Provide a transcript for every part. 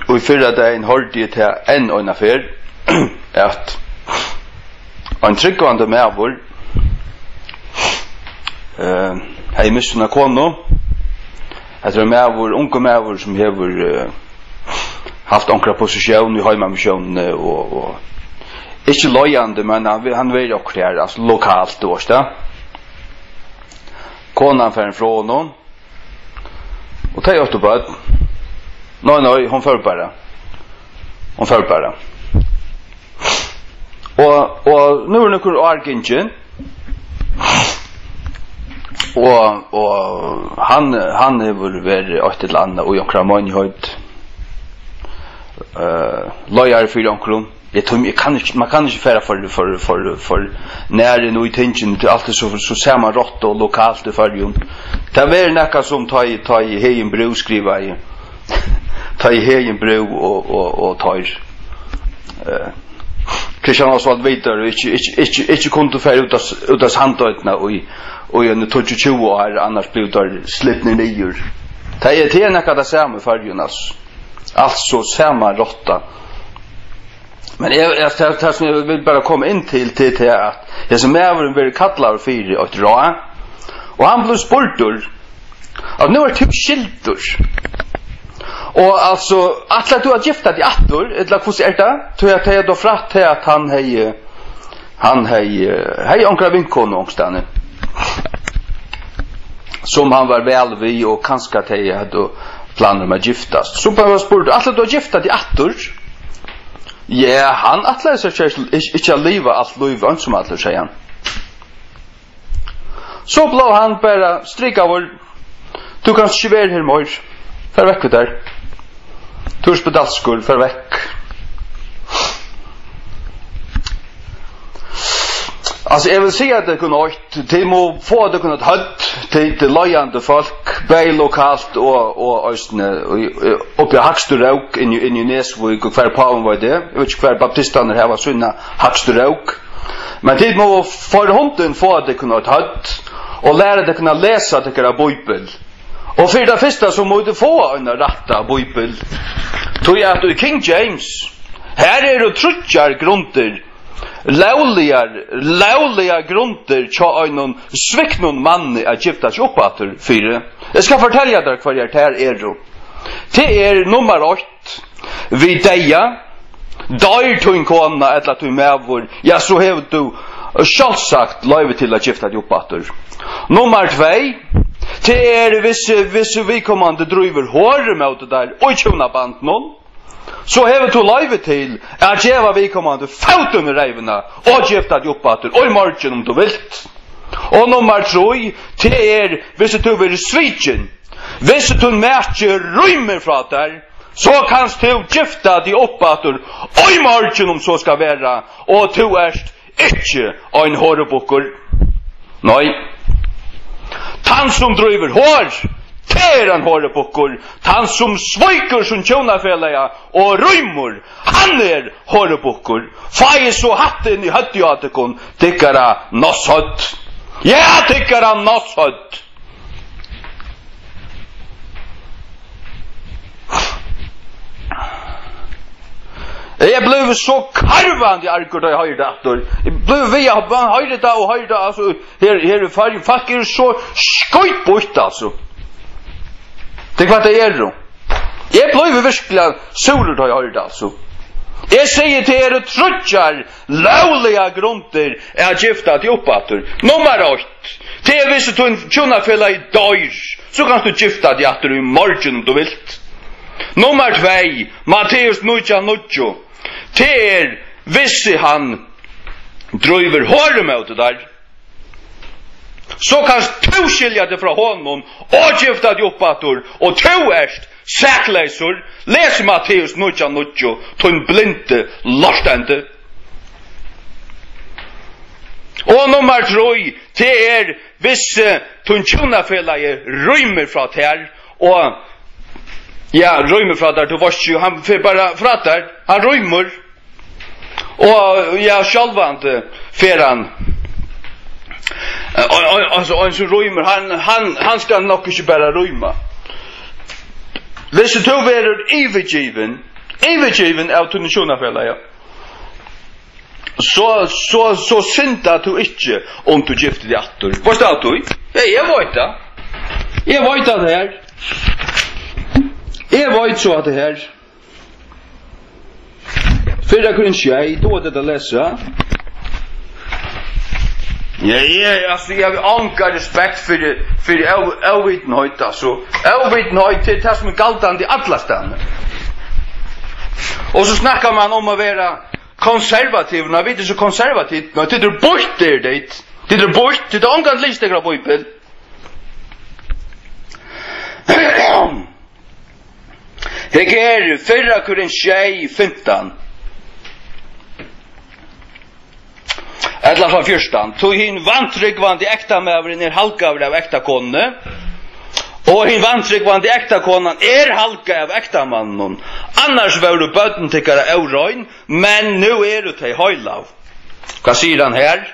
Og I fyrra dagen hørte jeg til en og en affær at en tryggvande medvor hei missunna konu etter en medvor, unge medvor som hever haft onkra posisjon I heimamisjonen og ikke løyande, men han var jo her, altså lokalt årsta. Konan fer fra honom og tar åt på det. Nei, hon får bara. Og nu er nokkur arkingen. Og han vil være åt et land og onkra manhøyd. Loyal for onkrum. Man kan ikke fære for nære noe I tingen til alt så ser man rått og lokalt I fargen. Det er nekka som ta I heien brev skriva I ta I heien brev og tar Kristian Osvald videre ikke kunne fære ut av sandøytene og en 22 år annars blev der slittner nyer. Det er nekka det samme fargen altså samme råtta. Men jag vill bara komma in till att det som är väldigt kallar för att dra och han blev spurtur att nu är typ skiltur och alltså att du har giftat I attor eller hur är det tror jag att då fratt till att han hej onkla vinkon någonstans som han var väl vi och kanske att jag hade planer med giftas så på var spurt att du har giftat I attor. Ja, han atlar seg ikke å leve alt liv som atlar seg han. Så blå han bare strika vår. Du kan ikke være her mor. Fær vekk der. Du er spedalskur, fær vekk. Altså, jeg vil si at det kunne høyt. De må få det kunne høyt til løyende folk, bei lokalt og østene, oppi Haksturrauk, inn I Nesvig, og hver paven var det. Jeg vet ikke hver baptistene her var sunna Haksturrauk. Men de må for hånden få det kunne høyt, og lære det kunne lese det kunne Bibel. Og for det første så må du få en retta Bibel. Tror jeg at I King James, her det trutjar grunder, lauliga grunder tja einon sviknon manni a gifta seg oppater fyre. Jeg skal fortelle deg hva det her Det nummer 8 vi deia dair to en kona etla to mevor ja så hever du sjálfsagt løyve til a gifta seg oppater. Nummer 2 det hvis vi kommande driver håre med det der og tjona band noen så hever du løyve til at djeva vi kommande fauten I reivena og gifta seg oppater og I morgen om du vilt. Og nummer 3 det hvis du vil svitjen hvis du merker rymmer fra der så kan du gifta deg oppater og I morgen om så skal være og du ikke en hårebukkur. Nei. Tan som driver hår en hårebukkur. Han som svøyker som tjonafella og rymmer, han hårebukkur. Fai så hatten I høttjatekon, tykkara nossøtt. Ja, tykkara nossøtt. Jeg blev så karvand I arkur da jeg høyre dator. Jeg blev vi høyre da og høyre da, altså, her fargen, folk så skøyt bort, altså. Det hva det jo. Jeg blev virkelig soler da jeg høyre da, altså. Jeg sier til trutjar, lauliga grunder gifta til oppater. Nummer 8. Hvis du tjonafella I døyr, så kan du gifta til atter I morgen om du vilt. Nummer 2. Matteus 9:9. Hvis han driver håret med det der, så kan du skilja det fra honom og gifta det oppater, og du sækleisur, les Matteus 9:9, tun blinde lortende. Og nummer 3, det hvis tun tjonafella rymmer fra ter, og ja, rymmer fra der, du varst jo, han får bare fra der, han rymmer, og ja, sjálvand fer han, altså, en som rymmer, han skal nok ikke bare rymma. Hvis du verer ivergiven, Övergiven av tunnisjonafella, ja. Så synda du ikke om du gifter deg atter. Hva stod du? Jeg vet det. Jeg vet det her. Jeg vet så at det her. Fyrra Korintier, då er det å lese. Jeg har anker respekt for avvitenhøyt, altså. Avvitenhøyt til det som galtande i alle stedene. Og så snakker man om å være konservativ, når vi er så konservativt, når det er bort der dit. Det er bort, det er omgang lister av Bibel. Jeg 4 Korintier 15. Eller fra 14. Tog hin vantryggvande ekta mævren halkaver av ekta konne, og hin vantryggvande ekta konan halka av ekta mannen. Annars var du bøtten tykkara eurøyn, men nu du til høylav. Hva sier han her?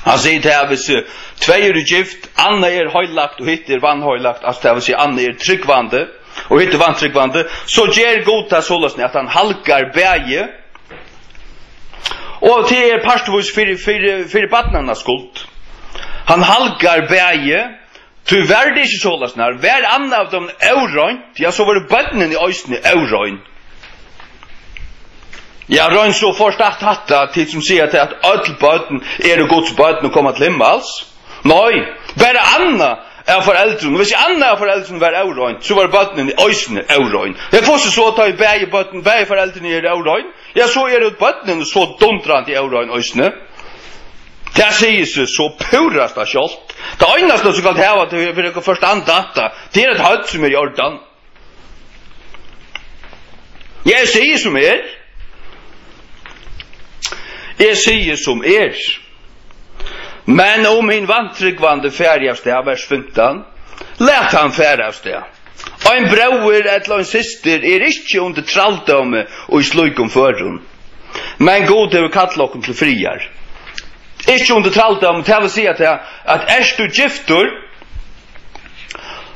Han sier til hvis tvei gift, Anna høylagt og hitt vannhøylagt, altså til hvis Anna tryggvande og hitt vantryggvande, så gjer godta såløsning at han halkar bæge, og til parstvis fyrir badnarnas skuld. Han halkar bæge, du vær det ikke såløsning, hver annan av dem eurøyn, ja, så var det badnen i øysene eurøyn. Ja, røyn så forstått hatta til som sier til at öll bøten Guds bøten og kommer til himmels. Nei, bare anna foreldren. Hvis anna foreldren var eurøyn, så var bøtnen i øysene eurøyn. Jeg får så ta i bæge bøten, bæge foreldrene eurøyn. Ja, så det bøtnen så dundrant i eurøyn øysene. Det sier seg så purast av kjolt. Det øyneste som kan heva til for å forstande dette, det et høyt som i ordan. Jeg sier som Jeg sier som Men om min vantryggvande färgavste av vers 15, let han färgavste. Og en brauer eller en syster ikke under tralldømme og i slukum førun. Men god er kattlokken til friar. Ikke under tralldømme, til å si at du gifter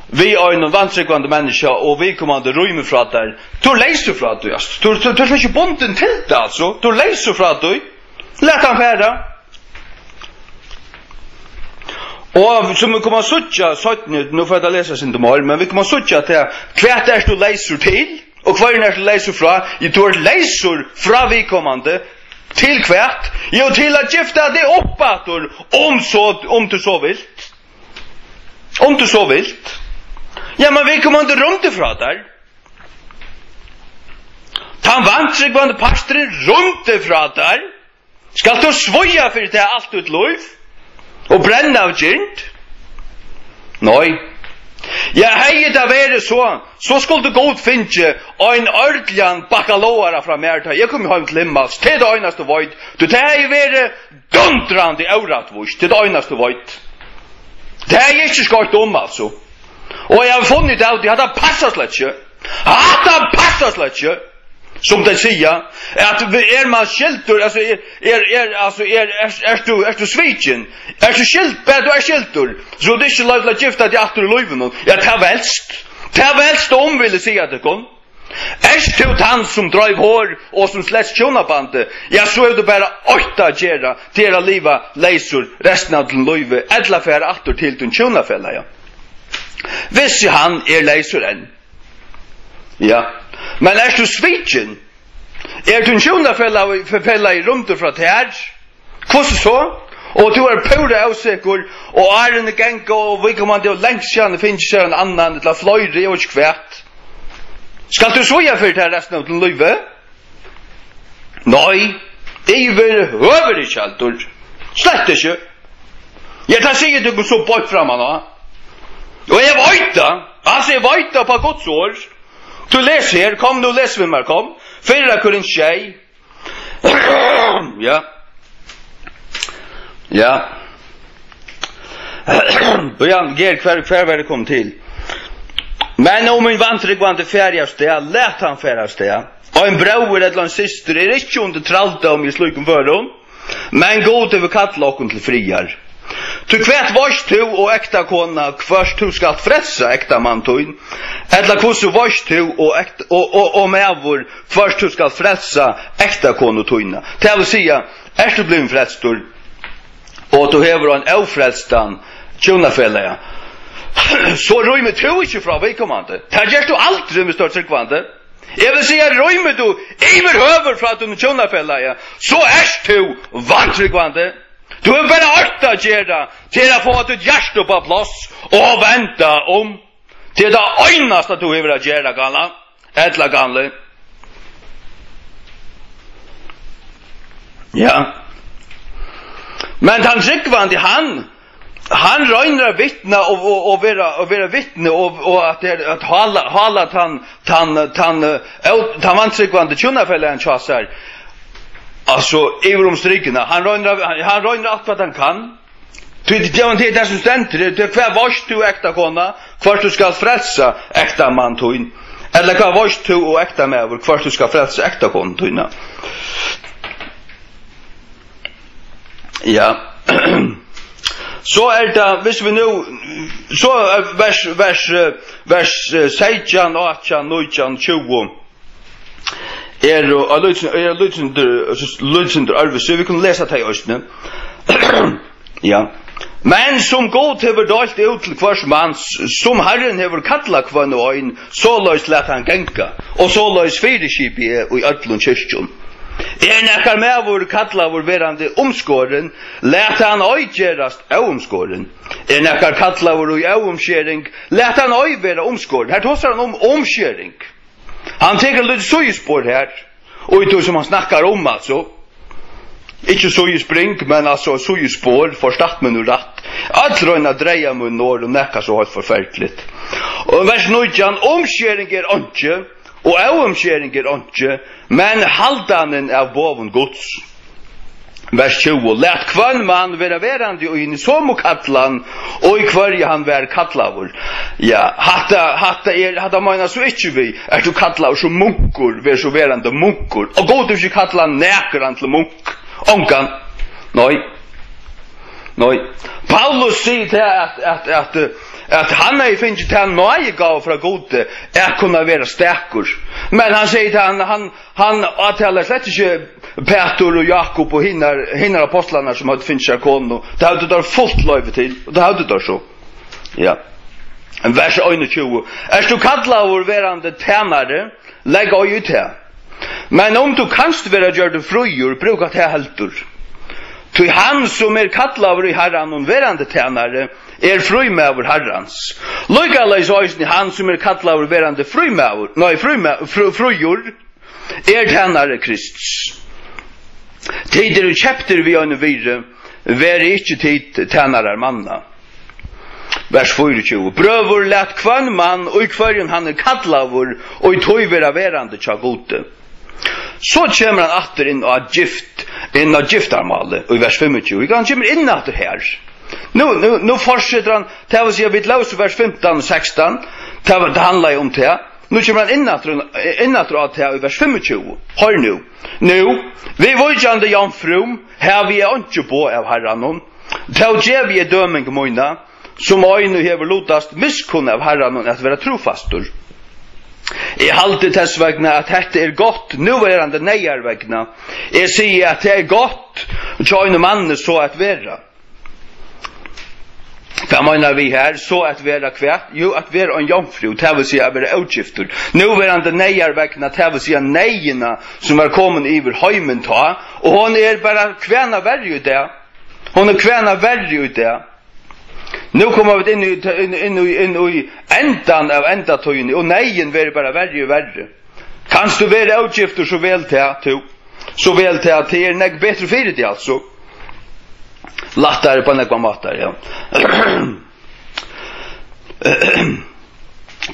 vi er en vantryggvande menneske og vi kommande røyme fra der, du leiser fra du, du er ikke bonden til det, altså. Du leiser fra du. Let han færa. Og som vi kommer suttja, nå får jeg lese sin demar, men vi kommer suttja til hva du leiser til, og hva du leiser fra. Du leiser fra vi kommande til hvert, jo til å gifta det oppator, om du så vilt. Om du så vilt. Ja, men vi kommande rundt ifra der. Ta vantryggvande pastoren rundt ifra der. Skal du svoja for det alt ut lov? Og brenne av gynt? Nei. Ja, hei det være så skulle du godt finne en ordelig bakalora fra Merta. Jeg kom hjem til Limmals, til det øyneste vøyt. Du, det er være dundrand i øyratvurs, til det øyneste vøyt. Det er ikke skart om, altså. Og jeg har funnet det, de hadde passet slett ikke. Hadde passet slett ikke. Som det sier, at man skiltur, altså, du sviken, du skilt, du skiltur, så det ikke lov til å gifte til atter i løyven, ja, det velst om, vil jeg si at det kom. Du han som drøyv hår, og som slett kjønabande, ja, så du bare 8 gjerra, til å liva leisur resten av den løyve, edla fære atter til den kjønafella, ja. Hvis han leisur enn, ja. Men du sviken? Du en kjønafella i rundt fra her? Hvordan så? Og du pura avsikker, og en gang, og vi kommer til å lengst kjenne, finnes ikke en annan, eller fløyre, og ikke kvært. Skal du svoja for det resten av den løyve? Nei, det er høver ikke alt, slett ikke. Jeg tar sikkert du så bort frem nå. Og jeg vet da, altså jeg vet da på Guds år. Du leser her, kom du les med meg, kom. 4 Korintier. Ja. Ja. Bøyan, ger hver var det kom til. Men om min vantryggvande færgavste, let han færgavste. Og en brauer eller en syster ikke under tralta om i slukum førum, men god over kattlokken til friar. Tu kvært varst tu og ekta kona, kvørst tu skal frelsa ekta man tuin. Eller kvossu varst tu og mevor, kvørst tu skal frelsa ekta kona tuina. Det vil sia, du blivin frelstur, og du hever en aufrelstan tjonafella, så røymer du ikke fra veikommande. Det gjør du aldri med stort tryggvande. Jeg vil si at røymer du iver høver fra du tjonafella, så du vantryggvande. Du er bare orta gjerda til å få ditt hjerte på plass og venta om til det øynast at du hever a gjerda gala, etla gamle. Ja. Men han tryggvande, han røyner vittna og vera vittne og at hala tan vantryggvande tjonafella en tjassar. Alltså överomstrykna han rönar allt vad han kan. Det är det som ständer. Det kvar varst du äkta kona, kvart du ska frälsa äkta man toin. Eller kvar varst du och äkta mävor, kvart du ska frälsa äkta kon toina. Ja. Så det hvis vi nu så vers 16, 18, 19, 20 Lutsendur arve, så vi kunne lese det i østene. Ja. Men som god hever dalt ut til hvers mann, som Herren hever kattla kvann og øyn, så løys let han genka, og så løys fyreskip i Øtlund kyrkjon. Nekkar med vår kattla vår verande omskåren, let han øy gjerast av omskåren. Nekkar kattla vår av omskjering, let han øy vera omskåren. Her tåsar han om omskjering. Han teker litt søyespår her, og det som han snakkar om, altså. Ikke søyespring, men altså søyespår, forstatt med noe rett. Alt røyna dreia med når og nekka så helt forferdelig. Og vers 19, omskjering åndsje, og avomskjering åndsje, men haldanen av boven Guds. Vers 20, let kvann man vera verandi og inn i somo kattlan, og i kvarje han ver kattlavur. Ja, hatta meina så ikkje vi, du kattlavur som munkur, ver så verande munkur, og god du ikkje kattlan nekran til munk, onkan, nei. Paulus sier til at han finnes til han nøye gav fra gode, kunne være sterkur. Men han sier til han avtaler slett ikke Peter og Jakob og hinner apostlarna som hadde finnes av konu. Det hadde der fullt løyve til, og det hadde der så. Ja. Vers 21. Du kattla over verande tænare, legg øy ut her. Men om du kanst være gjør det frujur, bruk at jeg heldur. Ty han som kattla over i herran og verande tænare, fri med over herrans. Lykaleis øysen han som kattla over verande frujur, tænare Krists. Tider kjepter vi øyne vire, vær ikkje tid tænarar manna. Vers 24. Brøvur let kvann mann, og i kvarjen han kattlavur, og i tøy vera verande tja gode. Så kommer han atter inn av giftarmale, og i vers 25. Han kommer inn atter her. Nu fortsetter han, det vil si at vi løser vers 15 og 16, det handler om det. Nu kommer han innatter av det i vers 25. Hør nu. Vi vujjande jomfrum, her vi ikke på av herranon. Til gjev vi døming moina, som øyne hever lotast miskunn av herranon at være trofastur. Jeg halte tess vegna at dette godt, nuverande neier vegna. Jeg sier at det godt, tjøyne manne så at vera. Hva mener vi her? Så at vera kvært? Jo, at vera en jomfru, det vil si at vera utgifter. Nuverande neier vegna, det vil si at neierna som kommet iver heimen ta, og hon bare kvæna verre ut det. Hon kvæna verre ut det. Nu kommer vi inn i endan av endatøyene, og neien vil bare verre og verre. Kanst du være utgifter så vel til, så vel til at det nek bedre fyrir det altså. Lattare på nekva matar, ja.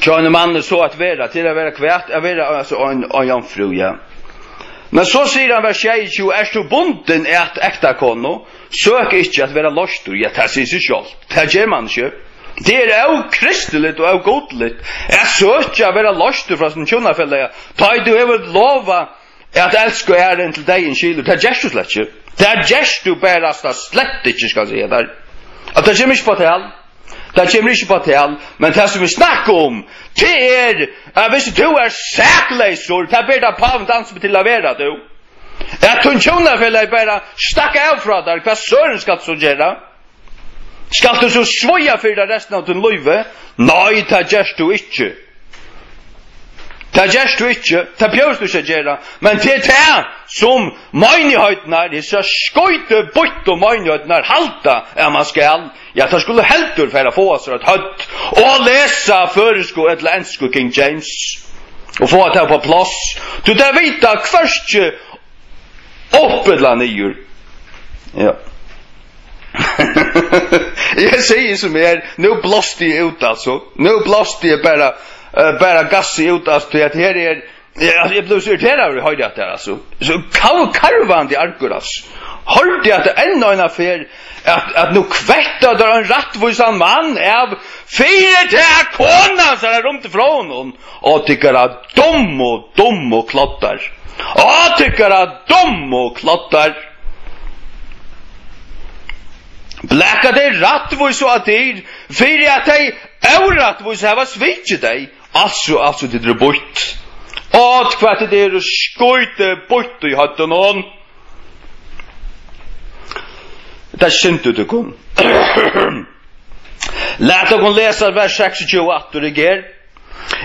Tjøyne mannen så at vera, til å være kvært, å være altså en jomfru, ja. Men så sier han vers 22, du bunden et ekta kono, søk ikke at være lostur, ja, det sier seg selv, det gjør man ikke. Det jo kristelig og godelig. Jeg søker å være lostur fra sin kjønnafelle, ja. Ta du hever lova at elsker æren til deg en kiler, det gjør du slett ikke. Det gjør du bare slett ikke, skal jeg si der. Att det kommer inte på tal. Det kommer inte på tal, men det som vi snackar om, det hvis du säkläsor, det ber paven dansa till att vara du. Att hon tjonafälla bara stacka av från där, vad sören ska så göra? Ska du så svoja för det resten av din liv? Nej, det gör du inte. Det gör du inte, det björs du inte göra. Men det det som menigheten det så skojte bort och menigheten halta man ska. Ja, det skulle helt för att få oss att hött och läsa försko ett ländsko King James och få det på plats. Du där vita först uppedla nyer. Ja. Jag säger som nu blåst det ut alltså. Nu blåst det bara gas ut alltså att här jag blev så irriterad över det här alltså. Så karvan de arkuras. Hörde att det ännu en affär att nu kvätta där en rättvisan man av fyra till kona så där runt ifrån hon och tycker att dom och klottar. Och tycker att dom och klottar. Bläcka det rättvis så att det fyra att det orättvis har svitchat dig. Alltså det är bort. Och kvart det är skojte bort i hatten någon. Det är synd du kom. Låt oss läsa vers 68 och det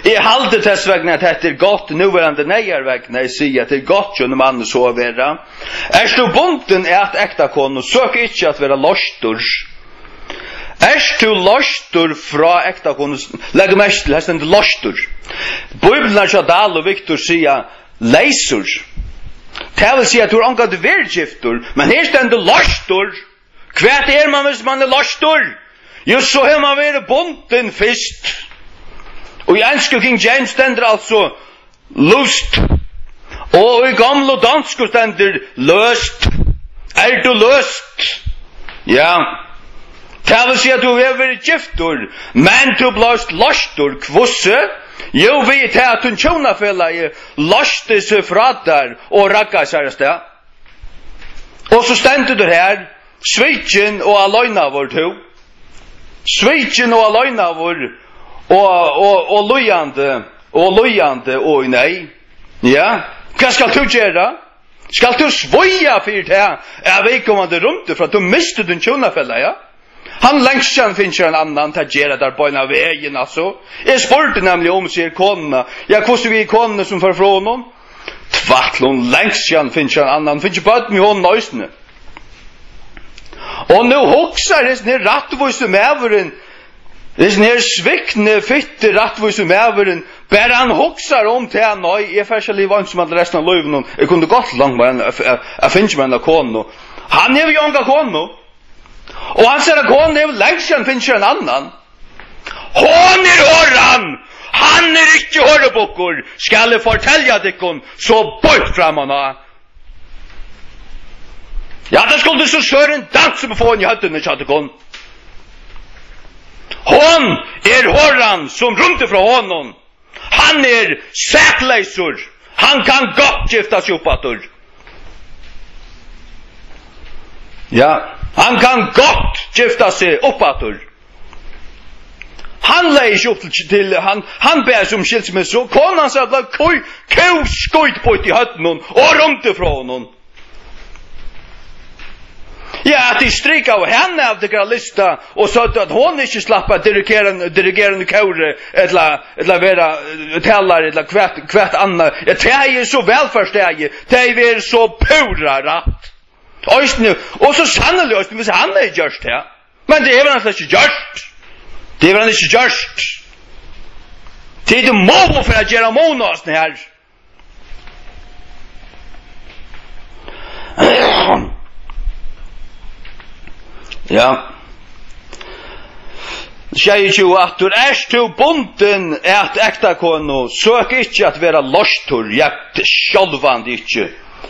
I halde tessvägna att det är gott nuvarande nejarvägna I sig att det är gott ju när man så vara. Du bunden att äkta kon och sök inte att vara lostor. Du lostor fra äkta kon lägg mest till hästen lostor. Bibeln Jadal och Victor säger läsor. Det vill säga att du angat vergiftor, men här ständer lostor. Kvärt man hvis man lostor. Just så har man varit bunden först. Och I engelska King James ständer alltså lust. Och I gamla danska ständer löst. Du löst? Ja. Det vill säga att du har varit giftor. Men du blåst lostor. Kvosse? Jo, vet jag att en tjonafälla loste sig fratar och racka sig där. Och så ständer det här. Svitchen och alöjna var to. Svitchen och alöjna var och lojande och nej. Ja. Vad ska du göra? Ska du svoja för det här? Jag vet kommande runt för att du miste din tjonafälla, ja? Han längst finns en annan att göra där på en vägen alltså. Jag spurte nämligen om sig konna. Ja, hvordan vi konna som för från honom? Tvattlon längst finns en annan. Finns bara med hon nöjsne. Och nu hoxar det ner rattvise mäveren. Det ner svikne fitte rattvise mäveren. Bara han hoxar om till han och är färselig vant som att resten av löven. Jag kunde gått långt med jag finns med en konna. Han är ju en konna. Och han säger att hon är längst finns en annan. Hon hörran! Han inte hörbockor. Skall jag fortälja dig så bort fram honom. Ja, det skulle du så köra en dans som får en i hötten i chatten. Hon hörran som runt ifrån honom. Han säkläsor. Han kan gott gifta sig uppåt. Ja. Han kan gott gifta sig uppåt. Han lägger upp till han bär som skilsmässa så kan han säga att skojt på i hötten och runt ifrån honom. Ja, att de stryka av henne av det lista och så att hon inte slappar dirigerande kåre eller vara tällare eller kvärt annat. Ja, det är så välförstående. Det är så pura rätt. Och så sannolikt hvis han gjort det. Men det han inte gjort. Det han inte gjort. Det det må för att göra monos här. Ja. Säger ju att du är bunden att äkta kono. Sök inte att vara lostor. Jag självand inte.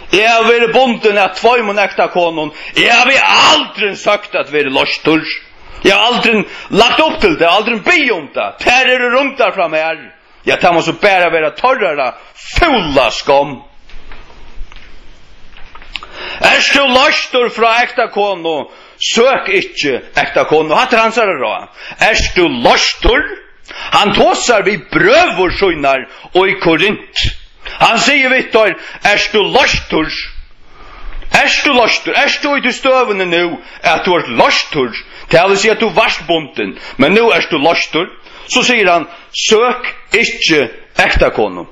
Jag har varit bunden att två mån äkta konon. Jag har aldrig sagt att vi är lostor. Jag har aldrig lagt upp till det. Aldrig be om det. Här är det runt där fram här. Jag tar måste bara vara torrare. Fulla skam. Är du lostor från äkta kono. søk ikke ekta konu. Hatt han sa det da. Du lostur? Han tåsar vi brøvor søgnar og i Korint. Han sier vittar, du lostur? Du lostur? Du i støvene nu at du lostur? Det vil si at du varst bunten, men nu du lostur? Så sier han, søk ikke ekta konu.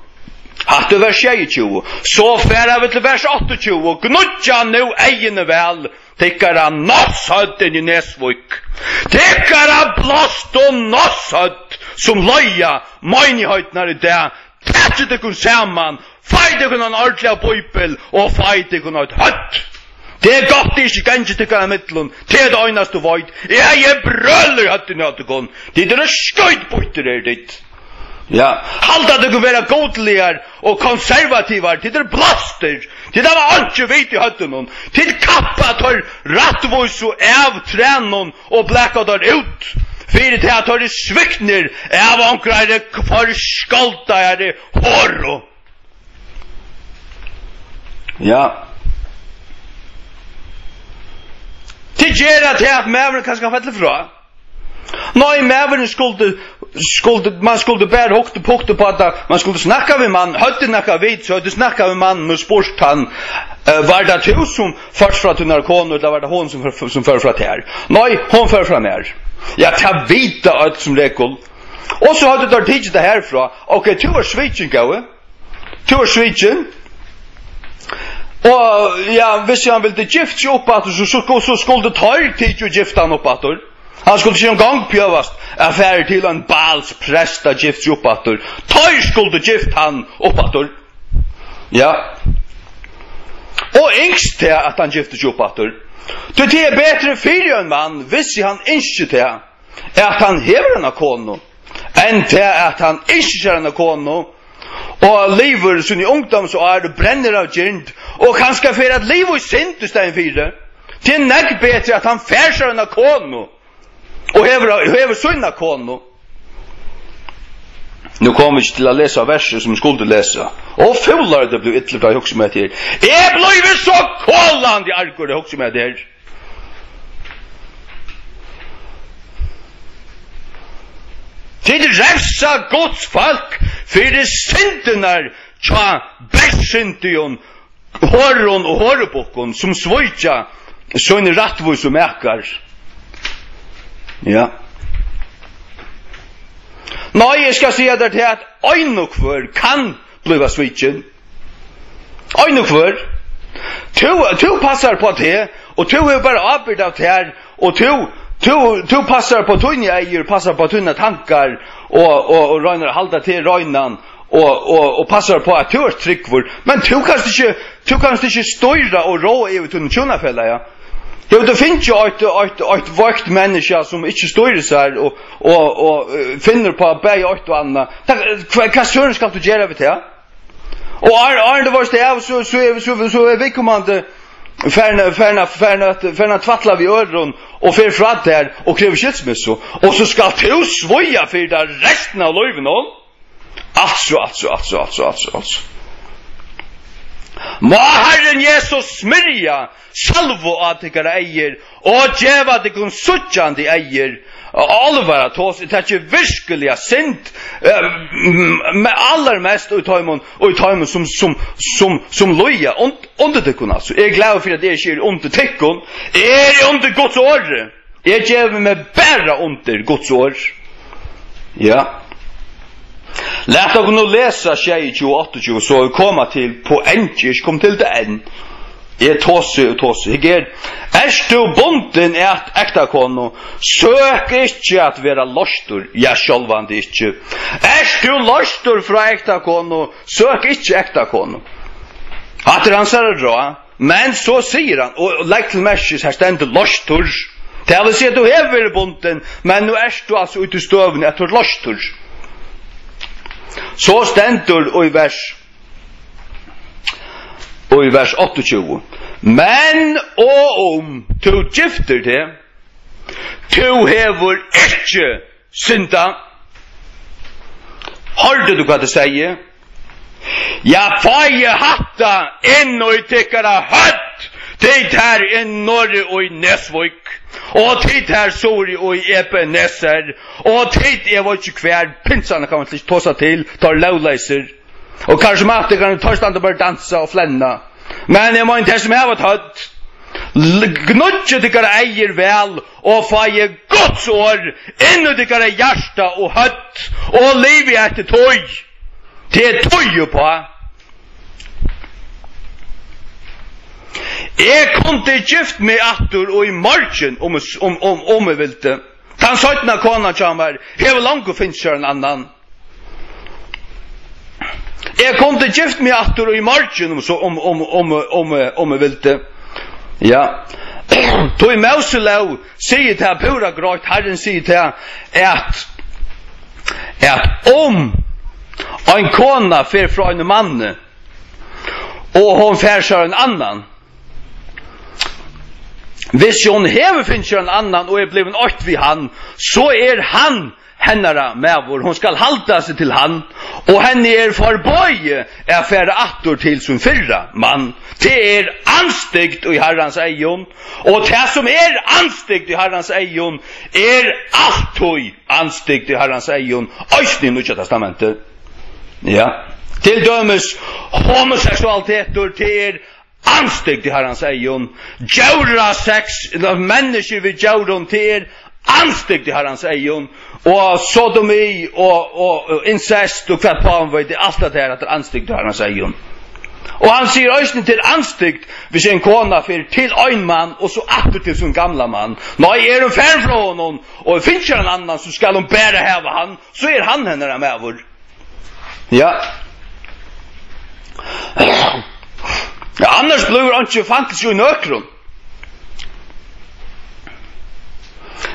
Hatt du vers 22, så færa vi til vers 28, gnudja nu egene vel, tikkara nossøtten i Nesvik. Tikkara blåst og nossøtt, som løya møynihøytnar i det, tætje det kun saman, feite kun en ordentlig bøypel, og feite kun et høtt. Det godt ikke ganske tikkara mittlun, det det øynast du veit, jeg brøller høtten i høttekon, det skøyt bøyter ditt. Ja, halda det kunne være godligar og konservativar til det blaster, til det var ikke vit i høtten hon, til kappa tar rattvois og av trenon og blekka der ut, fyrir til at tar svikner av omkrare for skalta er hårro. Ja. Til gjerra til at mevren kan skal fettle fra. Nei, meveren man skulle bare hukte på at man skulle snakka med mann, høtte nakka vid, så høtte snakka med mann, og spørst han, var det to som først fra til narkoner, da var det hon som fører fra til her. Nei, hon fører fra mer. Ja, ta vita alt som rekul. Og så hadde du tidsi det herfra, ok, to var svitsin, gaue. To var svitsin. Og ja, hvis han ville gift seg opp at, så skulle tar tidsi gifta han opp at, han skulle ikke en gang pjøvast affære til en bals presta gift seg opp at, tar skulle gift han opp at. Ja. Og yngst til at han gifte seg opp at. Det er bedre fyrir en mann, hvis han ikke til at han hever en konu, enn til at han ikke en konu, og lever som i ungdom så er det brenner av gynd, og han skal fyrir at liv og sint i stedet fyrir. Det er nekk bedre at han færser en konu, og hever sunna konu. Nu kommer vi ikke til å lese verset som vi skulle lese. Og fullere det blir ytterlig fra hokse med her. Jeg blir så kåland i argur det hokse med her. Til revsa Guds folk fyrir syndenar tja besyndion håron og hårebokkon som svøytja sånne rattvus og mekar. Ja. Nei, jeg skal si at det er at øynokvør kan bliva svitjen. Øynokvør. Tu passar på det, og tu er bare avbyrd av det her, og tu passar på tunne eier, passar på tunne tankar, og røyner halda til røynan, og passar på at tu er tryggvur. Men tu kan ikke støyra og rå i tunne tjunafella, ja. Jo, det finnes jo et vakt menneske som ikke styrer seg og finner på bæg og annet. Hva søren skal du gjøre ved det? Og det var det av, så er vi kommande færna tvattla vi øren og fer fra der og krever skilsmisse. Og så skal du svoja for det resten av løyven. Altså. Må Herren Jesus smyrja salvo at ikkara eier og djeva det kun suttjandi eier alvara tås det er ikke virkelig sint med allermest og i tøymon som loja under tekkun altså. Jeg er glad for at jeg skjer under tekkun under Guds år. Jeg djever meg bæra under Guds år. Ja. Lät oss nu läsa 28, så vi kommer till poäng, jag kom till det än. Jag tåse. Du bonden ett äkta kono, sök inte att vara lostor, jag självande inte. Du lostor från äkta kono, sök inte äkta kono. Att han säger bra, men så säger han, och lägg till märkes här ständer lostor. Det vill säga att du är väl bonden, men nu du alltså ute i stöven att du är lostor. Så stendur i vers 28. Men om du gifter det, du hever ikke synda. Hørte du hva det sier? Ja, fai hatta inn og i tikkara høtt, tid här norr och i Nesvik, och tid här sori och i Ebenezer, och tid jag var inte kvar, pinsarna kan man inte ta sig till, tar lovläser, och kanske maten kan ta stand och bara dansa och flänna. Men jag må inte som jag var tött, gnutje tyckare eier väl, och få ge Guds år, ännu tyckare hjärta och hött, och liv i ett tøy, det tøy på. Jeg kunde gift med attor og i margen om jeg ville. Han sa ikke kona kommer, hever langt og finnes en annan. Jeg kunde gift med attor og i margen om jeg ville. Ja. Då i Mauselau sier til pura grått, Herren sier til at om en kona fer fra en mann og hon fer seg en annan, hvis hon hever finnes en annan og blevet åkt vid han, så han hennara medvor. Hon skal halda seg til han, og henne forbøye fære attor til som fyrra mann. Det anstygt i Herrans eion, og det som anstygt i Herrans eion, alltid anstygt i Herrans eion, øysten i Nya Testamentet. Ja. Til dømes homoseksualiteter, det anstygt i Herrans eion. Djaura sex, mennesker vid djauron, det anstygt i Herrans eion. Og sodomi og incest og kvart på han vet, alt det her at det anstygt i Herrans eion. Og han sier øyne til anstygt hvis en kona fyrir til ein mann og så atter til sin gamla mann. Nei, hun fær fra honom og finnes en annan så skal hun bære heva han, så han henne med vår. Ja. Ja, annars blir han ikke fantes jo i nøkron.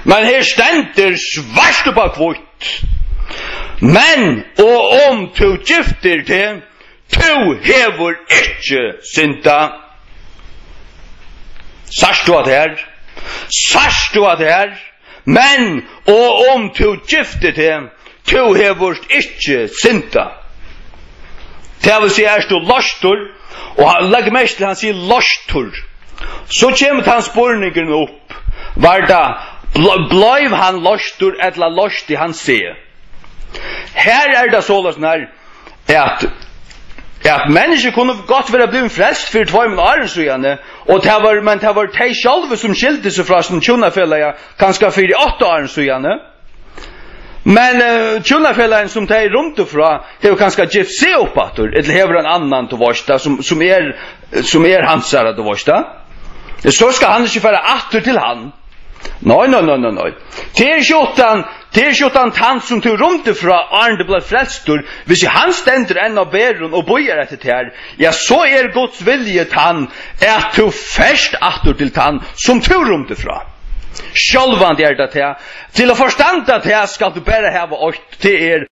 Men her stender svart på kvitt. Men, og om du gifter til, du hever ikke synda. Sars du at her? Sars du at her? Men, og om du gifter til, du hever ikke synda. Det vil si du lostur, og han legger mest til han sier lostur. Så kommer han spurningen opp. Var da, bløyv han lostur, eller lost i han se. Her det sånn her, at mennesker kunne godt være blevet frelst for 2 år siden, men det var de selv som skilte seg fra sin tjonafellene, kanskje for 8 år siden. Men tjonafellene som de rundt fra, det var kanskje gift seg opp at, eller hever en annan til vårsta, som hans her til vårsta. Så skal han ikke være atter til han. Nei. Det ikke utan han som tog rundt fra Arne ble frelstur, hvis han stender enn av bæren og bøyer etter det her, ja, så Guds vilje han at du først atter til han som tog rundt fra. Sjølvan det det til å forstande det skal du bare hava åkt til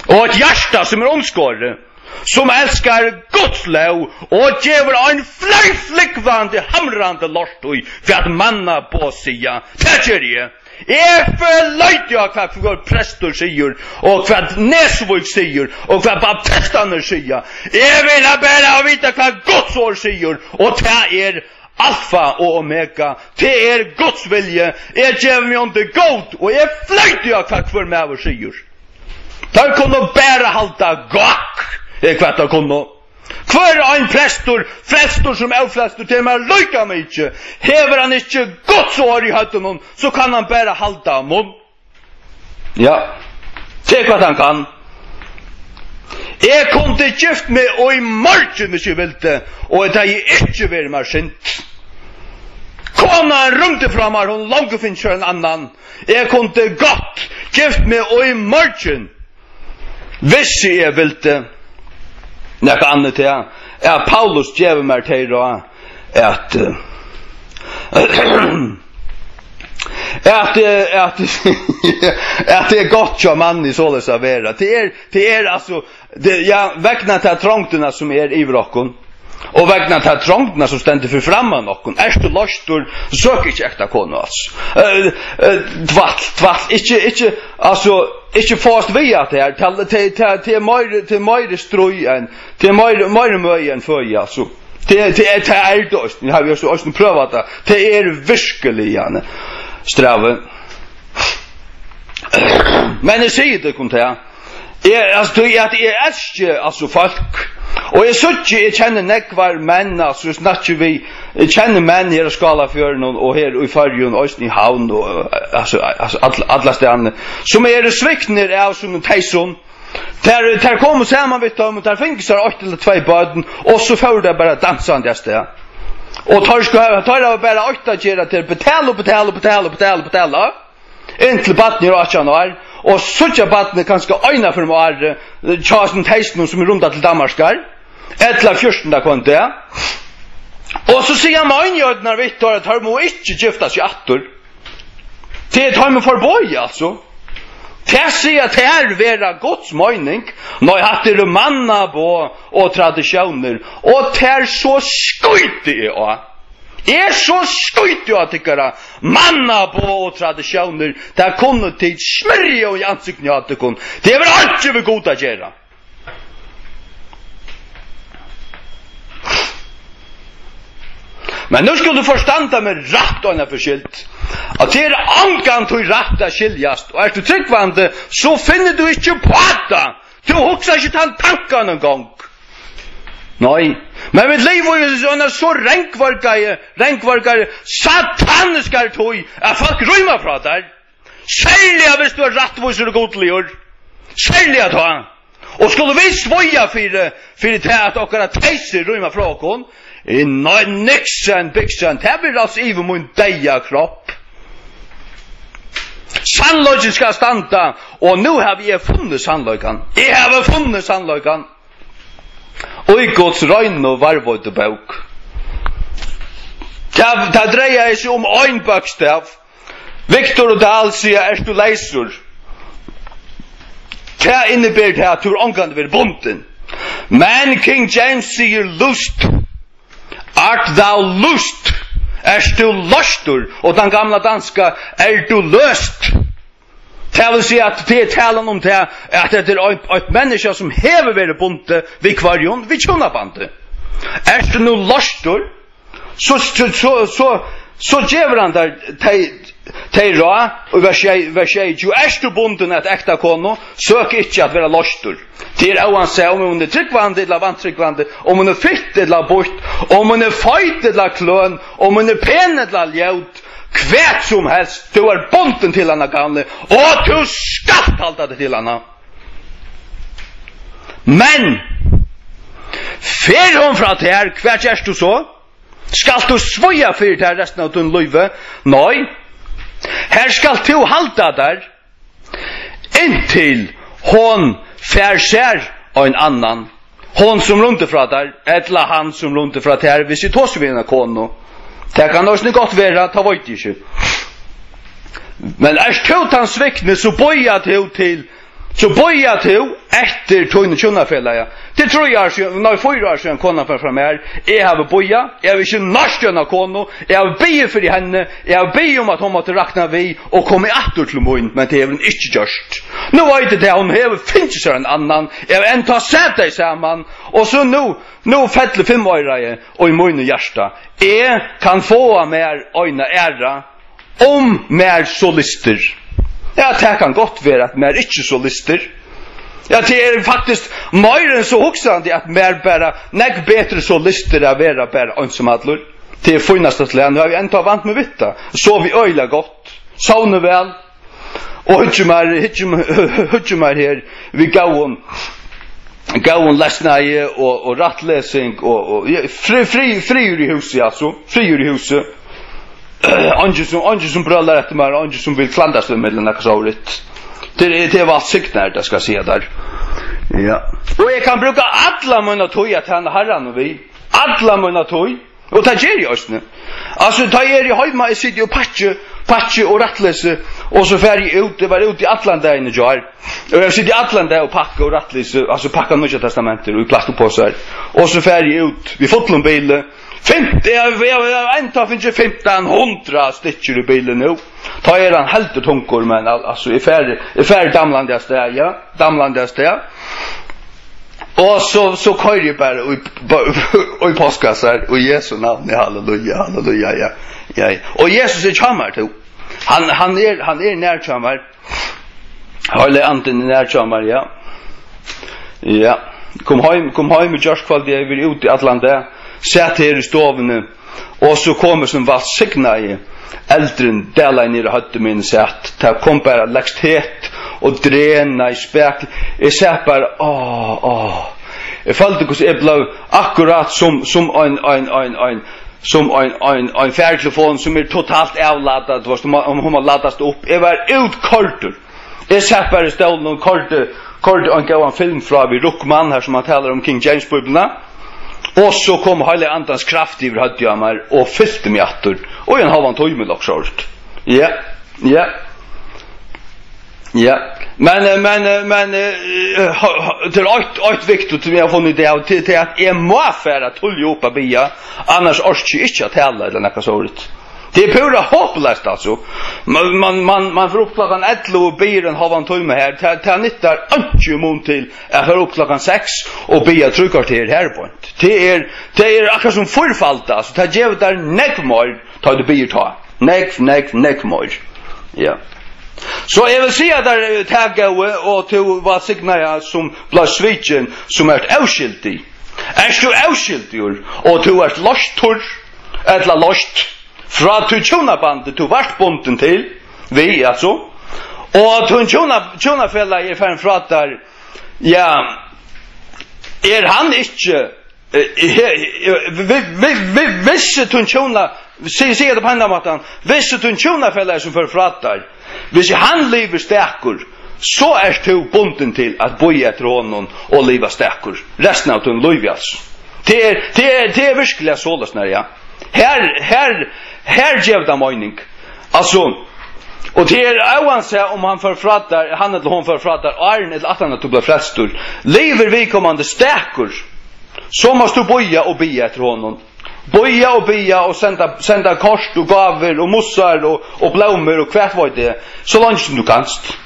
og et hjärta som omskåret, som elskar Guds lov og gjever en fløyflikvande hamrande lortøy for at manna på sida. Det gjør jeg. Jeg forløyte jo hva prester sier, og hva Nesvik sier, og hva baptistaner sier. Jeg vil bare vite hva Guds ord sier, og det alfa og omega. Det Guds vilje. Jeg gjever meg om det godt, og jeg fløyte jo hva med sier. Da kunne bare halda gakk. Hva det kunne. Hver en prestor som flestor til meg lykker meg ikke. Hever han ikke Guds år i høtten, så kan han bare halda munn. Ja, se hva han kan. Jeg kunne gift meg og i margen hvis jeg ville, og det ikke være mer sint. Kona rundt fra meg, hun langt finnes en annan. Jeg kunne godt gift meg og i margen hvis jeg ville. Nekka annet til Paulus djever meg til at det godt som mann i såles av vera. Det altså, vegna til trångtene som i vrokken, og vegna til trångtene som stender for framme nokken. Du lostur, søk ikke ekta kone, altså. Tvall, ikke, altså, ikke fast vi at det her, til mer strøy enn, til mer møy enn føy, altså. Det är då. Ni har ju så också prövat det. Det är verkligen strävan. Men jag säger det kom till. Alltså det är älskar alltså folk. Och jag känner nekvar män, alltså snackar vi, jag känner män här i Skalafjörden och här i Färjön och i Havn och alltså alla ställen som är svikner av som Tyson. Där kommer samman vid dem och där finns det 8 eller 2 barn och så får det bara dansande där. Och tar bara 8 gera till betala. Intil barnen och chanar och sådja barnen kanske öjna för var Charles Tyson som runda till Danmarkar. Ettla 14 konte. Och så säger man ju när vi tar att har må inte gifta sig attor. Det har man för boy alltså. Det säger att det är vera Guds mening när jag hade manna på och traditioner och det är så skojtigt är så skojtigt att tycka manna på och traditioner där kommer till smörja och ansikten att det kon. Det är väl allt vi goda göra. Men nu skulle du förstanda med rätt och en förskilt. Att det är angan till rätt att skiljast. Och är du tryggvande så finner du inte på det. Du också inte ta en tanka någon gång. Nej. Men mitt liv var ju så ränkvargare sataniska tog att folk rymmer från där. Sälja hvis du har rättvisor och godligur. Sälja ta. Och skulle vi svoja för det att åkara tejser rymmer från hon. Nixon, Bixen, det blir alltså i min deja kropp. Sannlöjken ska standa, och nu har vi funnit sannlöjkan. Jag har funnit sannlöjkan. Och i Guds röjn och varvård bok. Det dreier sig om en bokstav. Victor och Dahl säger, är du läsor? Det innebär det att du har omgående vid bunden. Men King James säger lust. Art thou lust? Är du lustur? Och den gamla danska, är du löst? Det vill säga att det är talan om det att det är ett människa som hever varit bundet vid kvarjon, vid tjonabande. Är du nu lustur? Så ger han där Teira och vers 20 är du bunden att äkta kono sök inte att vara lustur. Det är oansett om hon är tryggvande eller vantryggvande, om hon är fitt eller bort, om hon är fight eller klön, om hon är pen eller ljud, kvärt som helst, du är bunden till henne gamle, och du ska halta det till henne. Men, fer hon från det här, kvärt är du så? Skall du svoja för det här resten av din liv? Nej. Här skall du halta där, intill hon färser och en annan. Hon som runt från där, eller han som runt från där, vi ser tås vid en kono. Det kan också gott vara, ta vart inte. Men är skjutan svikne så boja till efter tog tjunafälla. Det tror jag så när 4 år sedan konan för fram här. Jag har boja, jag vill inte nästan kono. Jag har be för henne. Jag har be om att hon måste räkna vi och komma åter till mun, men det är väl inte just. Nu vet det hon har finns så en annan. Jag vill inte sätta dig samman och så nu fäller 5 år och i mun och hjärta. Jag kan få mer öjna ära om mer solister. Ja, det kan gott vara att mer inte solister. Ja, det är faktiskt mer än så huxande att mer bara nägg bättre solister att vara bara ensamadlor. Det är finaste till nu har vi inte vant med vitta. Så vi öjla gott. Savner väl. Och hutjumar här vi gaon läsnai och rattläsning och friur i huset alltså. Friur i huset. Ange som bröllar efter mig, ange som vill klandas med den här såret. Det var siktnar det ska se där. Ja. Och jag kan bruka alla mina tog att han herran och vi. Alla mina tog. Och ta ger jag oss nu. Alltså ta er i hemma i sitt och patche och rattläse och så färg ut det var ut i Atlanta i jar. Och jag sitter i Atlanta och packa och rattläse, alltså packa Nya testamentet och i plastpåsar. Och så färg ut vi fått bil. 50, jag inte finns 1500 stycken i bilen nu. Ta han helt tunkor men alltså är färd damlandigaste ja, damlandigaste. Och så kör ju bara och i påskassar och Jesu namn, halleluja, halleluja, ja. Och Jesus är chamar till. Han är närchamar. Håller anten närchamar, ja. Ja. Kom hem med Josh kväll det är ute i Atlanta. Sätt här i stoven och så kommer som var signa i äldren dela ner i hötte min sätt. Ta kom bara läxthet och drena i späk. Jag ser bara jag följde hur jag blev akkurat som en färgtelefon som är totalt avladdad om hon har laddat upp. Jag var utkortur. Jag ser bara stålen och korte en gång film från vid Rockman här som man talar om King James bibeln. Och så kom hela andans kraft över hötte jag mig och fyllde mig attor. Och en halvan tog mig också. Ja. Men till ett viktigt som jag har funnit det till att jag må färra tulja upp bia annars orkar jag inte att tala eller något sådant. Det är pura hopplöst alltså. Man får upp klockan 11 och ber en halvan timme här. Det nyttar inte mån till att höra upp klockan 6 och be tryckar till här på. Det är akkurat som förfallt alltså. Det ger där neckmord tar det ber ta. Neckmord. Ja. Så jag vill säga där tagga och till vad signar som blir switchen som är avskiltig. Är du avskiltig och du är lostur eller lost fra till tjonabandet du vart bonden till vi alltså och till tjonafälla är för en fratar ja han inte visse till tjona säger det på andra matan visse till tjonafälla som för fratar hvis han lever stärkor så är du bonden till att boja efter honom och leva stärkor resten av den löjvjas det är verkligen sådant när ja här ger det mening. Alltså och det är oavsett om han förfrattar han eller hon förfrattar arn eller att han att bli frälstor. Lever vi kommande stärkor så måste du boja och be efter honom. Boja och be och sända kors och gaver och mossar och blommor och kvärt vad det är så långt som du kanst.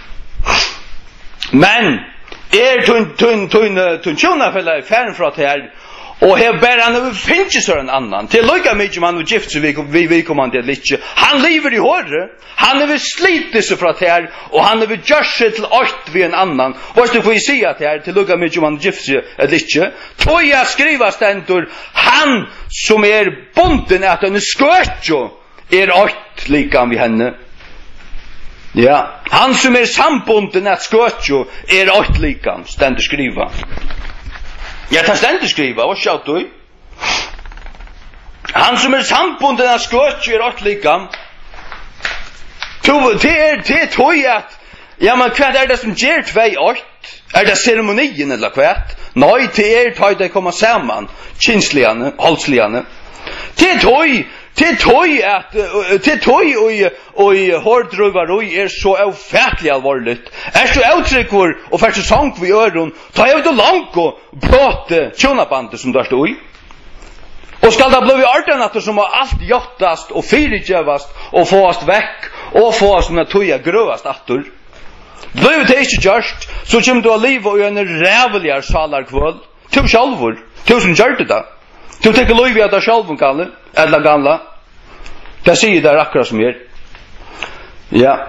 Men tun tjonafälla färn för att här och här bär han finns så en annan. Till lika mycket man och gift så vi kommer det lite. Han lever i hårde. Han är väl slitit sig för att här och han är väl just till åt vid en annan. Vad du får se att här till lika mycket man gift så lite. Tror jag skriva stentor han som är bonden att han skötjo är åt lika vid henne. Ja, han som är sambonden att skötjo är åt lika stentor skriva. Jag tar ständigt skriva, vad schaut du? Han som är sambonden av skötjer är åt lika. Det tog jag att, ja men vad är det som ger 2-8? Är det ceremonien eller vad? Nej, det tar det komma samman. Kinsliane, halsliane. Det tog och i hårdruvaroi är så ofärtligt allvarligt. Är så uttryckor och färst sång vid öron, ta jag inte långt och prata tjonabandet som där stod i. Och skall det bli artenatter som har allt jottast och fyrirgevast och fåast väck och fåast som toja grövast attor. Blev det inte görst så kommer du att liva och en rävligare salarkvöld. Till självor, till som gör det. Du tänker lov i att det själv Kalle, eller gamla. Det säger det akkurat som er. Ja.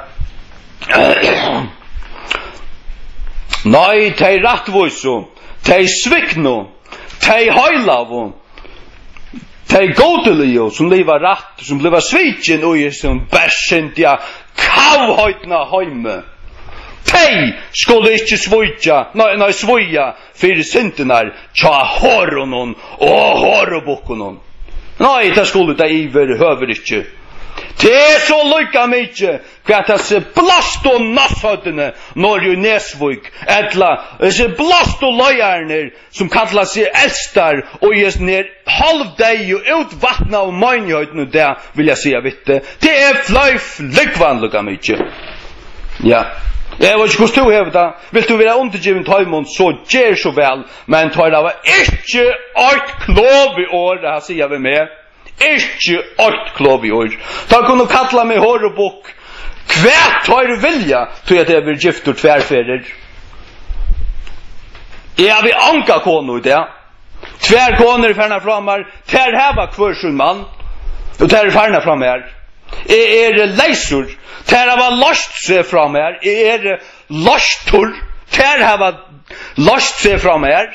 Nej, det är rättvisa. Det är svikno. Det är höjlavo. Det är godeliga som lever rätt, som lever sviken och är som bärsintiga kavhöjtna höjme. Tei skulle ikke svoja fyrir syntenar tja horonon og horobokonon. Nei, det skulle det iver høver ikke. Det er så lykka mykje hva det er blast og nasshøttene når jo nesvuk etla blast og løyarner som kallar seg elstar og jes ned halvdeg og utvattna og møgnhøytene det vil jeg si vitte. Det er fløyf lykvan lykka mykje. Ja. Jag vet inte hur du har det. Vill du vara undergiven tajmon så ger så väl. Men tar det var inte ett klov i år. Det här säger vi med. Inte ett klov i år. Ta kunna kalla mig horrobok. Kvärt tar du vilja. Tror jag det är gift och tvärfärder. Jag vill anka kono i det. Tvär koner färna framar, tär häva kvörsun man, och tär färna fram här. Är leisur, tär hava lost sig fram här, är lostur, tär hava lost sig fram här.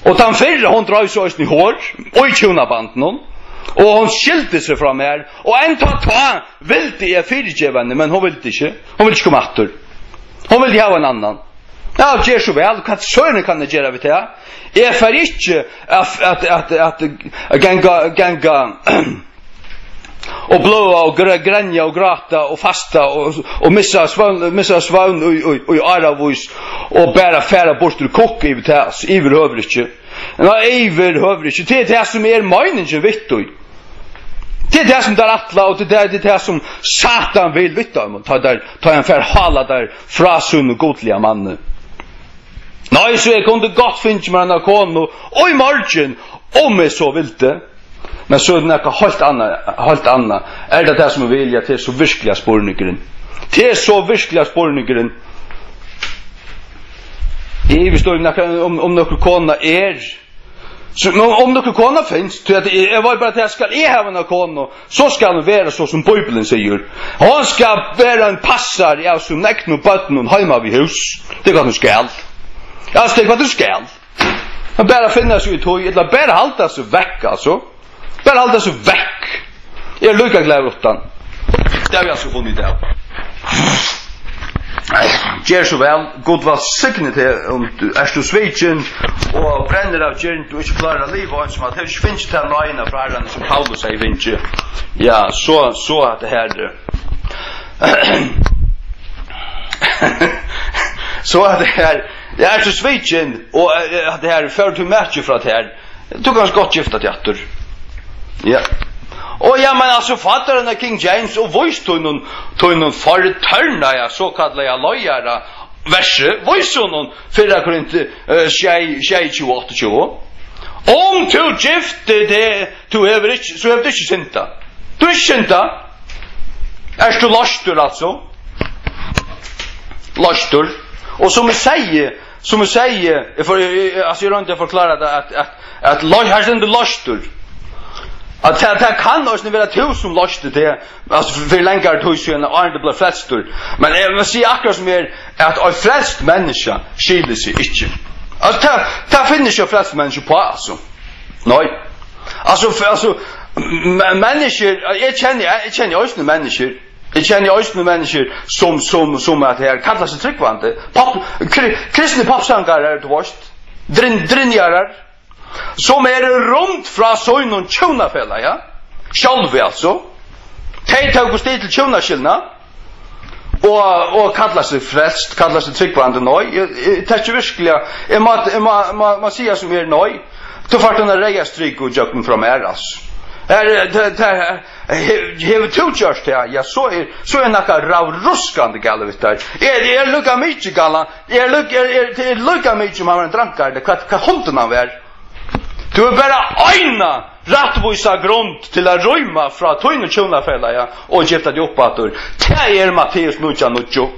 Och den fyrre hon drar så i hår, och i tjonabanden hon, och hon skilte sig fram här, och en ta vilte är fyrtjevande, men hon vilte inte, hon vill inte komma efter. Hon vill ha en annan. Ja, gör så väl. Vad sören kan det göra vid det? Jag får inte att ganga och blåa och gränja och gråta och fasta och missa svavn och aravus och bara färra bort ur kock i det här. Iverhövligt. Nej, iverhövligt. Det är det som är meningen, vet du. Det är det som där attla och det är det som Satan vill vitta om. Ta en förhala där frasun och godliga mannen. Nej, så jag kunde gott finna med en kon och i margen om jag så vill det. Men så är det något helt annat. Är det som jag vill att det är så virkliga spårnyggren. Det är så virkliga spårnyggren. Vi står om några kona är. Så om några kona finns, så att jag var bara att jag ska ha en kona, så ska han vara så som Bibeln säger. Han ska vara en passar av som näkn och bötten och hemma vid hus. Det är vad du ska. Alltså det är vad du ska. Han bara finna sig i tog, eller bara halta sig väck alltså. Bara halta sig väck. Jag är lycka glad utan. Det har vi alltså funnit där. Gör så väl, god var signet här om du är så svitchen och bränner av gärn du inte klarar liv och som att det finns det här lögna för herran som Paulus säger vinst. Ja, så att det här så att det här det är så svitchen och det här för till match för att här det tog ganska gott giftat jätter. Ja. Och ja, men alltså fattar den King James och voice tog någon förtörna ja så kallar jag lojara verse voice någon för att inte tjej 28. Om du gifte det du över inte så är det inte synta. Du är synta. Är du lastur alltså? Lastur. Och som jag säger för alltså jag inte förklara att här är inte lastur. Att det kan också vara till som låste det, alltså för längre tid sedan och inte blev flestor. Men jag vill säga akkurat som är att en flest människa skiljer sig inte. Alltså det finns ju flest människor på alltså. Nej. Alltså människor, jag känner också människor. Jag känner också människor som att det här kallar sig tryggvande. Kristna popsångare är det vårt. Drinjarar. Som är runt från sån och tjonafälla, ja? Själv alltså. Tej tog stil till tjonaskillna. Och kallar sig frälst, kallar sig tryggvande nöj. Det är verkligen, man säger som är nöj. Då får den reja stryk och jöken från eras. Hever tillgörst det, ja, så är några ravruskande gala vet där. Är lukka mycket gala, är lukka mycket om han var en drankare, vad hunden han var. Du är bara ena rättvisa grund till att rymma från tøyne tjonafälla ja, och gifta dig upp att det är Matteus 9:9.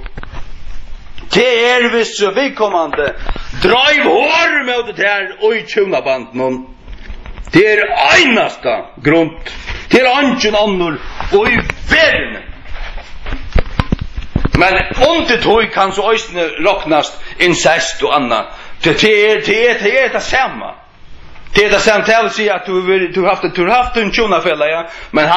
Det är visst vi kommande drive hår med det här och i tjonabanden. Det är enasta grund till anken annor och i världen. Men inte tog kan så ösne råknast incest och annat. Det är det samma. Det är det som vill säga att du har haft en tjonafälla, ja, men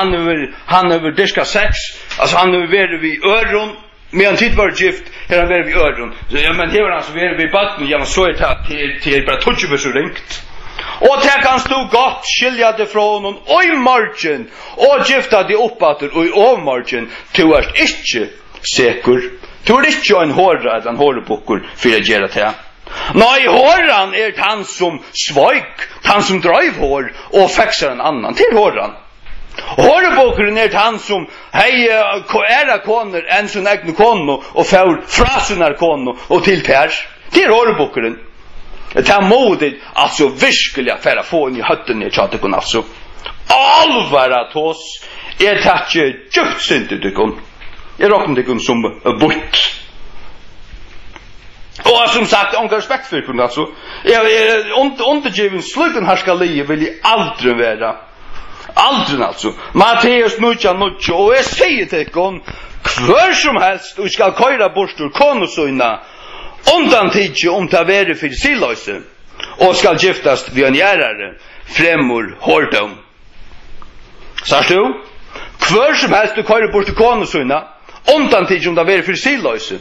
han över diska sex, alltså han över vid öron, medan tid var gift, här han vid öron. Ja, men här var han så vid batten, ja, men så är det till bara touch så ringt. Och det kan stå gott, skilja det från någon och i margen, och gifta det uppåt och i avmargen, du är inte säker. Du är inte en hårdare än hårdebockor för att göra det. Nej, håran är han som svajk, han som driv hår och fäxar en annan till håran. Hårbokeren är han som hej era koner en sån egen kono och får frasen kono och till pers. Till hårbokeren. Det är modigt alltså virkelig affär få in i hötten i chatten alltså. Allvara tos är det djupt synd det kom. Jag råkar det kom som bort. Och som sagt, onka respekt för kunna alltså. Jag är undergiven sluken härskali vill jag aldrig vara. Aldrig alltså. Matteus 9:9 och jag säger till kon kvar som helst och ska köra bort ur konusöna. Undantidje om ta vere för sillöse och ska giftas vid en gärare främmor hårdom. Sagst du? Kvar som helst du köra bort ur konusöna. Undantidje om ta vere för sillöse.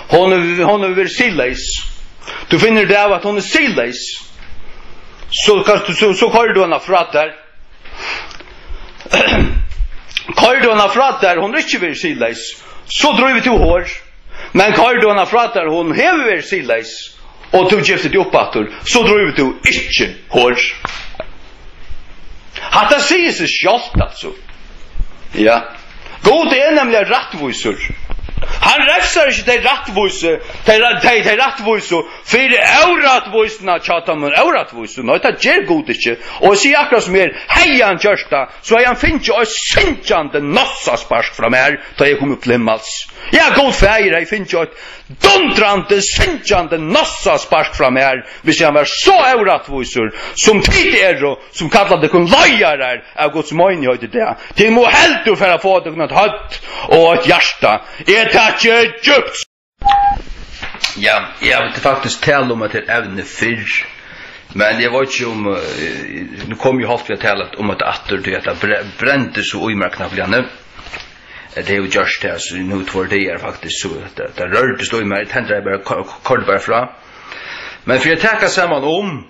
Hon är silleis. Du finner det av att hon är silleis. Så kör du henne frat där. Kör du henne frat där, hon är inte ver silleis. Så drar vi till hår. Men kör du henne frat där, hon är ver silleis. Och du gifter dig uppåt. Så drar vi till inte hår. Hatta säger sig självt alltså. Ja. God är nämligen rättvisor. Han räfsar inte till rättvise, till rättvise, för euratvisna tjatamon, euratvisna, och det ger god inte. Och sier akkurat som hej han kjørsta, så han finnes jo et synkjande nossasparsk fra meg, da jeg kom upp til himmels. Ja, god feir, jeg finnes jo et dundrande, synkjande nossasparsk fra meg, hvis han var så euratvisor, som tid som kallar det kun løyere av Guds møgnighet i det. Til må helt du for å få det kun et høtt og et hjärsta. Tack djupt. Ja, jag vill faktiskt tala om att det är ävne fyrr. Men jag vet inte om nu kom ju halvt vi har talat om att åter det brände så oimarkna för nu. Det är ju just det så nu två det är faktiskt så att det rörde står i mig tändra bara kort bara fra. Men för att tacka samman om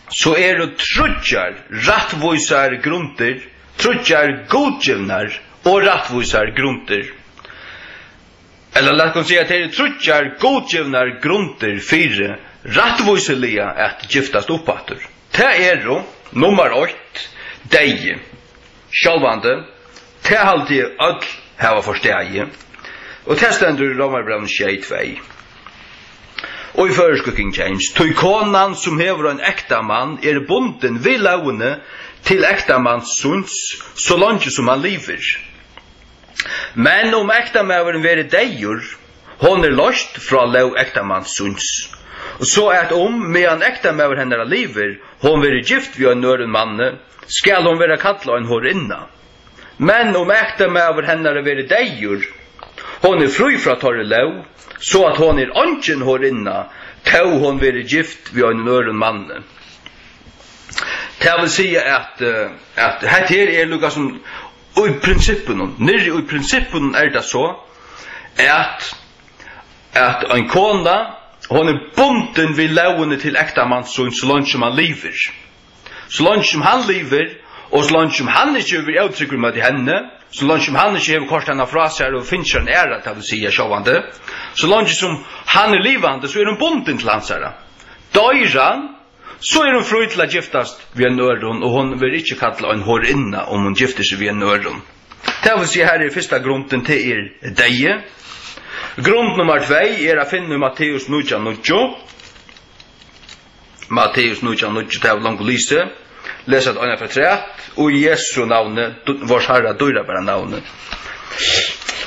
så är det trutjar rättvisar grunder, trutjar godgivnar och rättvisar grunder. Eller låt oss säga att det är trutjar godgivnar grunder för rättviseliga att giftas uppåt. Det är då nummer 8 dig självande det alltid öll hava förståelse. Och testande Romarbrevet 6:2. Och i förska King James, tog konan som hever en äkta man är bunden vid lovene till äkta mans sons så långt som han lever. Men om äkta mäveren vere dejur, hon är lost från lov äkta mans sons. Så att om medan äkta mäver henne lever, hon vere gift vid en nören manne, skall hon vara kallad en horinna. Men om äkta mäver henne vere dejur, hon är fri från torre lov, så att hon är ongen horinna, tog hon vere gift vid en nören manne. Det vill säga att här är Lukas som och i principen är det så att en kona hon är bunden vid lovene till äkta mans son så långt som han lever. Så långt som han lever och så långt som han inte över uttrycker med henne, så långt som han inte har kort henne fra sig och finns en ära till att säga sjåvande, så långt som han är livande så är hon bunden till hans ära. Döjran så är hon fri till att giftas vid en öron och hon vill inte kalla en horinna om hon gifter sig vid en öron. Det vill säga här i första grunden till dig. Grund nummer 2 är att finna i Matteus 9:9. Matteus 9:9 det är långt lyse. Läsa det 1:3 och i Jesu namn vars Herre dörra bara namnet.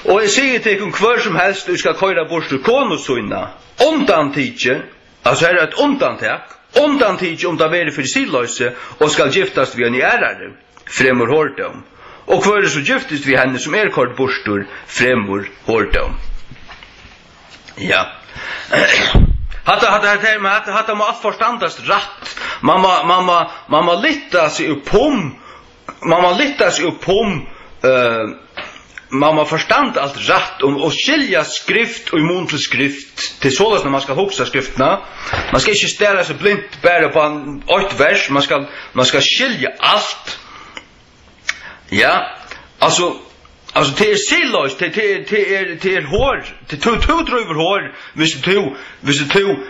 Och jag säger till en kvar som helst du ska köra bort ur konusöna. Undantidje, alltså här är ett undantag. Undantidje om det är för sillöse och ska giftas vid en ärare, främmor hårdom. Och för så giftas vi henne som är kort borstor, främmor hårdom. Ja. Hatta må allt förstandas rätt. Mamma litta sig upp om. Man förstand allt rätt och skilja skrift och muntlig skrift till sådant när man ska huxa skrifterna. Man ska inte ställa sig blint bara på en 8 vers, man ska skilja allt. Ja, alltså det är sillös, det är hår, det är dröver hår, hvis du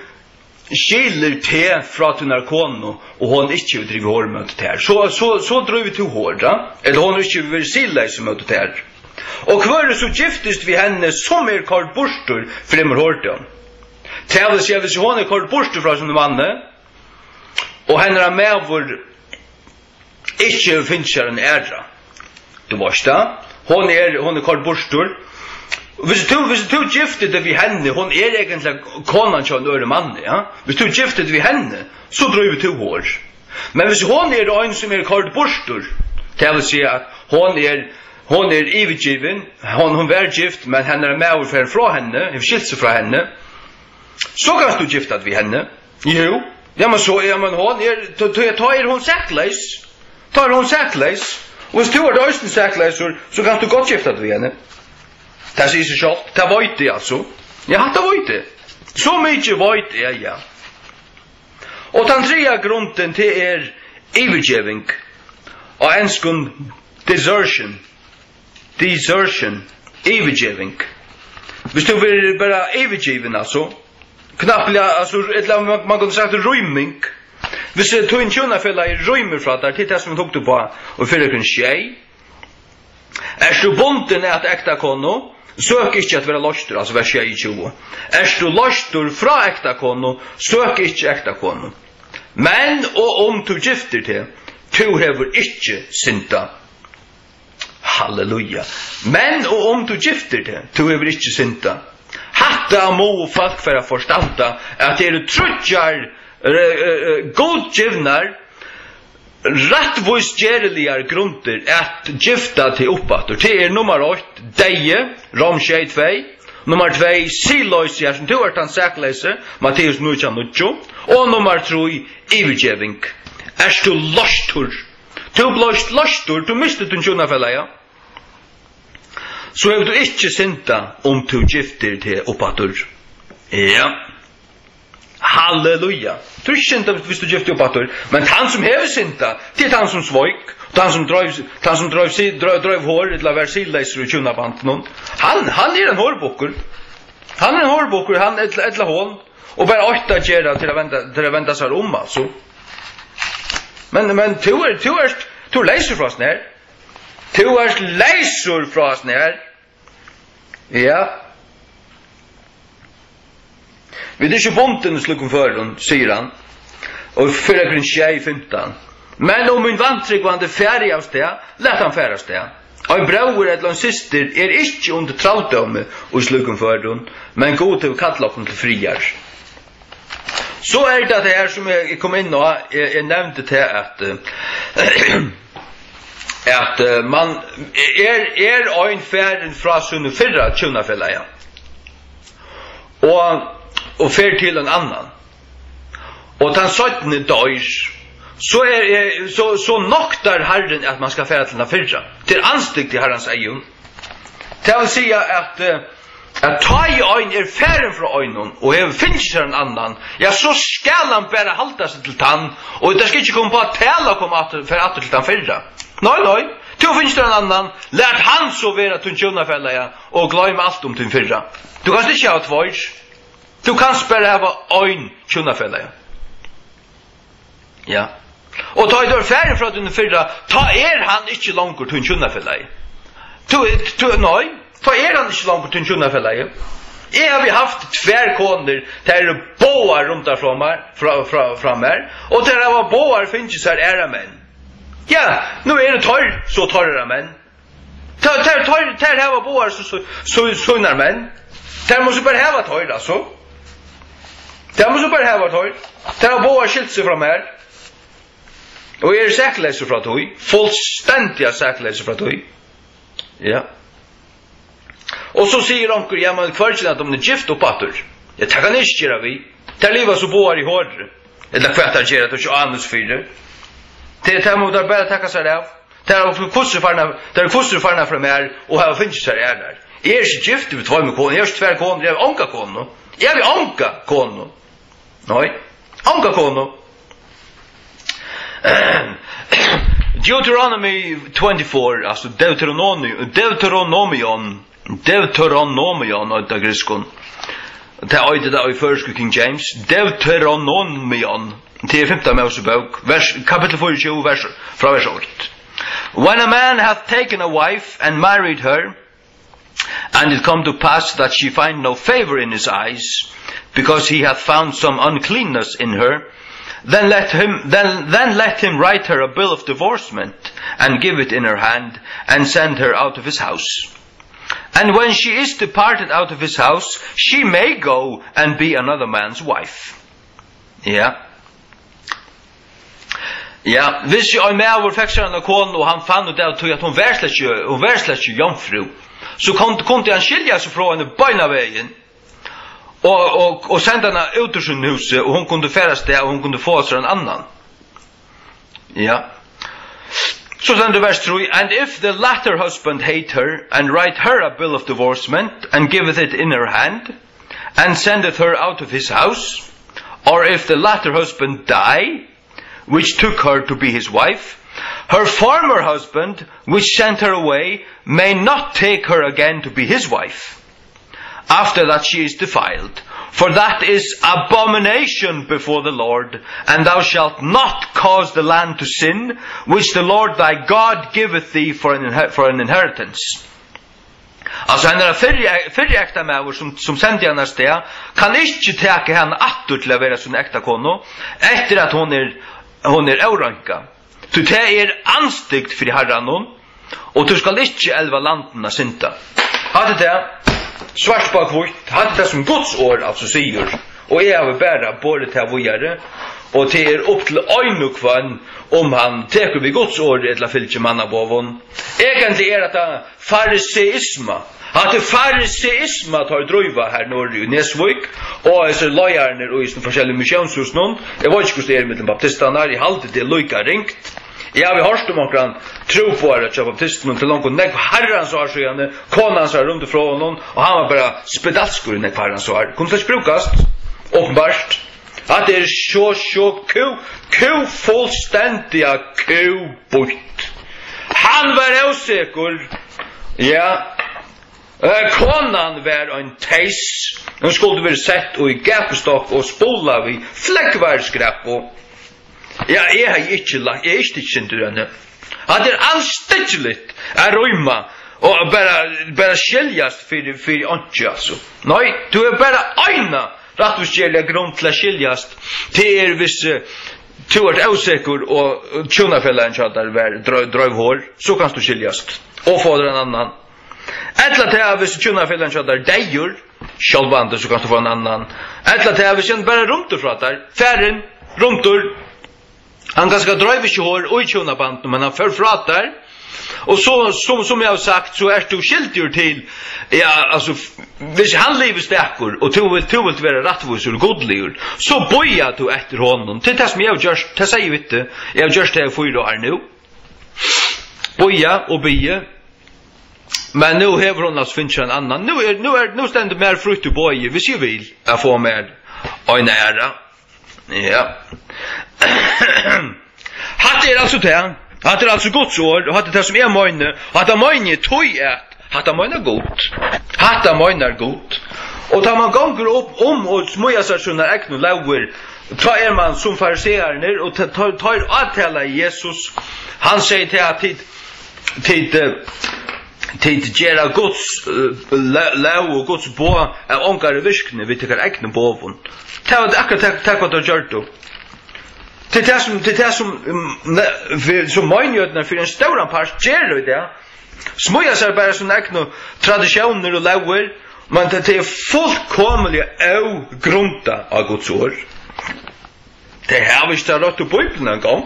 skiljer te fra till narkono och hon inte vill driva hår med det här. Så dröver till hår, ja? Eller hon inte vill sillös med det här. Och kvar så giftes vi henne som är kort borstor främmer hårdom. Det vill säga hvis hon är kort borstor från sin manne och henne är med vår inte finns en ära. Du varsta. Hon är kort borstor Hvis du gifter det vi henne, hon egentlig konan til en øre mann, ja? Hvis du gifter det vi henne, så driver du hår. Men hvis hon en som kort borstor, det vil si at hon ivergiven, hon var gift, men henne med fra henne, skilt seg fra henne, så kan du gifta det vi henne. Jo, ja, men så men hon säkleis. Tar hon säkleis. Och hvis du har døysten säkleis, så kan du godt gifta det vi henne. Det sier seg selv. Det vet jeg altså. Ja, det vet jeg. Så mye vet jeg, ja. Og den tredje grunden til ivergiving, og enskund desertion, ivergiving. Hvis du vil bare ivergiven, altså, knapplega, altså, man kan sagt ryming. Hvis du en kjønnafella rymer fra der, til det som vi tok det på, og fyrer kun skjei, du bonden at ekta kono, søk ikke at være lostur, altså vers 20. Du lostur fra ekta kono, søk ikke ekta kono. Men, og om du gifter til, du hever ikke synda. Halleluja. Men, og om du gifter til, du hever ikke synda. Hatta må folk for å forstanda at det trutjar godgivnar rattvis gjereligar grunder at gifta til oppatter. Det nummer 8, deie, Rom 2. Nummer 2, siloisia, som du den sækleise, Matteus 9:9. Og nummer 3, ivergiving. Du lostur? Du blåst lostur, du mistet din kjønnafella, ja. Så hever du ikke synda om du gifter til oppatter. Ja. Halleluja. Du ikke synda hvis du gifter oppatter, men han som hever synda, det han som svoik, han som drøv hår, eller vær sileiser og kjønnaband, han en hårbokker. Han en hårbokker, han etla hån, og bare 8 gjerra til å venda seg om, altså. Men du leiser fra oss nær. Du leiser fra oss nær. Ja. Vi ikke bonden slukken for den, sier han. Og fyrer grunn 15. Men om min vantrykvande færdig av sted, let han færdig av sted. Og brauer eller en syster ikke under traldømme og slukken for den, men god til å kalle oppen til friar. Så det her som jeg kom inn og jeg nevnte til at man en færen fra sunne fyrra tjunafella, ja. Og fer til en annan. Og den 17. døys, så noktar Herren at man skal færa til den fyrra. Til anstygt i Herrens egen. Det vil si at ta i øyn færen fra øynen, og finnes seg en annan, ja, så skal han bare halda seg til tann, og det skal ikke komme på at tala komme for at til den fyrra. Nei, du finnes seg en annan, lært han så være til kjønnafella, ja, og gløyme alt om til fyrra. Du kan ikke ha tvøys. Du kan bare ha øyn kjønnafella, ja. Ja. Og ta i dør færen fra den fyrra, ta han ikke langer til kjønnafella, ja. Nei, ta han ikke langer til kjønnafella, ja. Jeg har haft tvärkoner där båar runt där från mig och där var båar finns här era män. Ja, nu det torr så torra män. Tar här båar så sunnar män. Där måste bara ha torr alltså. Där måste bara ha torr. Där båar skilt sig från mig. Och säkerligen så från dig. Fullständigt säkerligen så från dig. Ja. Og så sier onker, ja, men kvartsen at de gift opp atur. Ja, det kan ikke gjøre vi. Det livet så boar i hårdre. Eller kvartar gjør det, og ikke anus fyre. Det må der bare takka seg av. Det kusser farna fra meg, og her finnes seg er der. Jeg ikke gift med tvær med kone, jeg ikke tvær kone, jeg onka kone. Jeg onka kone. Nei, onka kone. Deuteronomy 24, altså Deuteronomion av griskon. Det det i første King James. Deuteronomion. Det 15. Mosebok, kapitel 24, fra vers 8. When a man hath taken a wife and married her, and it come to pass that she find no favor in his eyes, because he hath found some uncleanness in her, then let him write her a bill of divorcement, and give it in her hand, and send her out of his house. And when she is departed out of his house, she may go and be another man's wife. Ja. Ja, hvis jeg med over fikser han av konen, og han fann ut av at hun var ikke jomfru, så kunne han skilja seg fra henne beina veien, og sende henne ut ur sin huset, og hun kunne færes det, og hun kunne få seg en annan. Ja. Så then the verse 3, and if the latter husband hate her, and write her a bill of divorcement, and giveth it in her hand, and sendeth her out of his house, or if the latter husband die, which took her to be his wife, her former husband, which sent her away, may not take her again to be his wife, after that she is defiled. For that is abomination before the Lord, and thou shalt not cause the land to sin, which the Lord thy God giveth thee for an inheritance. Altså han fyrre ekta med som sendte henne sted, kan ikke teke henne atter til å være sin ekta kono, etter at hun er avranka. Så det anstygt for herren hon, og du skal ikke elva landen av synda. Hadde det, svart bak vårt, hadde det som Guds år, altså sier, og jeg har bare båret til våre, og det opp til øynukvann om han teker vi Guds år eller fylke mannabovon. Egentlig at det fariseisma, at det fariseisma tar drøyva her nord i Nesvik, og jeg ser løyerne og i sånne forskjellige misjonshus noen. Jeg vet ikke hvordan det med baptistene her, jeg halte det løyka ringt. Jeg har hørt om akkurat tro på at baptistene til langt og nekv herren så har seg konan så har rundt fra honom, og han var bare spedalskur i nekv herren så har. Kunne det brukast, åpenbart, at det så fullstendiga bort. Han var usikker, ja, konan var en teis, hun skulle være sett og i gapestokk og spola vi flekkvarsgrepp og ja, jeg er ikke sindur henne. Han anstedgeligt er røyma og bare skiljast for åndsje, altså. Nei, du bare øyna rett og skjelja grunn til å skiljast til hvis du usikker og tjonafellaren kjadar var drøyvhår, så kan du skiljast og få en annan. Etla til hvis tjonafellaren kjadar deigur, sjálvbande, så kan du få en annan. Etla til hvis han bare rundur fra der, færen, rundur, han ganska drøyv ikke hår og i tjonabanden, men han fører fra der. Og så, som jeg har sagt, så du skilter til, ja, altså, hvis han lever stekker, og du vil være rettvis og godlig, så bøyer du etter honom. Til det som jeg har gjort, det sier jeg ikke, jeg har gjort det jeg 4 år nå. Bøyer og bøyer. Men nu hever hon altså finnes en annan. Nu stender mer frukt og bøyer, hvis jeg vil, jeg får mer øyne ære. Ja. Hatt altså det, hatt altså Guds år, og hatt det som møyne, hatt møyne tøy hatt møyne godt, hatt møyne godt, og da man ganger opp og smøyer seg sånne ekne lauer, tar man som fariseerne, og tar avtale Jesus, han sier til at tid gjøre Guds lau og Guds bå av ångare virkene, vi tykker ekne båven. Det var akkurat takk hva du gjør du. Til det som møgnjødene for en større part gjør det, smøyer seg bare sånne ekne tradisjoner og lauer, men det fullkomlig avgrunta av Guds år. Det har vi ikke rett til Bibelen en gang.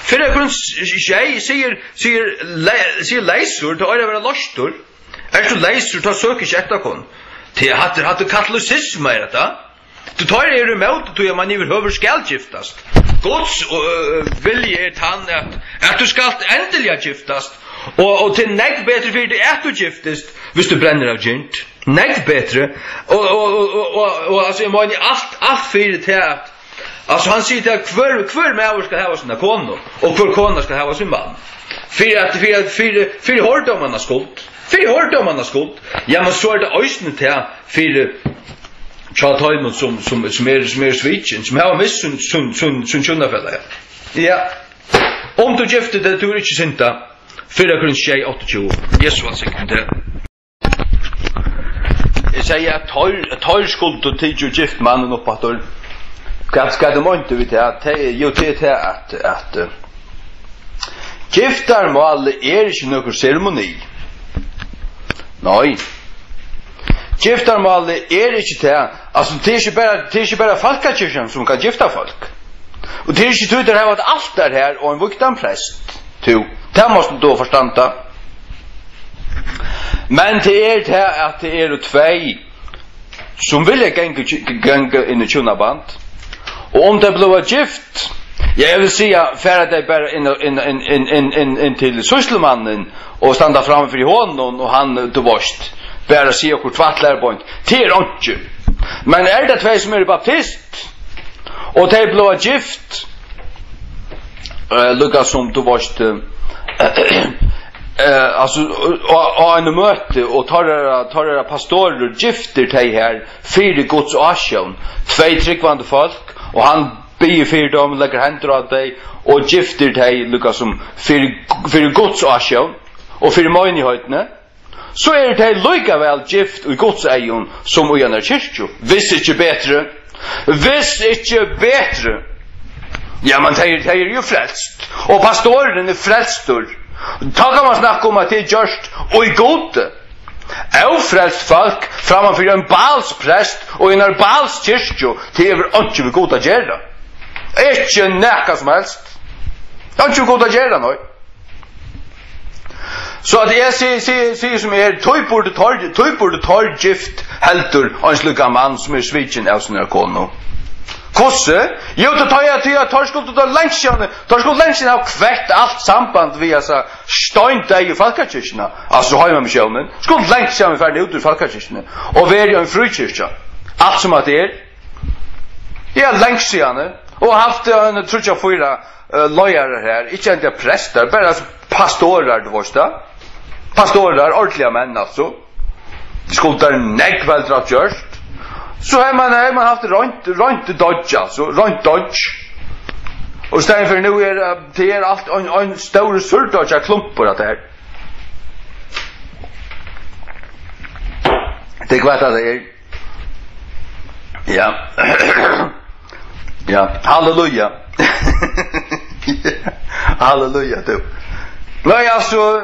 For jeg sier leisur, til å være lostur. Du leisur, til å søke ikke etterkom. Til at katolisisme dette. Du tar imot, du man i høver skal giftast. Guds vilje tann at du skal endelig giftast. Og til negg bedre for det du giftest, hvis du brenner av gynt. Negg bedre. Og altså, jeg må alt fyrir til at altså han sier til at hver med skal hava sina koner, og hver kona skal hava sin mann. Fyrir hårdommarna skuld. Ja, men så det øysene til fyrir tjatøymen som svitjen, som hava mist sin kjønnafella. Ja. Om du gifter det, du ikke synda. 4:28. Jesu var sikkert det. Jeg sier at tøyr skuld og tidlig gift mannen opp at Ganska det månte vi til at giftarmål ikke noe seremoni. Nei. Giftarmålet ikke det. Altså, det er ikke bare folkekirken som kan gifta folk. Og det er ikke tog det her at alt er her og en vuktan prest. Det måste du forstanda. Men det er det at det er tvei som vil ganga inn i tjunaband. Og om det blir gift, jeg vil si at færre deg bare inn til syslemannen og standa framfor honom og han du vorst. Bara si okkur tvattlærbund til ikke. Men det tvei som er baptist og de blå gift lukka som du vorst altså og en møte og tar pastorer gifter de her fire Guds asjon tvei tryggvande folk og han byr fyrir dem legger hender av deg og gifter de lukka som fire Guds asjon og fire møynighetene så er det likevel gift i Guds eion som i en kyrkjo. Hvis ikke bedre. Ja, men det er jo frelst. Og pastoren er frelstor. Da kan man snakke om at det er gjørst og i gode. Frelst folk framfor en balsprest og en balskyrkjo det er ikke vi god å gjøre. Ikke nekka som helst. Ikke vi god å gjøre noe. Så at jeg sier som tøy burde tar gift heldur og en slukka mann som svitjen av sin kone. Kosse? Jo, det tar jeg til at tar skulle lensjane ha kvett alt samband via støynt deg i falkakirkene, altså heimamisjonen, skulle lensjane ferdig ut ur falkakirkene, og være en frukirkja. Alt som at det er. Jeg har lensjane, og haft en trutja fyra løyere her, ikke en prester, bare pastorer, du vorst da. Pastorer, ordentliga menn altså. Skulder negveldrat gjørst. Så har man haft rønt dodge altså, rønt dodge. Og stedet for nu det er alt en stor surdodge klumpor at det her. Det er kvart at det er. Ja. Ja, halleluja. Halleluja, du. Nei, altså,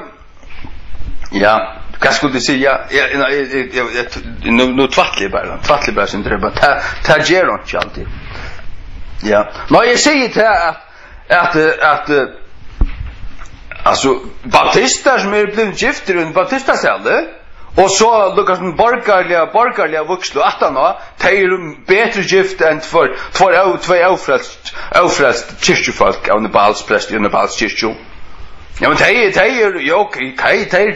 ja, hva skulle du si? Nå tvattlig bare sin drømmer. Det gjør han ikke alltid. Ja, nå jeg sier til at altså, baptister som er blevet gifter under baptistaselle, og så lukkar som borgerliga vuxlu at han har, de er bedre gift enn for tvei avfrelst kyrkjefolk av Nebalsprest i Nebalskyrkjo. Ja, men de er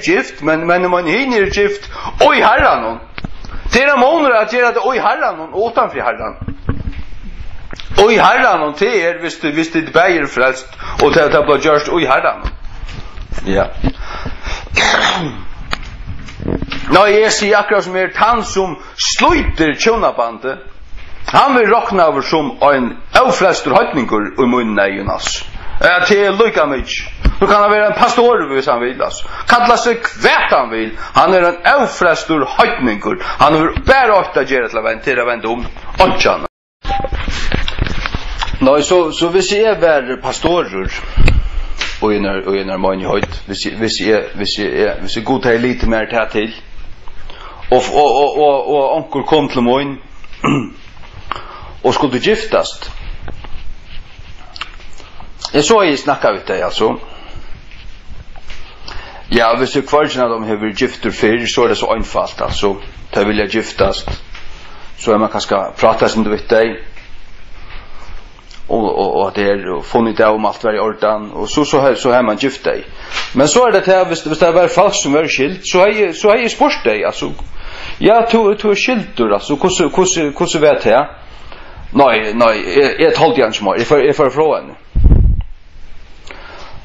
gift, men man hinner gift, oi herran. Det er måneder at gjør det oi herran, utanfri herran. Oi herran, det er hvis det er frelst, og det blir gjørst oi herran. Ja. Nå, jeg sier akkurat som han som sluiter tjonabandet, han vil råkna over som en avfrelstur høytningur i munnen av Jonas. Det er lykka mykje. Nu kan han være en pastor hvis han vil, altså. Kalla seg kvært han vil. Han er en avfrelstur høytningur. Han vil bare ofta gjøre til å vende om åndsjana. Nå, så hvis jeg er pastorer, og en er mange høyt, hvis jeg godtar lite mer til, og onkel kom til mån, og skulle giftast. Jeg så jeg snakka vidt deg, altså. Ja, hvis jeg kvartjen av dem har vært gifter før, så er det så einfalt, altså. Da vil jeg giftast, så er man kanskje prata som du vidt deg, og at det er funnet av om alt var i ordan, og så har man gift deg. Men så er det til, hvis det var folk som var skilt, så har jeg spurt deg, altså. Ja, du er skiltur, altså, hvordan vet jeg? Nei, jeg talte jeg ikke mer, jeg får fra henne.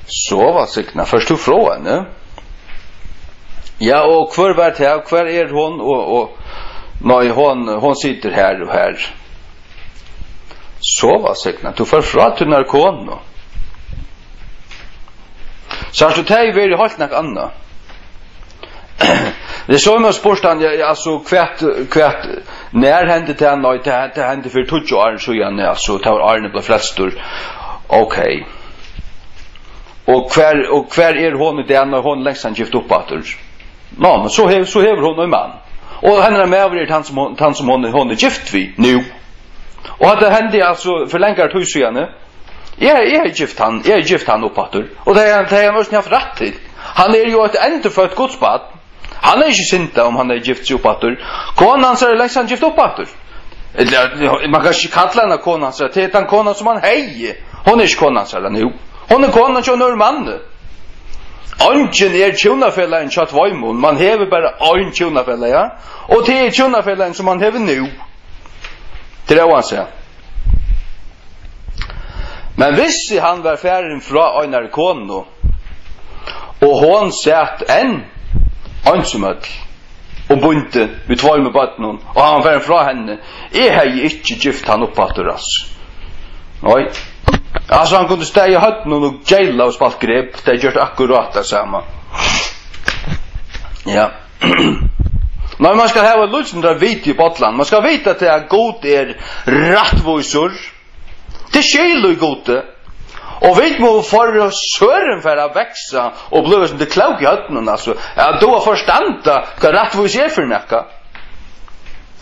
Så var sikna, først du fra henne. Ja, og hver var det her, hver er hon, og nei, hon sitter her og her. Så var sikna, du får fra til narkon. Så altså, det er veldig holdt nok anna. Det så med spørsmål, altså, hvert nær hendte til han, og det hendte for 20 år så igjen, altså, det var Arne ble flestor. Ok. Og hver er hon i det, når hon lengst han gift opp atter? Nå, men så hever hon en man. Och henne är med över han som hon är gift vid nu. Och att det hände alltså för längre tid sedan. Jag är gift han uppåt. Och det är måste ni ha rätt till. Han är ju ett ändfött godsbad. Han är inte synta om han är gift sig uppåt. Konan så är liksom gift uppåt. Man kan inte kalla henne konan så det är den konan som han hej. Hon är inte konan så eller nu. Hon är konan som en man. Ongen tjonafella en chat vaimon. Man hever bara en tjonafella, ja. Och det är tjonafella som man hever nu. Det är vad han säger. Men visst han var färden från en kono. Och hon satt en ansomöll. Och bunte vid två med batten. Och han var färden från henne. Jag har ju inte gift han uppfattar oss. Oj. Alltså han kunde stäga hötten och gälla och spalt grep. Det gjort akkurat det samma. Ja. När man ska ha lustra vit i Botland. Man ska veta att det är god är rättvisor. Det sker ju gott. Och vet man för sören för att växa och bli som det klaug i hötten alltså. Ja, då förstanda vad rättvis är för näka.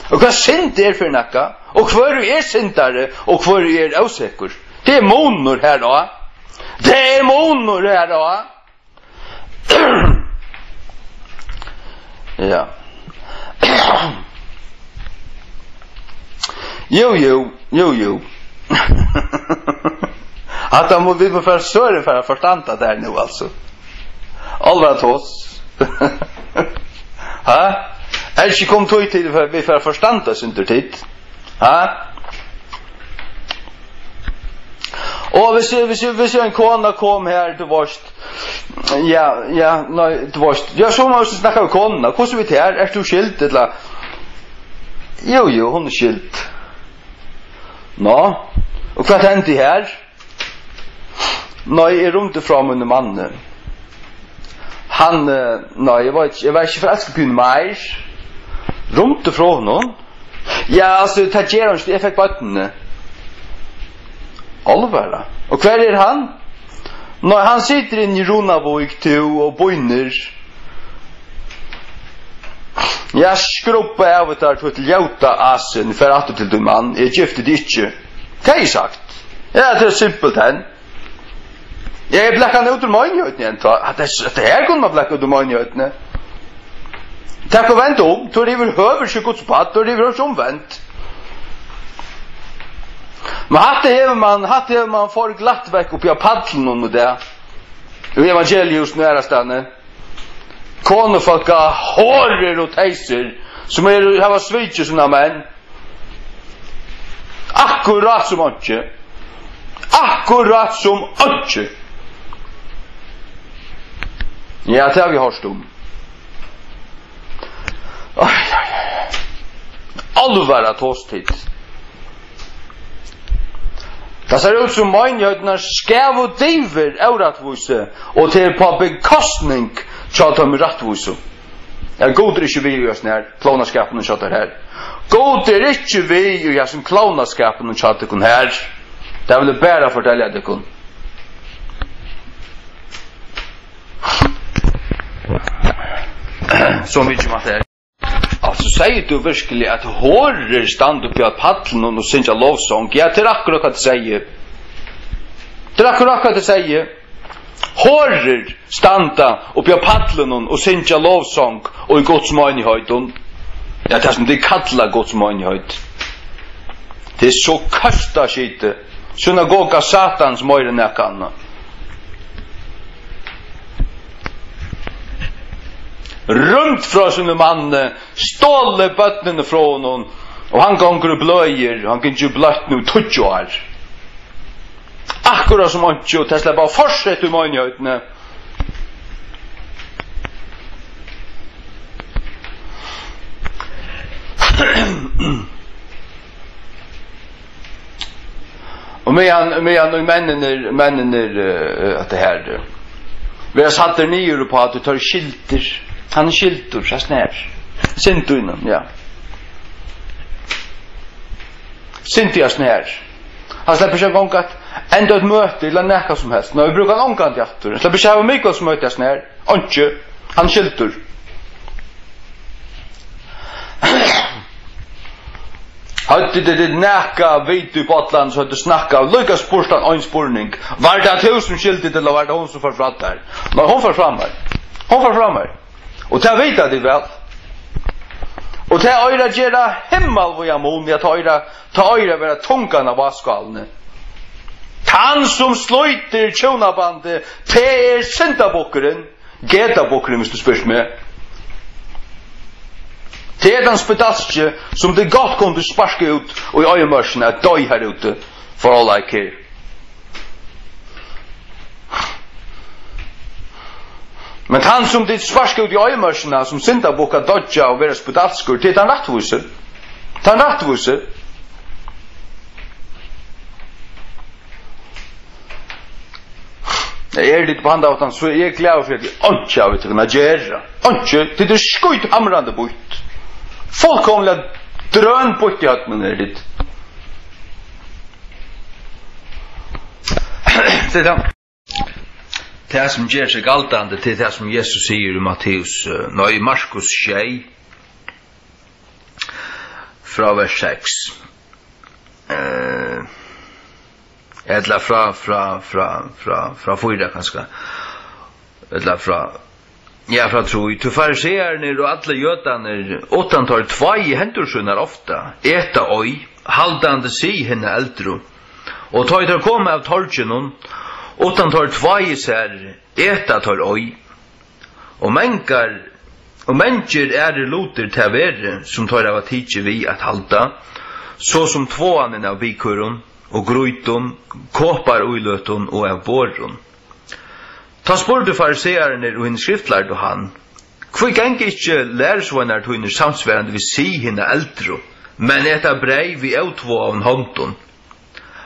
Och vad synd är för näka. Och för är syndare och för är osäker. Det är monor här då. Det är monor här då. Ja. Jo. Att de vill för sören för att förstanda där nu alltså. Allvar oss. Ha? Är det kom till för vi för förstanda synd tid. Ha? Och vi ser en kona kom här till varst. Ja, nej, till varst. Jag så måste snacka med kona. Hur så vet här? Är du skilt eller? Jo, hon är skilt. Nå. Och vad hände här? Nej, är runt ifrån under mannen. Han nej, jag var inte förälskad på mig. Runt ifrån honom. Ja, alltså tagerar jag fick botten. Allvara. Och kvar är han? Nej, han sitter in i Ronavik till och boinner. Jag skruppar av det här till jauta asen för att till din man. Jag gifte det inte. Kan jag sagt? Ja, det är simpelt här. Jag är bläckande ut ur möjligheten. Det här kunde man bläcka ut ur möjligheten. Tack och vänt om. Då river höver sig godspatt. Då river oss omvänt. Men hade man får glatt väck upp i paddlen och det. I evangelius nära stanne. Konefolka hårer och teiser som har svitser såna män. Akkurat som inte. Akkurat som inte. Ja, det har vi hört om. Allvara tåstid. Det ser ut som möjligheterna skäv och diver av rättvise och till på bekostning tjata om rättvise. Jag god är inte vi i oss när klonaskapen och tjatar här. God är inte vi i oss som klonaskapen och tjatar här. Det vill jag bara fortälja det kun. Som vi inte matar. Alltså säger du verkligen att hårer stand upp i att paddlen och synja lovsång. Ja, det är akkurat vad det säger. Det är akkurat vad det säger. Hårer standa upp i att paddlen och synja lovsång och i Guds mönighet. Ja, det är som det kallar Guds mönighet. Det är så kasta skite. Synagoga satans möjre näkanna. Runt från sin man ståle bötnen från hon och han gånger och blöjer han kan ju blött nu 20 år akkurat som han ju Tesla bara fortsätter möjligheterna och med männen att det här vi har satt er nere på att du tar skilter. Han är skilter, så snär. Sint du innan, ja. Sint jag snär. Han släpper sig en gång att ända ett möte eller näka som helst. När vi brukar en ångkant i aftur. Han släpper sig av mycket som möte jag snär. Inte. Han är skilter. Hade det näka vet du på Atlant så det snacka Lucas Purstan en spurning. Var det 1000 skilt eller var det hon som förfratt där? Men hon förframmar. Hon förframmar. Och ta vet det väl. Och ta öra gera himmel vad jag mån jag ta öra vara tungan av vaskalne. Han som slöjter tjonabandet te syndabokkeren, getabokkeren hvis du spørs med. Det den spedalske som det godt kunne sparske ut og i øyemørsen at døy her ute for all I care. Men han som det sparske ut i øyemørsen som syndabokka dødja og være spedalskur, det han rettviser. Det han rettviser. Litt på handautan, så jeg gleder for at jeg ikke har til å gjøre. Ikke, det er skjøyt hamrande bort. Fullkomlig drøn bort i hatt, men litt. Det som gjør seg galtande til det som Jesus sier i Matteus, i Markus 6, fra vers 6. Eller fra 4 kanskje. Eller fra tro. Til fariseerne og alle jødene, åttantar 2 hendelsunar ofta, eta oi, haldande si henne eldro. Og ta etter komme av torgenon, åttantar 2 ser, eta tar oi. Og mennesker loter til verre, som tar av tidsi vi at halda, så som 2 av bikuron, og grøyton, kåpar uiløton og av borron. Ta spurte fariseerne og henne skriftlærte og han, hvor geng ikkje lærersvannar to henne samsværande vi si henne eldro, men etta brei vi avtvo av håndon.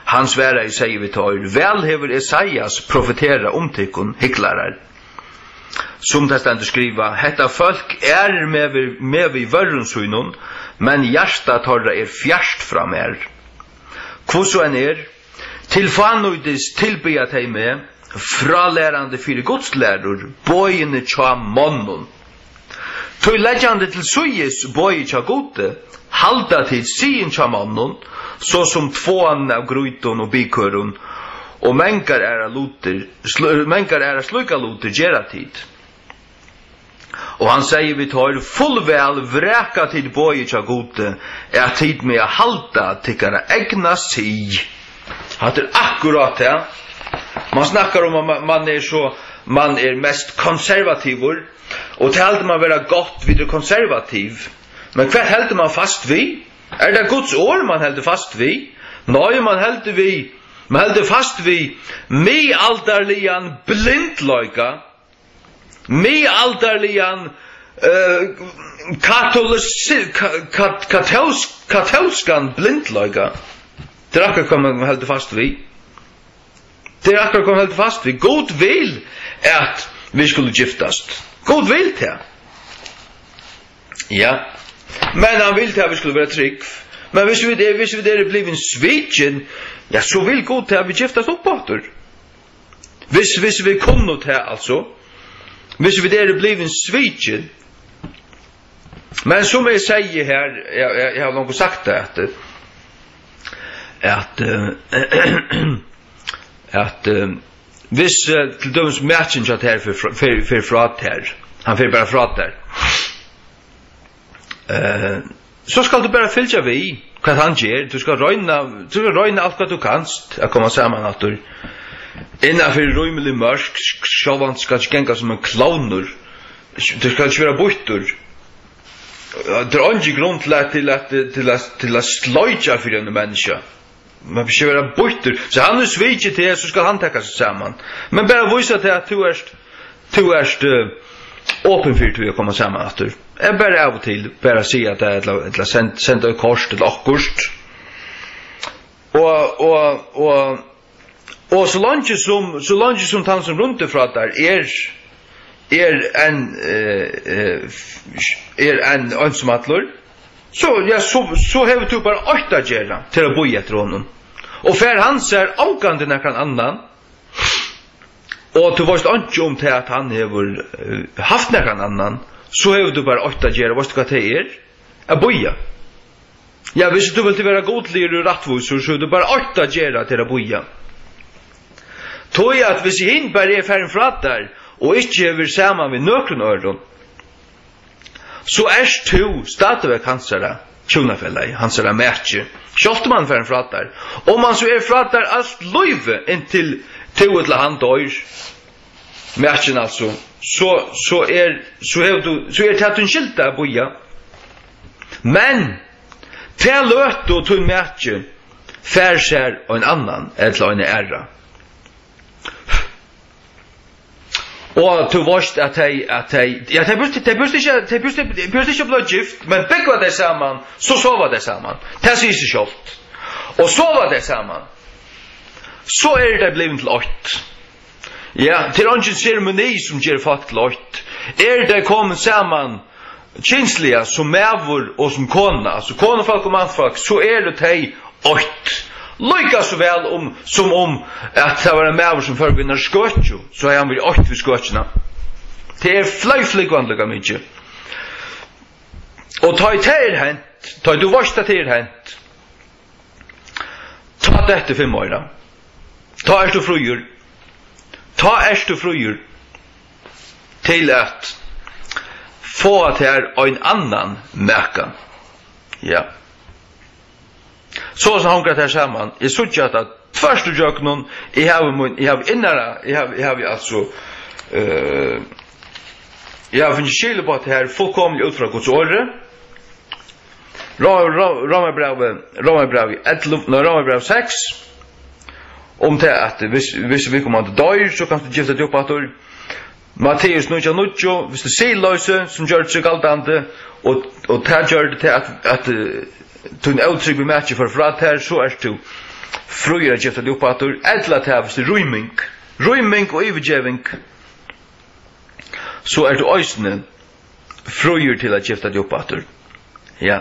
Han sværa i seg vi tar, vel hever Esaias profetera omtikkon hiklarar. Som det stendur skriva, hetta folk med vi vörrunsunon, men hjärsta torra fjerst fram Kvoso en tilfannoides tilbya teg med, fralærande fyrir godslærur, bøyene tja monnon. Tøy leggjande til suyes bøy tja gode, halda til sien tja monnon, så som 2 av grøyton og bikøron, og mengar sluka loter gjerra tid. Og han sier vi tar fullvel vreka tid bøy tja gode, tid med a halda tikkara egna si. Hatt akkurat det. Man snackar om at man mest konservativor, og til heldur man vera godt vid konservativ. Men hva heldur man fast vi? Det Guds ord man heldur fast vi? Nei, man heldur fast vi mi aldarlian blindløyga, mi aldarlian katolskan blindløyga. Det akkurat hva man heldur fast vi. Det akkurat hva man heldur fast vi. God vil at vi skulle giftast. God vil til. Ja. Men han vil til at vi skulle være trygg. Men hvis vi blivin svitjen, ja, så vil God til at vi giftast oppåter. Hvis vi kunne til, altså. Hvis vi blivin svitjen. Men som jeg sier her, jeg har nok sagt det, at hvis til dømes matchen kjatt her for frat her, han fyrir bare frat her, så skal du bare fylja vi hva han gjør. Du skal røyna alt hva du kanst å komme sammen at du innanfor røymelig mørk, sjåvan skal ikke genga som en klauner, du skal ikke være bøytur. Det ikke grunn til å sløyja for en menneske. Man vil ikke være bøytur. Så han svitjer til, så skal han tekka seg sammen. Men bare vise til at du erst åpen for til å komme sammen at du. Jeg bare av og til bare si at det er sendt av kors til akkurst. Og så langt som han som rundt ifra der en ønsomatlor, så hever du bare 8 gjerra til å bo etter honom. Og for han ser avgande nekran annan, og du varst ikke om til at han hever haft nekran annan, så hever du bare 8 gjerra. Varst du hva det boja. Ja, hvis du vil være godlig og rattvisor, så du bare 8 gjøre til å boja. Tog jeg at hvis jeg hin bare er ferdig fra der, og ikke vil sammen med nøkron øren, så du stadigvæk hansara tjonafellei, hansara merke. Kjolt man ferdig fra der. Om man så er fra der alt løyve inntil to til han dør, merken altså, så er det at hun skilta boja. Men, til løt og til merke, fær seg en annan, eller en æra. Og du varst at de burde ikke bli gift, men begge var det sammen, så sova det sammen. Det sier seg selv. Og sova det sammen, så det blevet til 8. Ja, til en ceremoni som gjør folk til 8. Det kommet sammen kinslige som mævor og som kona, altså konefolk og mannfolk, så det til 8. Lika så vel som om at det var en mævor som forbinder skøtjo, så han vært 8 ved skøtjene. Det fløyfligvanlige mykje. Og ta i teir hent, ta i du varsta teir hent, ta dette 5 år. Ta du frujur. Ta du frujur til at få at her en annan mæka. Ja. Så som hangar det her sammen, jeg sutja at tvers du gjør noen, jeg har innara, jeg har altså, jeg har finnet skille på at det her fullkomlig ut fra Guds åre. Romerbrevet 6, om det at hvis vi kommer til døyr, så kan du gifte deg opp at Matteus 9:9, hvis det sier løse, som gjør det seg galdande, og det gjør det til at du en uttrykk med mætje for fra her, så du frøyre gifte deg opp at eller til hvis det ryming og ivergjeving, så du øysene frøyre til at gifte deg opp at ja.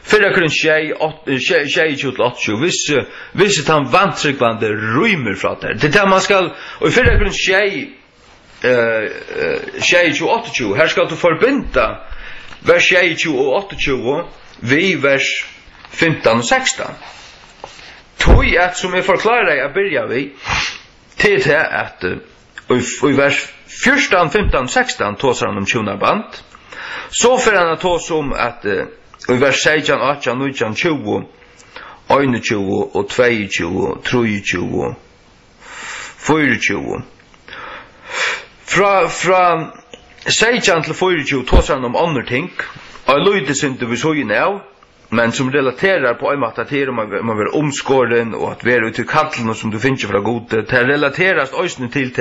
Fyrra kun tjej 28, hvis han vantryggvande rymer fra der. Det man skal, og fyrra kun tjej 28, her skal du forbinda vers 26 og 28 vi vers 15 og 16. Tog at som jeg forklarer jeg byrja vi til at i vers 14, 15 og 16 tåser han om tjonarband. Så får han tås om at i vers 16, 18, 19, 20, 21 og 22, 23, 24. Fra 16 til 24 tås han om andre ting, og løydes ikke vi så inn av, men som relaterer på en måte til om man vil omskåren, og at vi ute i kattelen som du finner fra gode. Det relateres også til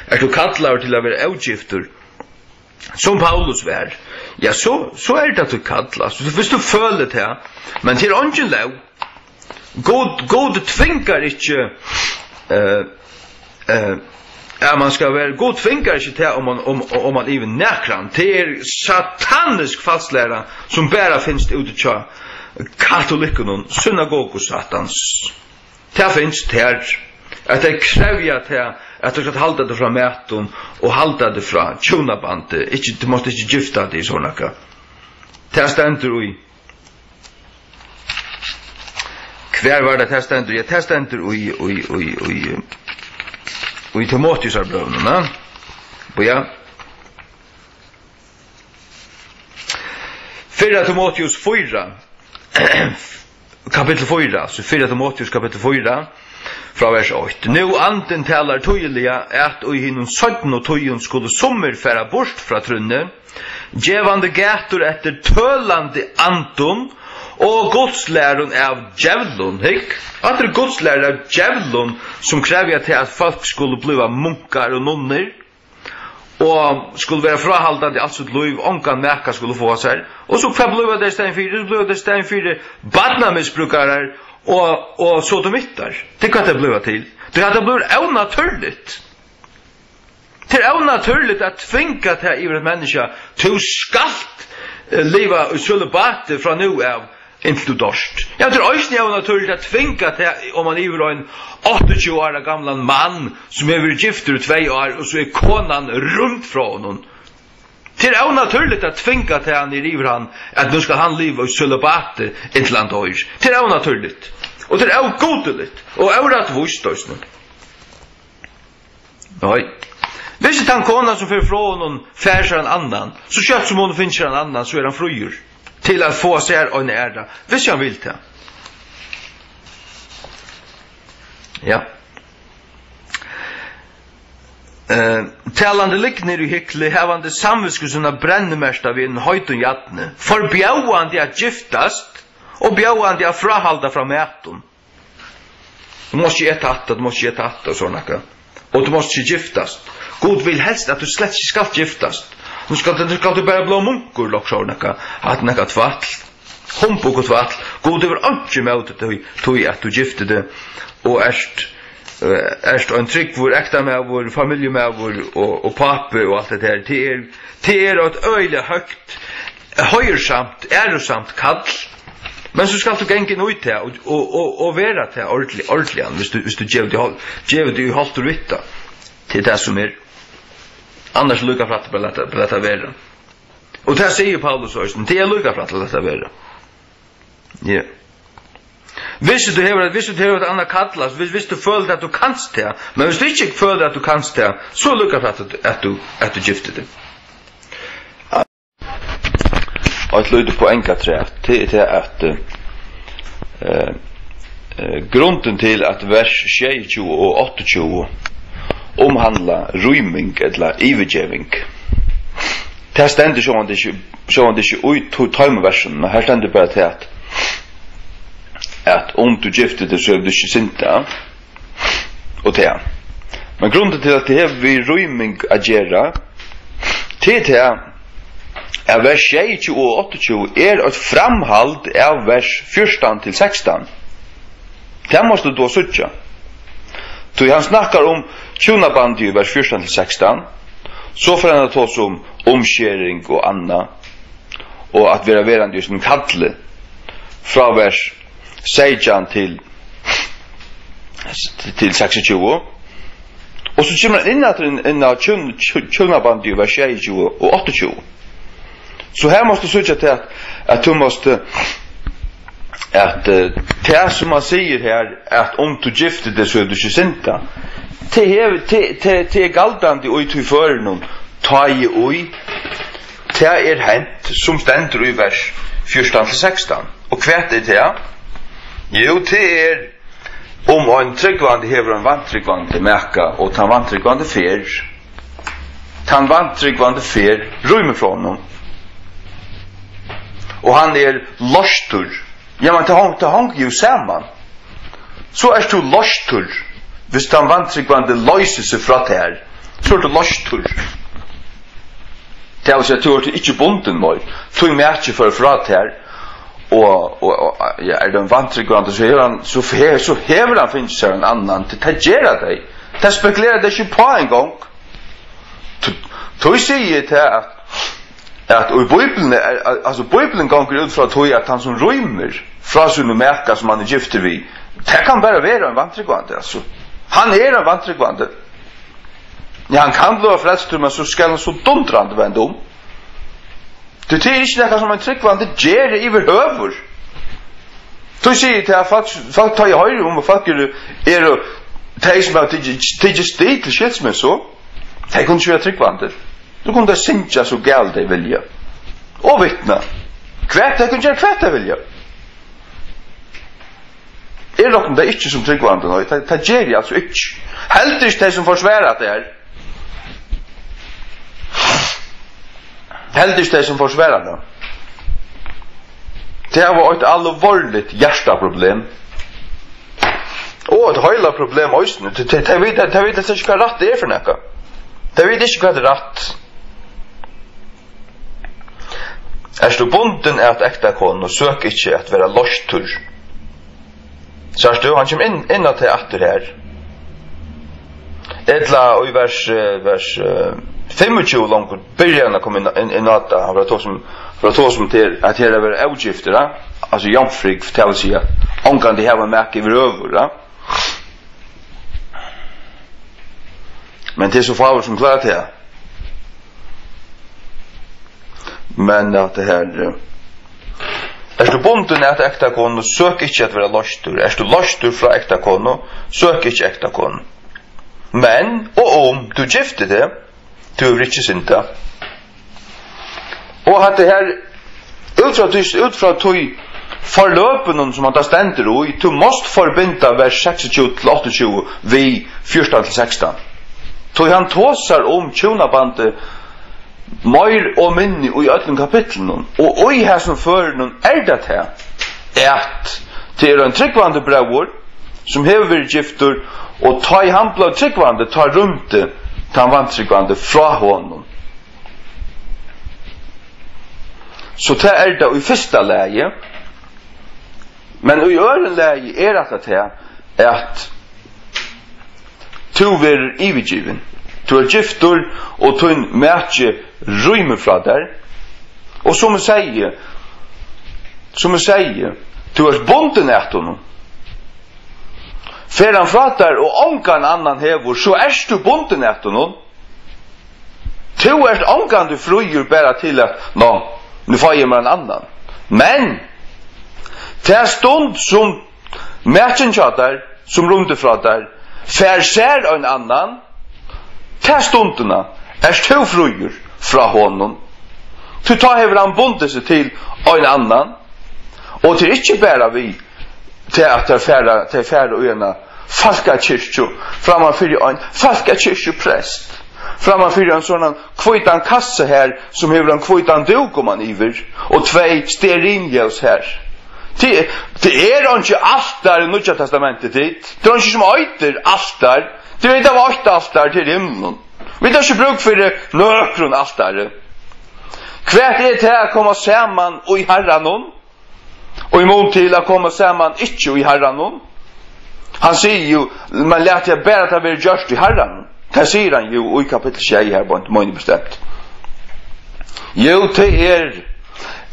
at du kattler til å være avgifter, som Paulus var. Ja, så det at du kattler. Hvis du føler det, men til ånden lov, god tvinger ikke man skal være god tvinger ikke til om man even nekran. Det satanisk falsklæra som bare finnes ute til katolikken, synagogosatans. Det finnes her at det krever til at du skal halda det fra mæton og halda det fra tjonabandet. Du måtte ikke gifta det i sånne. Det stendur i hver var det stendur? Ja, det stendur i Timotheus er brøvnene. Ja. 4 Timotheus 4, kapittel 4, så 4 Timotheus kapittel 4, fra vers 8. Nå anden talar tøyelige at og hinnom 17 og tøyen skulle sommerfæra bort fra trunne, gjevande gator etter tølande anton, og godslæren av djevlun, hikk? At det godslæren av djevlun som krever til at folk skulle bliva munkar og nonner, og skulle være frahaldande alt sitt liv, ongan meka skulle få seg. Og så bliva det stein 4, så bliva det stein 4 badnamisbrukare og sodomittar. Det kan det bliva til. Det kan det bliva onaturligt. Det onaturligt at tvinga til iver et menneske til skalt liva i sulibate fra nu av inntil du dorst. Ja, det også naturligt at tvinga til om man iver en 28 år gamla man som er gifter i 2 år og så konan rundt fra honom. Till är naturligt att tvinga till han i river han att nu ska han leva och celibat ett land år. Till är naturligt. Och till är godligt och orättvist också. Nej. Hvis det han kona som för från någon färsar en annan, så kött som hon finns en annan så är han fröjur till att få sig en ära. Hvis han vill det. Ja. Talande likner i hyckle havande samviskusuna brännemärsta vid en höjtun jatne, förbjauande att giftast och bjauande att frahalda från mäton. Du måste ge tatta, du måste ge tatta och sådana. Och du måste giftast. God vill helst att du slett ska giftast. Nu ska du bara blå munkor och sådana. Att näka tvattl. Humpuk och tvattl. God över inte med att du giftade och erst en trygg vår äkta med vår familj med vår och pappa och allt det där. Det är ett öjligt högt, höjrsamt, ärosamt kall. Men så ska du gänga ut det och vara det ordentligen hvis du ger det ju halt och vitta till det som är. Annars lukar för att låta vara. Och det säger Paulus också, det är lukar för att låta vara. Ja. Hvis du har ett annat kallas, hvis du føler att du kanst det, men hvis du inte føler att du kanst det, så lukar för att du gifter det. Och ett lyde på enka träft, det är att grunden till att vers 22 och 28 omhandla ryming eller ivergeving. Det ständer så det inte ut tajmversen, men här ständer bara till att om du gifter det så är du inte synta och det. Men grunden till att det här vid ryming att göra det är vers 22 och 28 är ett framhåll av vers 14 till 16. Det måste du söka. Så han snackar om tjunaband i vers 14 till 16. Så får han ta oss om omskärning och anna. Och att vara verande just en kattle. Från vers 16 till 26. Och så kommer han in att tjunaband i vers 20 och 28. Så här måste du söka till att du måste att det som man säger här att om du gifter det så är du inte synta. Det är galtande och i för någon ta i oj. Det är hänt som ständer i vers 14 till 16. Och kvärt är det? Jo, det är om en tryggvande hever en vantryggvande märka och tan vantryggvande fer. Tan vantryggvande fer rymmer från honom. Och han är lostur. Ja, men det hänger ju samman. Så är du lostur. Hvis han vantryggvande löser sig från det här, så är du lostur. Det är alltså att du är inte bunden mål. Du är med inte för från det här. Och ja, är det en vantryggvande så hever han finns sig en annan till att göra dig. Det spekulerar det inte på en gång. Du säger det att i Bibeln alltså Bibeln går ut från att han som rymmer från sin märka som han är gifter vid. Det kan bara vara en vantryggvande alltså. Han är en vantryggvande. Ja, han kan bli frälst men så ska han så dundrande vända om. Det är inte något som en tryggvande ger det över huvud. Du säger till att folk tar i höjre om och folk är det som att det är steg till skilsmäss så. Det kunde inte vara tryggvande. Du kunde synja så galt det vilja. Och vittna. Kvärt, det kunde göra kvärt det vilja. Är dock det inte som tryggvande. Det ger alltså inte. Helt inte det som försvärar det här. Helt inte det som försvärar det. Det här var ett allvarligt hjärtaproblem. Och ett höjla problem också. Det vet inte vad rätt det är för näka. Det vet inte vad det är rätt. Är du bunden att äkta kon och sök inte att vara lostur. Så är du, han kommer in att det här. Edla i vers 25 långt början att komma in att han var då som till att det är utgifter, alltså jomfrig förtäller sig att hon kan det här med märke över över. Men det är så farligt som klarar det här. men at det her du bonden at ekta konu, søk ikke at være lostur. Du lostur fra ekta konu, søk ikke ekta konu. Men, og om du gifter det, du er ikke synda. Og at det her, ut fra tog forløpen som han tar stender i, du måst forbinda vers 26-28 vi 14-16. Tog han tåsar om tjonabandet mer og minni i öllum kapitlen og i her som fører noen det her at det en tryggvande brevor som hever vært gifter og ta i han blod tryggvande ta rundt det ta han vant tryggvande fra honom så det det i første leie men i øren leie at det at to ver ivigiven du er gifter og to en mætje rymme fra der og som jeg sier du er bonden etter noen fer han fra der og ongan annan hever så du bonden etter noen du ongan du fruer bare til at nu får jeg meg en annan men til stund som mætjen der som runde fra der fer ser en annan til stundena to fruer fra honom. Du tar hever han bundet seg til en annan, og til ikke bare vi til at det er færre og ena falkakirkju, framan fyrir en falkakirkju prest, framan fyrir en sånn kvitan kasse her, som hever en kvitan dukoman iver, og 2 stearinljus her. Det ikke altar i Nudja testamentet ditt, det ikke som øyter altar, det ikke av 8 altar til himmelen. Vi tar ikke bruk for nøkron altare. Hvert til å komme sammen og i herranon, og i mån til å komme sammen ikke i herranon. Han sier jo, man lærte jeg bare at det være gjørst i herranon. Det sier han jo i kapittel 6 her, på en måned bestemt. Jo, det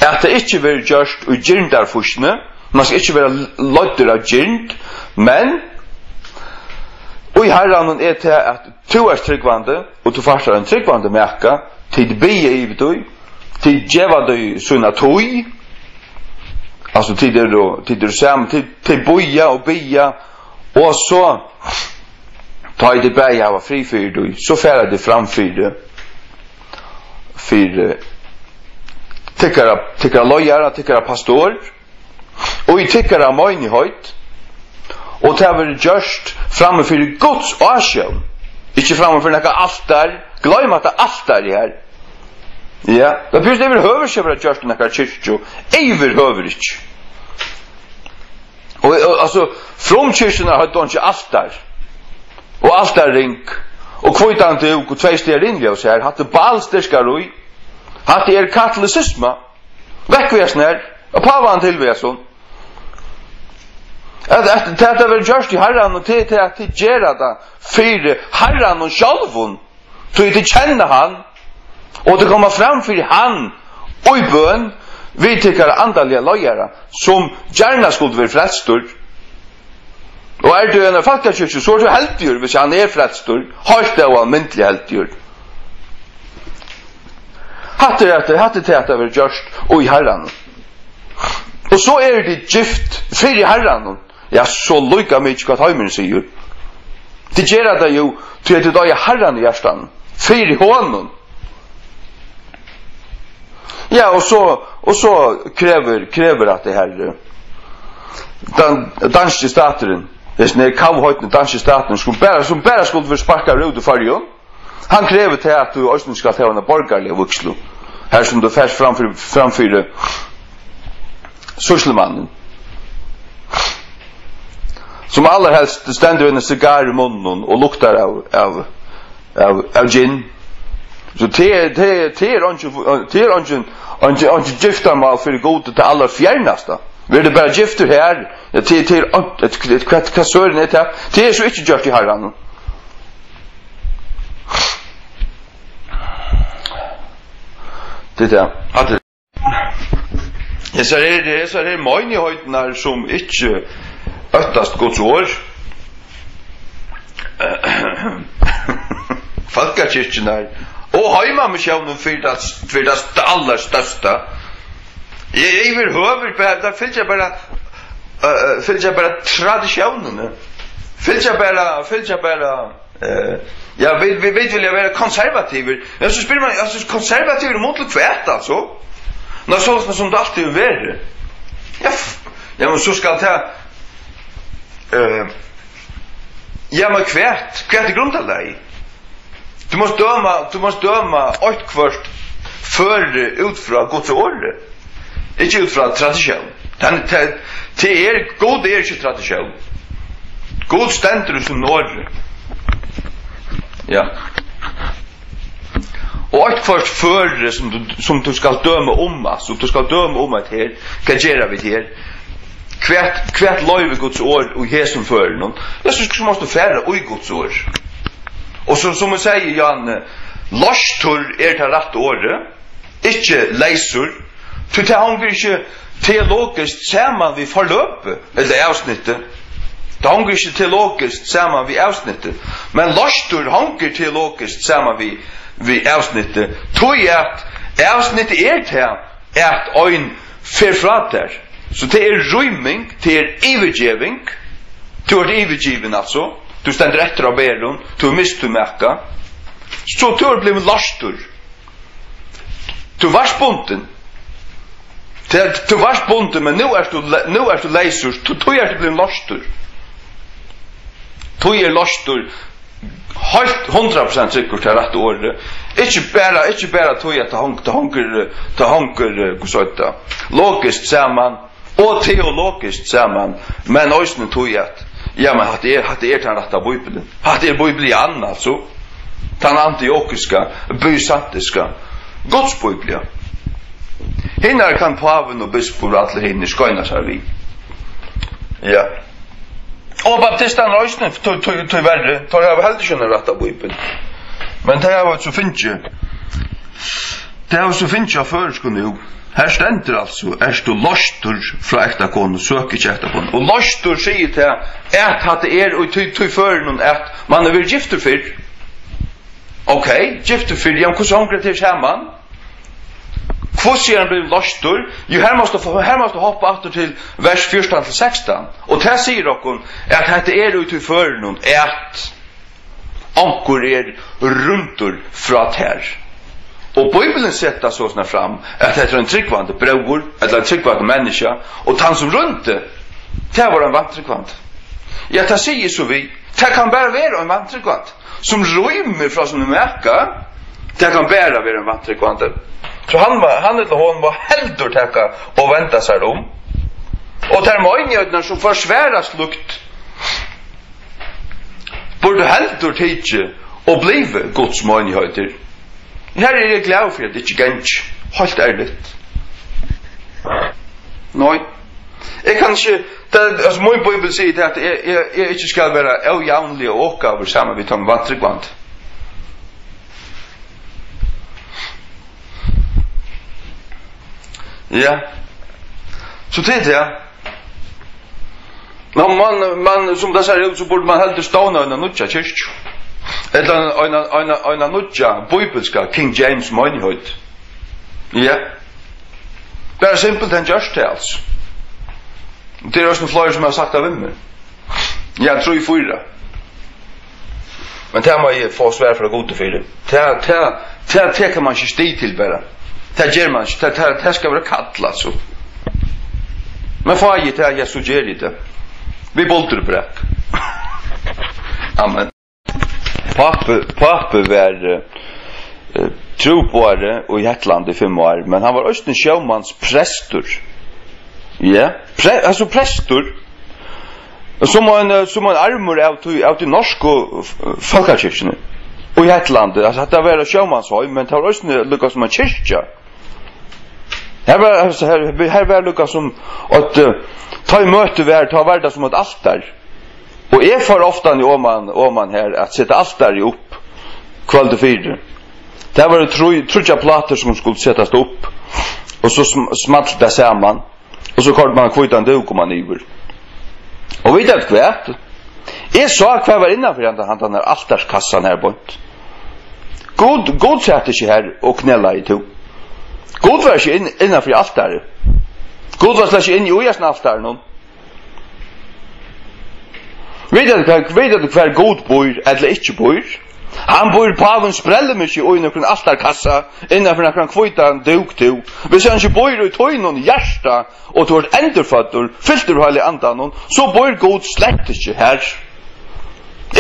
at det ikke være gjørst i gyrndarfursene, man skal ikke være lødder av gyrnd, men og i herranon til at du tryggvande, og du farsar en tryggvande merka, til bia i vidui, til djeva døy sunna tøy, altså til sam, til boia og bia, og så ta i det bia av fri fyrir døy, så færa det fram fyrir tikkara lojara, tikkara pastor, og i tikkara moini høyt, og det har vært gjørst framme for Guds årsjøn. Ikke framme for noe altar. Gløym at det er altar i her. Ja, det blir det høver ikke for å gjørst noe kyrkjo. Eiver høver ikke. Og altså, fromkyrkjene har hatt ikke altar. Og altarring. Og kvitan til og 2 stearinljus her. Hatt det balstyrkarui. Hatt det katolisisma. Vekkvesen her. Og pavan tilvesen. Det har vært gjørst i herran og til at det gjør det for herran og sjalvun til at kjenne han og det kommer fram for han og i bøn vi tykker andalige løyere som gjerne skulle være frelstor og du en falkakyrkje så du heltgjør hvis han frelstor hørt det og almindelig heltgjør hatt det til at det har vært gjørst og i herran og så det gift for i herran ja, så lykka mig hva taumeren sier. Det gjør det jo til at det er herran i hjertan. Fyr i hånden. Ja, og så krever at det her danske stateren, det er kavhøytende danske stateren, som bare skulle være sparket rød i fargen, han krever til at du også skal ta en borgerlig vuxlo. Her som du først framfyrer Sysselmannen. Som aller helst stender en cigar i munnen og luktar av gin. Så det ikke gifter mal for god til aller fjerneste. Vi det bare gifter her, hva søren det er så ikke gjort i herren. Det er jeg ser mange i høyden her som ikke öttast Guds år. Falkakirken her, og Och hemma missionen för det allra största. Jag vill höra på det finns jag bara traditionen. Finns jag bara ja, vi vet väl jag vara konservativ. Jag så spelar man alltså konservativ mot kvärt alltså. Nå så som det alltid är. Ja, men så ska ta ja, men kvärt är grundläggande. Du måste döma ett kvart för utfrån Guds ord. Inte utfrån tradition. Det är god det är inte tradition. God ständer som ord. Ja. Och ett kvart för som du ska döma om, alltså du ska döma om att här kan göra vi här. Kvärt löjve Guds ord och här som för någon. Jag så måste färra och Guds ord. Och så som man säger Jan, lastur är det rätt ordet, inte leisur. Du tar hangar inte teologiskt samman vid förlöp, eller avsnittet. Det hangar inte teologiskt samman vid avsnittet. Men lastur hangar teologiskt samman vid avsnittet. Tror jag att avsnittet är det att ögon förfrater. Så det är rymning, det är övergivning. Du är övergiven alltså. Du ständer efter av bären, du mist du märka. Så du har blivit lastur. Du vars bunten. Du vars bunten, men nu är du leisur. Du är du blivit lastur. Du är lastur. Helt 100% sikkert till rätt ordet. Ikke bara tog att det hanker logiskt samman och teologiskt samman, men ösnen tog att ja, men att det är den rätta bibeln. Att det är biblian alltså. Den antiokiska, bysantiska Guds biblia. Hinnar kan paven och biskopar alla hinner skojna sig vi. Ja. Och baptistan ösnen tog värre. Tar jag heller inte den rätta bibeln. Men det har så finns ju. Det har så finns jag förskunde ju. Här ständer alltså, du lastur fra ekta konu, søk ikke ekta konu. Og lastur sier til at det er, og tog for noen at man er vel gifter fyr. Ok, gifter fyr, ja, hvordan hongrer til sammen? Hvordan sier han blir lastur? Jo, her måste hoppa atter til vers 14-16. Og det sier dere at det er tog for noen at anker er rundur fra ter. Och Bibeln sätter såna fram att det är en tryggvande bror eller en tryggvande människa och han som runt det var en vantryggvand. Ja, det säger så vi. Det kan bara vara en vantryggvand som rymmer från som märka. Det kan bara vara en vantryggvand. Så han eller hon var heldur täcka och vänta sig om. Och där många som försväras lukt borde heldur täcka och blive Guds människor. Här är jag glad för att det inte gänns. Helt ärligt. Nej. Jag kanske, alltså min bibel säger att jag inte ska vara ojämnlig och åka över samma vid en vantryggvand. Ja. Så det är man som det ser ut så borde man helt ståna under nutja kyrkja. Eller en nutja bibelska King James menighet. Ja. Bara simpelt en just tales. Det är också flera som har sagt av mig. Ja, 3-4. Men det må jag få svär för att gå till fyra. Det kan man inte sti till bara. Det gör man inte. Det ska vara kattla så. Men får jag det jag suggerar lite. Vi boltar bräck. Amen. Pappa var trupare och i Hetland i 5 år, men han var östen sjömans prästor. Ja, alltså prästor. Som en armor av till norska folkakyrkene. Och i Hetland, alltså det var sjömanshöj, men det var östen lyckas som en kyrka. Här var lyckas som att ta i möte värd, ta värda som ett altar. Och är för ofta i oman här att sätta altare upp kväll till 4. Det var det trutja plater som skulle sättas upp. Och så smalt det samman. Och så kallade man kvitan duk om man iver. Och vet att kvärt. Jag sa kvar var innanför den här altarskassan här bort. God satt ikke her og knella I to. God var ikke innenfor altaret. God var slett ikke inne I ojasen altaret noen. Vet du hver god bor eller ikke bor? Han bor paven spreller mykje og innenfor en altarkassa, innenfor en kvoitan duk to. Hvis han ikke bor I tøynon hjärsta, og tog endurfattur, fyllt ur heilig andan, så bor god slett ikke her.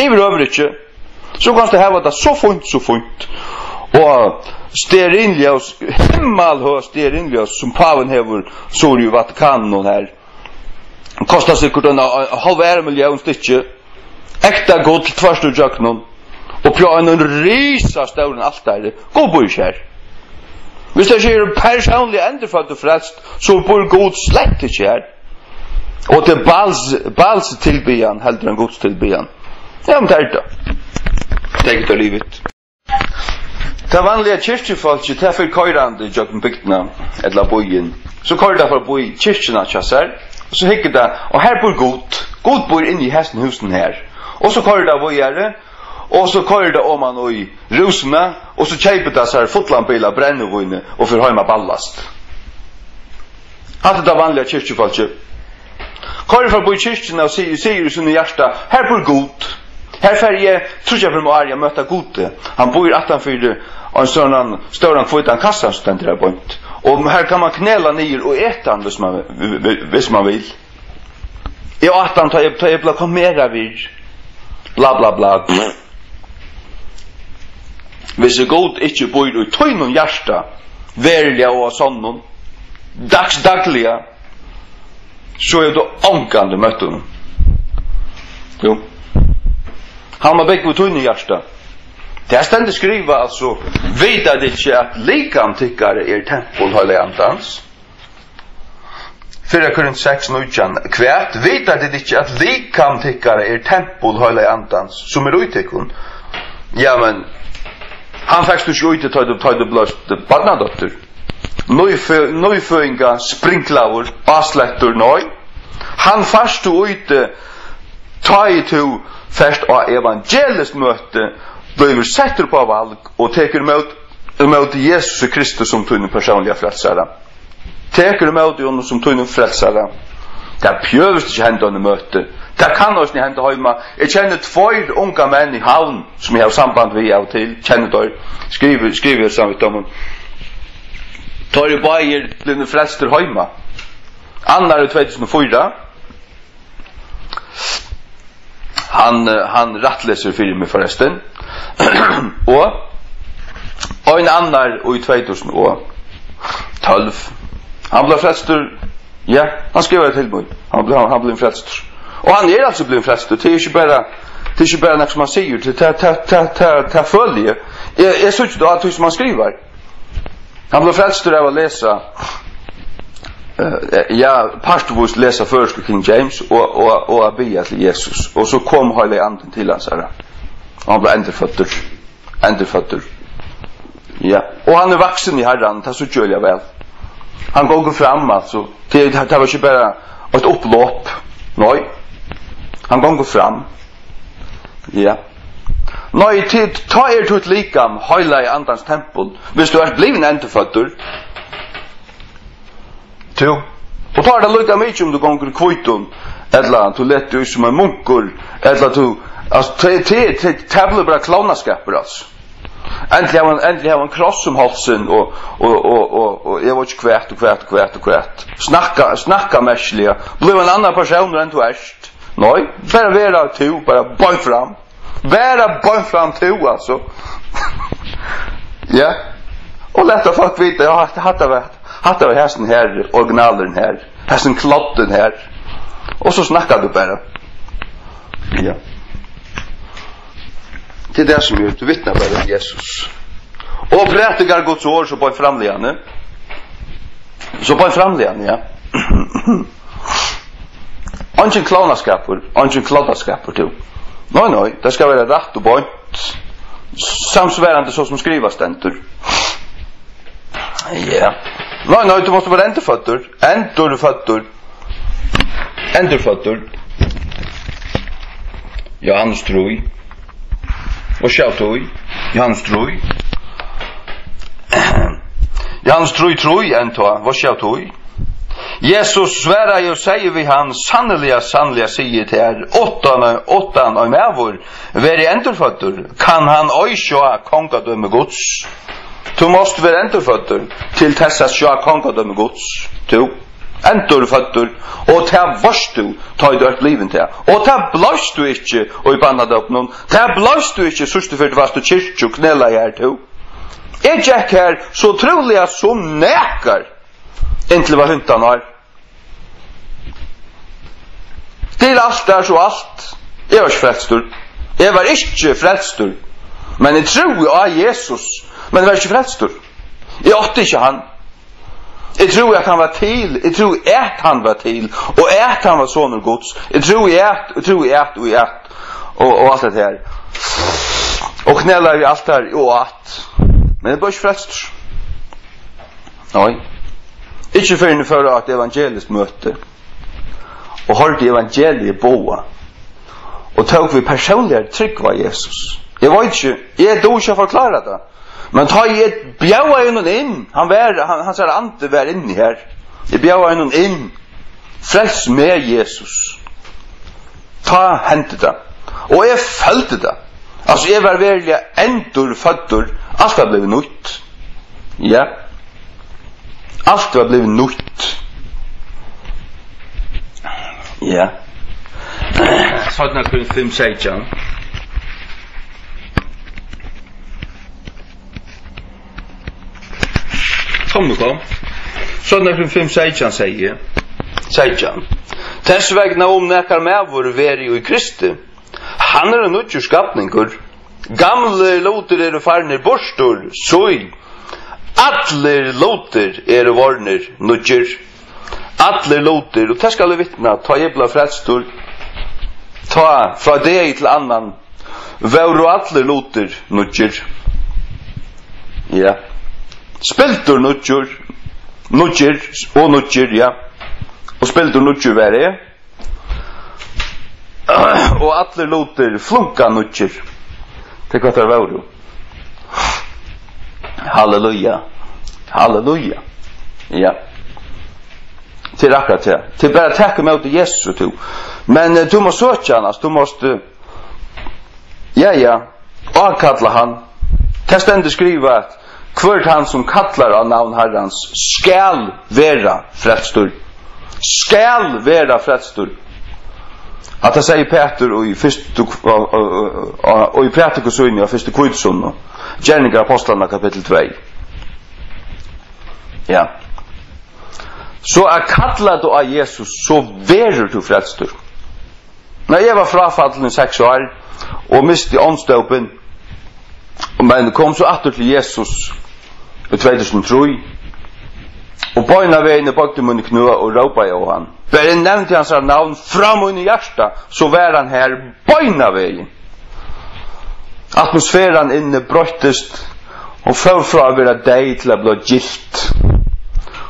Iver over ikke. Så kan det hava det så fint. Og stearinljus, himmelhø stearinljus, som paven hever, så I Vatikanen her. Kostar sikkert en halv miljon stykke. Ekta god til tvarstur jöknon. Og på en risa stauren altare. God bor ikke her. Hvis det ikke personlig endurfatt og frelst, så bor god slett ikke her. Og til Bals tilbyan, heldur en Guds tilbyan. Ja, men det det. Det ikke til livet. Det vanlige kyrkjefolket, det for køyrande I jöknon bygdena, eller bojen. Så køyrer det for å bo I kyrkjena tjassar. Og så hikker det, og her bor god. God bor inne I hesten husen her. Og så køyrer det bojere, og så køyrer det om han I rusene, og så kjeiper det seg fotlandbiler, brennevågne, og for heima ballast. Hatt det vanlige kyrkjefolket. Køyrer for å bo I kyrkjena og sier I sinne hjärsta, her bor god. Her fer jeg, tror jeg for Maria møta gode. Han bor 18-4, og en sånn større kvoitan kassan stender her bort. Og her kan man knela nyer og äta han hvis man vil. I 18 tar jeg bla komera vir. Bla bla bla. Hvis jeg god ikke bor I tøynon hjärsta, verliga og sånnon, dagliga, så det ångande møtten. Jo. Han har begge tøynon hjärsta. Det stendig skriva altså, vet at ikke at likam tykkare tempel heilig andans. 4 Korint 6, 9, kvært, vet at ikke at likam tykkare tempel heilig andans, som uitikkun. Ja, men, han fikk du ikke uti tøyde bløst barnadotter. Nøyføynga sprinklavur, aslettur nøy. Han fast du uti tøy to først av evangelisk møte, blir setter på valg og teker imot Jesus Kristus som tøyne personlige frelsere. Teker imot honom som tøyne frelsere. Det pjøvest ikke hendene møte. Det kan også hende hjemme. Jeg kjenner 2 unga menn I havn som jeg har samband med av og til. Kjenner dere. Skriver sammen med dem. Tar jo bare blinde frelster hjemme. Annar I 2004. Han rattleser fyrir meg forresten. og en annar I 2012. Han ble frelster. Ja, han skriver til meg. Han ble frelster. Og han altså blevet frelster. Det ikke bare noe som han sier. Det følger. Jeg synes ikke det som han skriver. Han ble frelster av å lese pastorvus lesa først King James og be til Jesus. Og så kom heilig anden til hans herre. Han ble endurføtter. Ja. Og han vaksen I herren, det så gjør jeg vel. Han går fram altså. Det var ikke bare et opplåp. Nei. Han går fram. Ja. Nei, ta til et likam heilig andans tempel. Hvis du blivit endurføtter, og tar det lukka mykje om du gonger kvitton, eller du lett ut som en munkur, eller du, altså, det blir bare klaunaskaper, altså. Endelig har en kross om halsen, og jeg var ikke kvært. Snakka merslige, bliv en annan person enn du erst. Nei, bare vera to, bare bøy fram. Vera bøy fram to, altså. Ja, og lett at folk vite, ja, hatta var hesten her, originalen her, hesten klodden her, og så snakkar du bare. Ja. Det det som gjør, du vittnar bare om Jesus. Og prætikar Guds ord, så på en framligande. Ja. Angen kloddaskaper til. Nei, det skal være rett og bønt. Samsværande så som skrivas stendur. Ja. Nei, du måste være endurføtter. Johannes 3. Og sjau 2. Johannes 3. Jans troi enta, vad ska tog? Jesus svärar ju säger vi han sannliga säger till er åttan och mevor veri endurfötter kan han oj sjå kongadöme Guds. Du måste vara endurfötter till tessa sjå kongadöme Guds. Du endurfötter och ta vars du ta i dört liven till. Och ta blåst du inte och i bannade upp någon. Ta blåst du inte sørste för vars du kyrkju knella här du. Jag här så troliga som näkar inntil var hundan har. Til allt er så allt. Jeg var ikke frelstur. Jeg var ikke frelstur. Men jeg tror av Jesus. Men jeg var ikke frelstur. Jeg åtte ikke han. Jeg tror at han var til. Jeg tror at han var til. Og at han var sånn Guds. Jeg tror at. Og alt det her. Og knellar vi alt her og at. Men jeg var ikke frelstur. Nei. Ikke før ni fører at evangelisk møte. Og hørte evangeliet boa. Og tog vi personlig trygg var Jesus. Jeg vet ikke, jeg dog ikke forklare det. Men ta jeg bjaua innom inn. Han sier ante vær inni her. Jeg bjaua innom inn. Frels med Jesus. Ta hentet det. Og jeg følte det. Altså jeg var virkelig endur føddur. Alt var blevet nytt. Ja. Allt var blivit nytt. Ja. Sådana kun 5-16. Kom nu kom. Sådana kun 5-16 säger. 16. Tess vegna nekar mevor veri i Kristi. Han en nutjur skapningur. Gamle loter farnir borstur. Soi. Atler loter varner nudger. Atler loter, og det skal du vittna, ta jebla frelstor, ta fra deg til annan, vær atler loter nudger. Ja. Spiltur nudger og nudger, ja. Og spiltur nudger vær det. Og atler loter flunka nudger. Tenk hva det var du. Halleluja. Halleluja. Ja. Til akkurat det. Til bare takke meg til Jesus du. Men du må søke han, du måste avkalla han. Testendet skriver at hvert han som kallar av navn Herrens skal være frelstur. Skal være frelstur. At det sier Peter og i Prætikusøyni og første Kvitsund Gjerningar Apostlarna kapitel 2. Ja. Så kallad du av Jesus, så verer du frelstur. Når jeg var frafallen i 6 år, og miste åndsdåpen, men kom så atter til Jesus i 2003, og bøyna veien bakte munn i knua og råpa jeg av han. Bare nevnte hans navn fram munn i hjärsta, så var han her bøyna veien. Atmosfæren inne brøttest, og før fra å være deg til å bli gilt.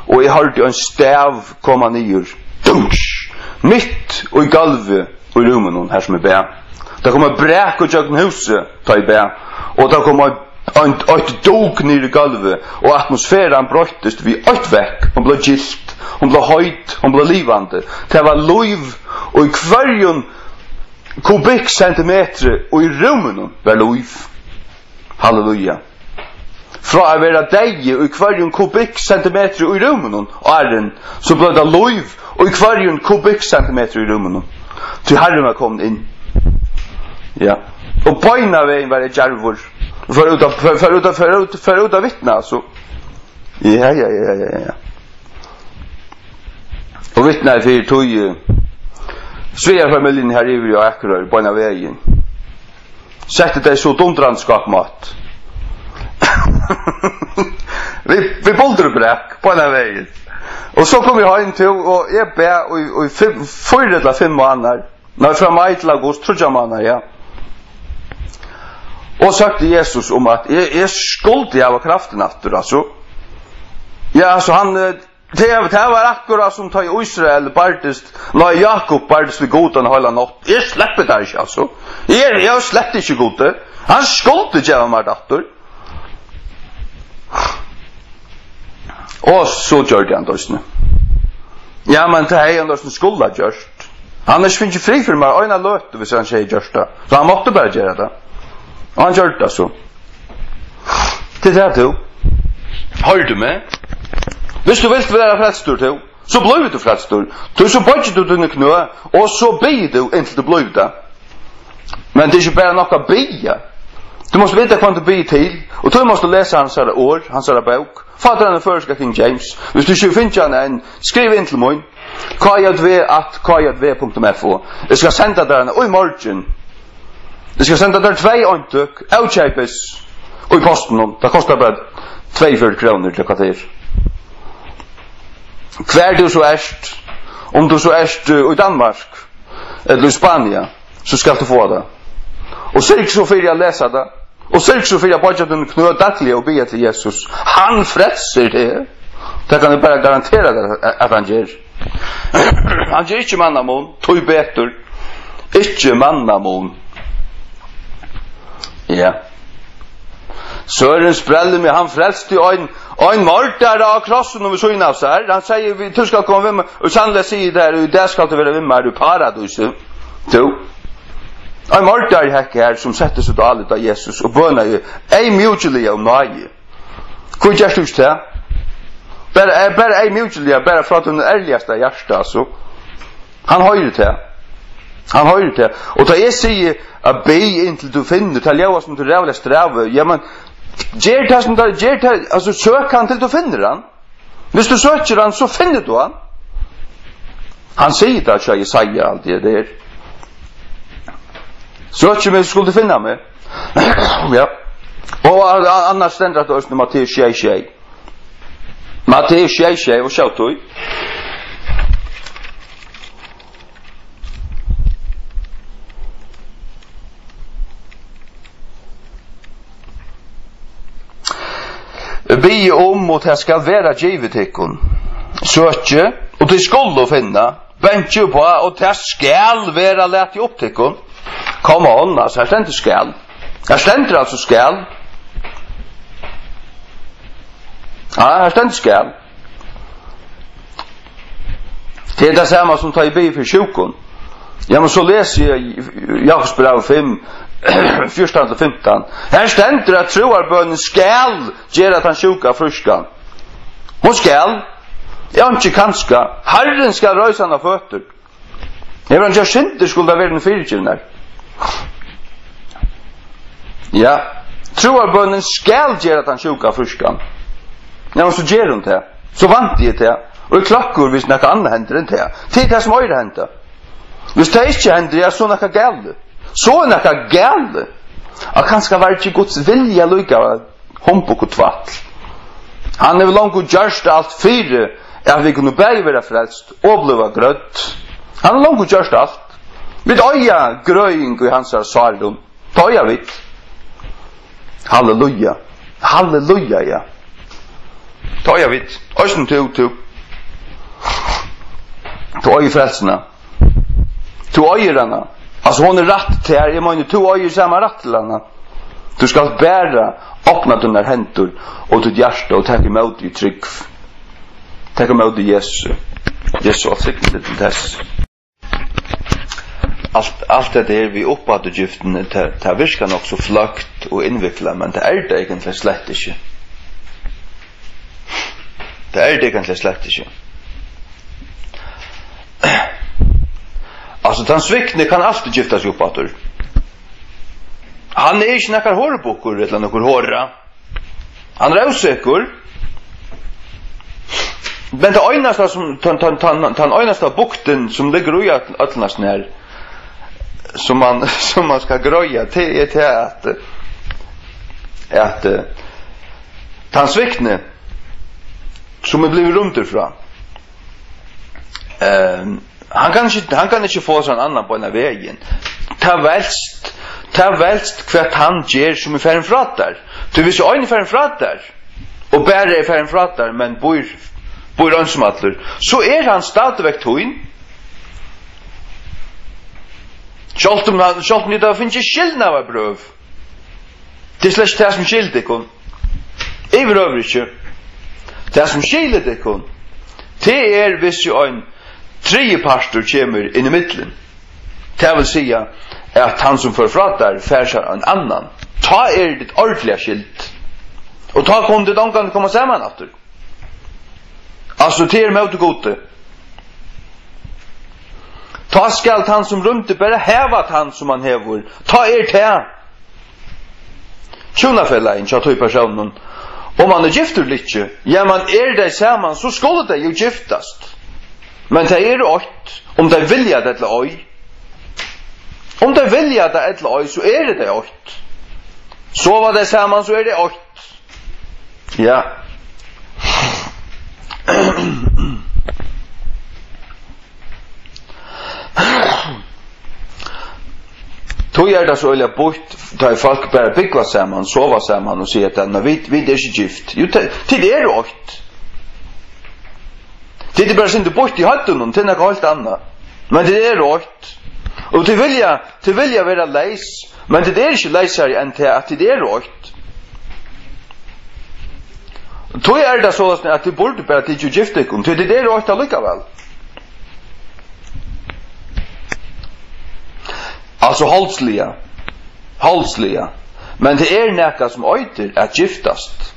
Og jeg hørte en stav komme nyer. Dunks! Mitt og i galve og i rummen her som er bæ. Det kom en bræk og jøkken huset ta i bæ. Og det kom et dog nyer i galve. Og atmosfæren brøttest vi ett vekk. Hun ble gilt. Hun ble høyt. Hun ble livande. Det var liv. Og i hverjon kubikcentimeter og i rummen var liv. Halleluja. Fra å være deg og i hverjon kubikcentimeter i rummen Arren, så ble det liv og i hverjon kubikcentimeter i rummen til Herren var kommet inn. Ja. Og bøyna veien var det djervor for ut av vittna så. Ja. Og vittna er for tog Svea-familien her i og akkurat bøyna veien sette deg så dundranskap mat. vi boldrebrekk på denne veien. Og så kom vi ha inn til, og jeg be, og i 4 eller 5 måneder, fra mai til august, 3 måneder, ja. Og søkte Jesus om at jeg skulde av kraften etter, altså. Ja, altså han, det var akkurat som ta i Israel, bardest, la Jakob bardest ved godan hele natt. Jeg slipper det ikke, altså. Jeg slipper ikke godet. Han skulde gjøre meg etter. Og så gjør han det. Ja, men det er han det skulle ha gjort. Annars finnes ikke fri for meg øyne løte hvis han sier gjørst det. Så han måtte bare gjøre det. Og han gjør det så. Til det du. Hører du med? Hvis du vil være frelstur til, så blir du frelstur. Du så bøyer du dine knø, og så ber du inntil du blir det. Men det er ikke bare noe be. Du måste veta hva du ber til, og du måste lese hans her ord, hans her bok. Fader han først King James. Hvis du ikke finner en, skriv inn til meg. kjv.kjv.fo. Jeg skal sende deg en i morgen. Jeg skal sende deg 2 øyntøk, avkjøpes, og i posten. Det koster bare 42 kroner til kvarter. Hver du så erst, om du så erst i Danmark, eller i Spania, så skal du få det. Og sørg så for jeg leser det. Og sørg så for jeg bare den knø dattelig og be til Jesus. Han frelser det. Det kan jeg bare garantere at han gjør. Han gjør ikke mannamon, tog betur. Ikke mannamon. Ja. Sørens brelle med, han frelste jo en mordere av krossen når vi så inn av seg. Han sier, du skal komme med meg, og sannelig sier det skal du være med meg, du paradiset. Du. En mordere her som setter seg dalet av Jesus, og bønner jo, ei mjukjelige om nøye. Hvor gjør du ikke det? Bare ei mjukjelige, bare fra den ærligste hjertet, altså. Han hører til. Han hører til. Og da jeg sier, at be inntil du finner, til jeg som du rævlig strave, ja, men, altså, søk han til du finner han. Hvis du søker han, så finner du han. Han sier det, ikke Jesaja, alt det der. Søker meg, skulle du finne meg. Ja. Og annars stender det også Matteus 6. Matteus 6, og sjå tog. Be om og det skal være givet tikkun. Søkje, og det skulle finne. Bentje på, og det skal være lett i opptikkun. Kom on, altså, her stender skal. Her stender altså skal. Ja, her stender skal. Det er det samme som tar i bi for sjukon. Ja, men så leser jeg Jakobsbrev 5, 14-15. Her stender at troarbønnen skal gjøre at han sjuka fruskan. Hun skal. Ja, ikke kanskje. Herren skal røyse han av føtter. Jeg vil ikke synder skulle det være den fyrtjivner. Ja, troarbønnen skal gjøre at han sjuka fruskan. Ja, men så gjør hun det. Så vant de det. Og det klakker hvis noe annet hender enn det. Det er det som øyre hender. Hvis det ikke hender, ja, så er noe gale. Så er noe gale. Og kanskje var det ikke Guds vilja lykka humpuk og tvatt. Han er langt og gjørst alt fire at vi kunne bare være frelst og blive grøtt. Han er langt og gjørst alt. Vi øya grøying i hans sardum. Det øya vi. Halleluja. Halleluja, ja. Det øya vi. Øysen to. Du øyer frelsene. Du øyer henne. Altså hun er rett til her. Jeg mener, du øyer samme rett til henne. Du skal bare åpne dine henter og ditt hjerte og takke imot i trygg. Takke imot i Jesus. Jesus har siktet til dess. Alt det der vi opphatt i gyftene, det virker nok så flakt og innviklet, men det er det egentlig slett ikke. Det er det egentlig slett ikke. Altså, den svikne kan alltid gifta seg opphatter. Han er ikke nekkar hårebokur, eller nekkar hårra. Han er usikker. Men det øynaste som, den øynaste bukten som ligger ui atlas nær, som man skal grøya til er til at den svikne som er blivet rundt ifra han kan ikke få sånn annan på denne veien. Ta velst hvert han gjør som er ferdig fra der. Du hvis jo øyne ferdig fra der og bare er ferdig fra der men bor ønsmatler, så er han stadigvæk tøyn. Sjalt om det finnes ikke skilden av brøv. Det er slett det som skilder ikon. Jeg vil øver ikke. Det som skiljer det kun, det hvis jo en tredje pastor kommer inn i middelen. Det vil si at han som forfratar färsar en annan. Ta det ordentliga skilt. Og ta kom det de kan komma samman efter. Alltså till mot gode. Ta skall han som runt bara häva han som han hävor. Ta till. Tjunafälla in chatta i personen. Om man gifter lite, ja man det samman så skulle det ju giftast. Men det åt om det vilja det eller oj. Om det vilja det eller oj så det åt. Så var det samman så det åt. Ja. Tog det så eller bort da folk bare bygga sammen, sova sammen og sier at vi ikke gift. Jo, til det åkt. Det bare sin du bort i hatten til noe helt annet. Men det åkt. Og til vilja være leis, men det ikke leisere enn til at det åkt. Tog det så at det burde bare til ikke gifte ikke, til det åkt allikevel. Altså halsliga. Men det nekka som øyter at giftast.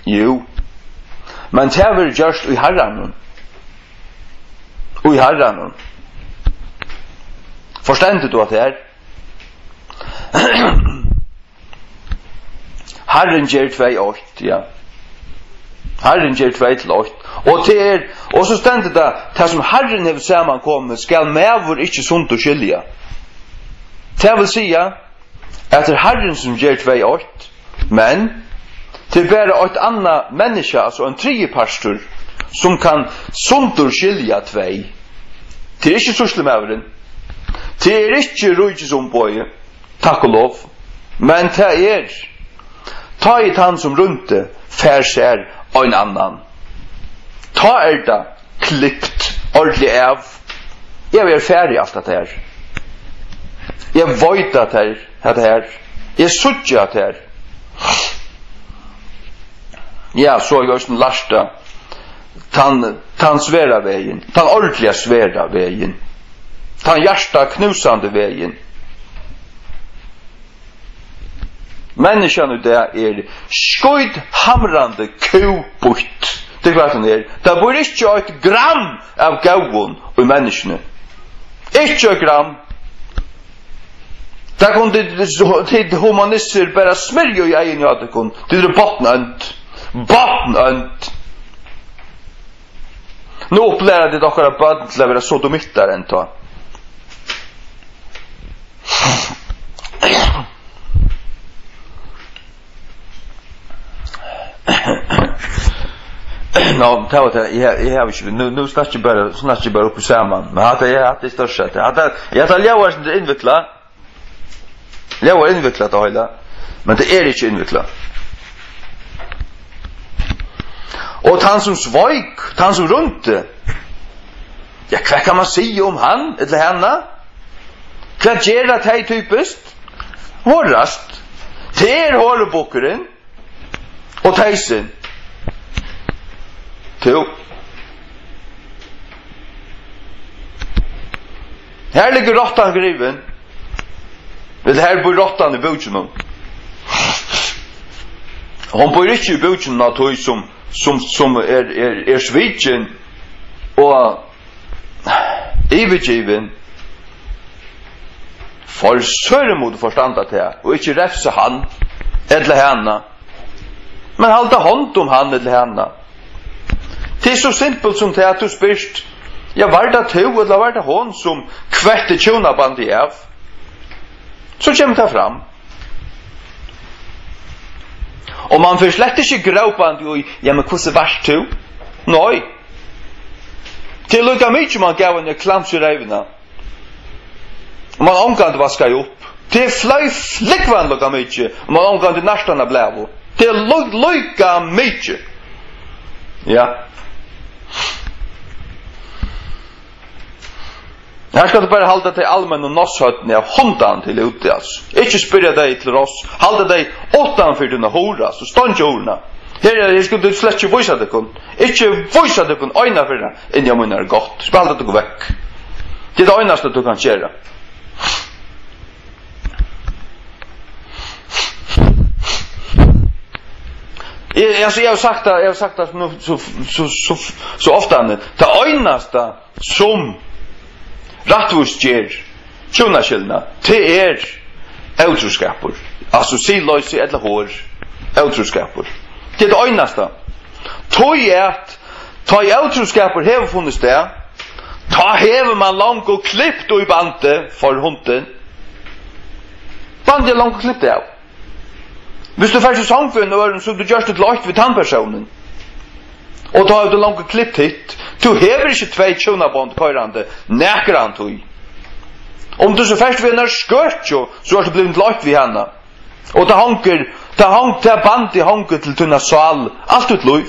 Jo. Men det er gjørst i herran. Forstendet du at det er? Herren gjør 2:8, ja. Herren gjør 2:8. Og så stendet det som Herren har sammankommet skal mevor ikke sunt og skilja. Det vil si at det er Herren som gjør 2:8, men det er bare et annet menneske, altså en tredje pastor, som kan sundur skilja 2. Det er ikke suslemæveren. Det er ikke rujtjesombøye, takk og lov, men det ta i han som rundt fær ser en annan. Ta det klippt ordentlig av. Jeg vil ferdig alt dette her. Jeg vet at det her. Jeg sutja at det her. Ja, så jeg også lasta tan sværa veien, tan ordentliga sværa veien, tan hjärsta knusande veien. Människan det skoid hamrande kubut. Det klart han Det bor ikke et gram av gavun i menneskene. Ikke et gram. Da kun det humanister bara smörja i egen jadekon. Det är bottnönt. Nu upplära det dockara böden till att vara sodomittar än ta. Nå, det var det. Jag har inte, nu snart bara upp i samman. Men jag hade det största. Jag hade ljauar som det invittla. Ljauar invittlat att hålla. Men det är inte invittlat. Och han som svajk, han som runt. Ja, vad kan man säga om han eller henne? Vad gör det här typiskt? Hårdast. Det hållbokeren. Och tejsen. Jo. Här ligger råttan griven. Det här bor råttan i boken. Hon bor inte i boken av tog som svitjen och övergiven. For söremod förstanda till och inte räfsa han eller henne. Men halta hånd om han eller henne. Det är så simpelt som det att du spyrst. Ja, var det to eller var det hon som kvätte tjonabandi av? Så kommer det fram. Och man får slett inte gråpande i, ja men hur vart to? Nej. Till lukka mycket man gav en klams i rävna. Och man omkant vaskar upp. Det är flickvan lukka mycket. Och man omkant nästan blävo. Det är lukka mycket. Ja. Här ska du bara hålla till allmän och nossötning av hundan till ute alltså. Inte spyrja dig till oss. Hålla dig åttanför dina horas och ståndjorna. Her skulle du slett ikke vise det kun. Ikke vise det kun øyne for det. Inni jeg mener godt. Spil det du vekk. Det er det øyneste du kan gjøre. Jag har sagt det nu så ofta det øyneste som rättvist ger tjonaskillna till utroskapor. Alltså silöjse eller hår utroskapor. Det är det øyneste. Tog att ta i utroskapor hever funnits det. Ta hever man långt och klippt och i bandet för hunden. Bandet långt och klippt det av. Hvis du først samfunnet øren, så du gjørst et lagt ved tannpersonen. Og da har du langt klippt hit. Du hever ikke tvei tjonabånd køyrande, nekran tog. Om du så først ved en skørt, så har du blivit lagt ved henne. Og det bandet hanker til tunna sal, alt ut lov.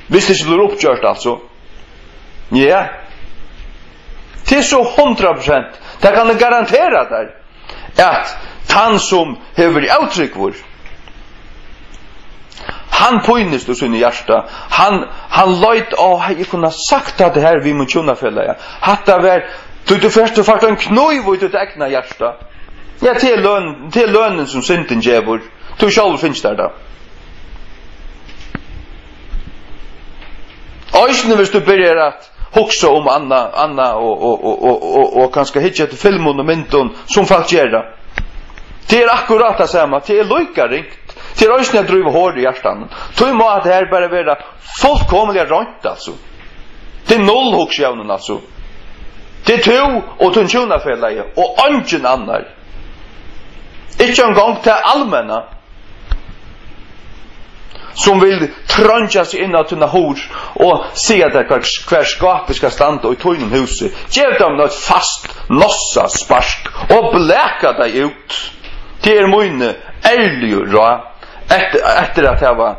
Hvis det ikke blir oppgjørst, altså. Ja. Det er så 100%. Det kan jeg garantera der. At han som hever i avtrykkvår han påinnest hos sin hjärsta han løyt jeg kunne sagt at det her vi må tjonafella hatta var du først og fart en knøyv ut ut egna hjärsta til lønnen som synden djevor du selv finnes der da Øysene hvis du begynner at hugsa Anna og kanskje hitja til filmen og mynden som folk gjør. Det er akkurat det samme. Det er lykka ringt. Det er også når driver hår i hjertan. Tog må at det her bare være fullkomlig rønt, altså. Det er null hugsjavnen, altså. Det er to og tunnsjonafellegi og ungen annar. Ikke en gang til allmenna som vil trønja seg inn av tunna hår og se at hver skapet skal standa i tøynen huset. Gjev dem noe fast nossa sparsk og bleka deg ut. Det er mine ærlige råd etter at jeg var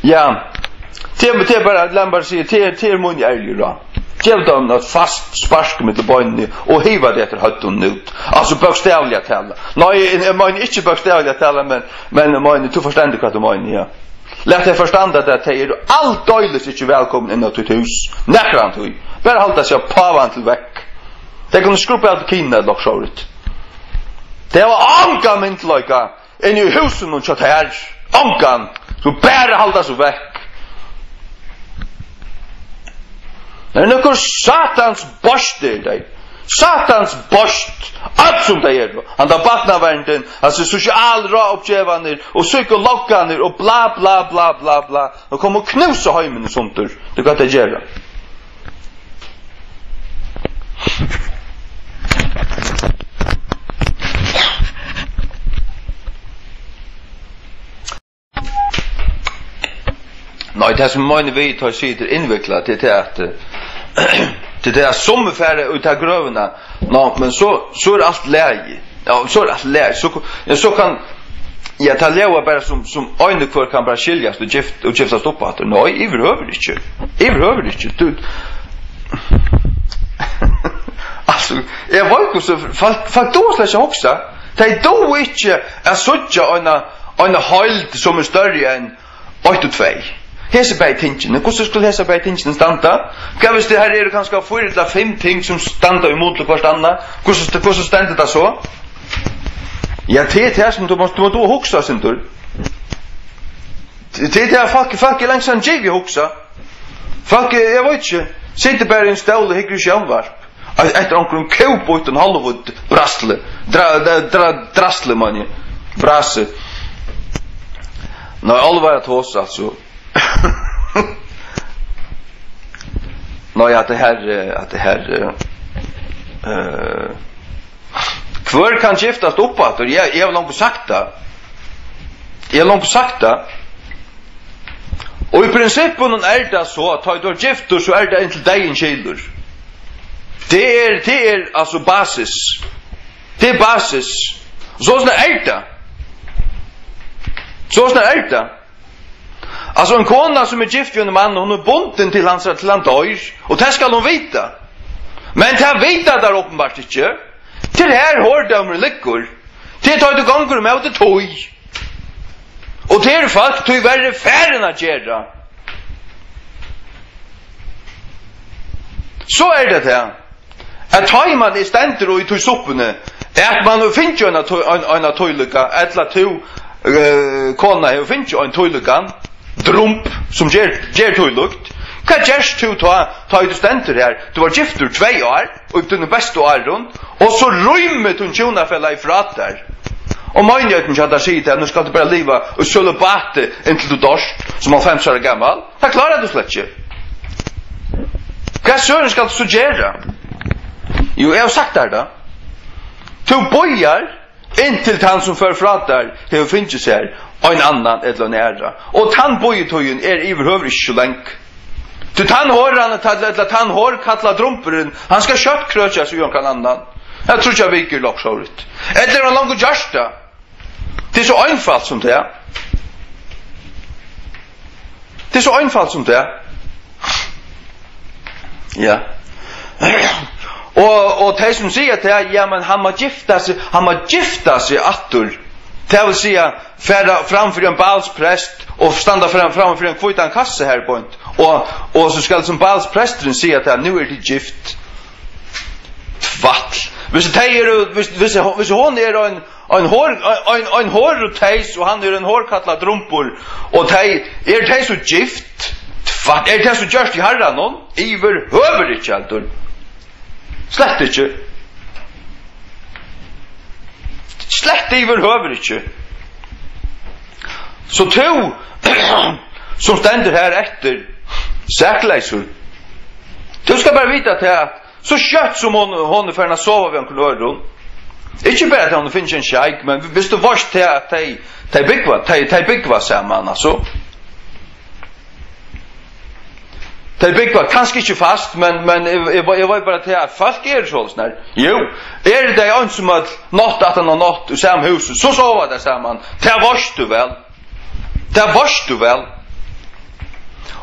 ja det er bare la meg bare si det er mine ærlige råd. Gjev dem noe fast sparsk med bøyne og hiva det etter høtten ut. Altså bøkstavlige tale. Nei, jeg mener ikke bøkstavlige tale, men jeg mener, du forstår hva du mener, ja. Lett jeg forstande at det er alt døyles ikke velkommen inn til et hus. Nekran tog. Bare halda seg pavan til vekk. Det kunne skruppe alt kina loksåret. Det var angan myntløyka inn i husen og kjøtt her. Angan. Så bare halda seg vekk. Det er noe satans borst i deg. Satans borst. Alt som det er. Han tar baknaverden, altså sosialra oppgjevaner, og psykologganer, og bla bla bla bla bla. Og kom og knuse heimen og sånt. Det kan det gjøre. Nei, det som mange vi tar sider innviklet til det at det er sommerfære ut av grøvene. Men så er alt læge. Ja, så er alt læge. Så kan jeg ta leva bare som øyne kvar kan bare skiljas og giftast opp at nei, jeg behøver ikke. Jeg behøver ikke. Du altså, jeg vet ikke så folk då slett ikke hoksa. Det er då ikke suttja øyne høyld som er større enn 8 og 2. Hese bei tingene. Hvordan skulle hese bei tingene standa? Hva hvis det her er kanskje 4 eller 5 ting som standa imot til hvert annet? Hvordan stender det så? Ja, det er det som du må hoksa sin tur. Det er det folk er langt enn giv i hoksa. Folk, jeg vet ikke, sitter bare i en stål og hikker i sjønvarp. Etter omkring kåp uten Hollywood brastle. Drastle, mann. Brasse. Nå, alle var et hos, altså. Nå, ja, det her hver kan skiftast opp at jeg har langt sagt det. Og i prinsippen er det så at har du gifter så er det inntil deg en kilder. Det er altså basis. Det er basis. Sånn er det. Sånn er det. Altså en kona som er gift med en mann, hon er bunden til han dør, og det skal hon vita. Men det vet där uppenbart inte. Till här hårdömer ligger. Till tar du gånger med det tog. Och till folk tog värre färden att göra. Så är det här. Att tar man i ständer och i tog soppene. Att man finns ju en tøyluka. Eller to kona finns ju en tøylukan. Drump som ger tøylukt. Hva gjerst du ta i stendur her? Du var giftur 2 år, og du den beste åren, og så rymmet hun tjonafella ifra der. Og mannjøten ikke hadde sitt her, nå skal du bare liva og sølebate inntil du dorst, som 5 år gammal. Det klarer du slett ikke. Hva søren skal du så gjøre? Jo, jeg har sagt der da. Du bojar inntil han som fører fra der, hever finnes her, og en annan eller næra. Og tann bojetøyen i overhøver ikke så lengt. Du tann hår kalla drumperen, han skal kjøtt krøtja så gjør han annan. Jeg tror ikke jeg viker loksåret. Eller han langt gjørsta. Det er så einfalt som det. Det er så einfalt som det. Ja. Og de som sier til, ja, men han må gifta seg attur. Det vil si, færa framfor en balsprest og standa framfor en kvitan kasse her på en. Og så skal som balspresteren si at nu det gift. Tvatt. Hvis hon en hårteis og han en hårkattla drumpor og teis så gift. Tvatt. Teis så gjørst i herra noen. Iver høver ikke altor. Slett ikke. Slett iver høver ikke. Så to som stender her etter sækleisur. Du skal bare vite at så kjøtt som hon ferdig å sove ved en kløren. Ikke bare at hun finner en sjeik, men hvis du varst til at de byggva sammen, altså. De byggva kanskje ikke fast, men jeg var bare til at folk sånn her. Jo, det en som har nått at han har nått i samme huset, så sova det sammen. Det varst du vel. Det varst du vel.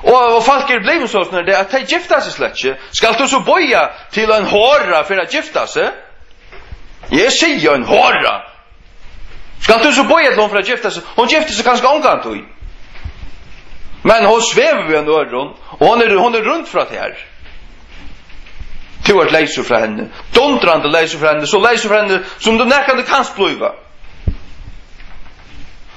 Og folk blevet sånn her, at de gifta seg slett ikke. Skal du så boja til en håra for å gifta seg? Jeg sier en håra. Skal du så boja til hon for å gifta seg? Hon gifta seg kanskje omgant i. Men hon svever ved en øron, og hon rundt fra det her. Du har leiser fra henne. Dondrande leiser fra henne, så leiser fra henne som du nærkande kan spløyva.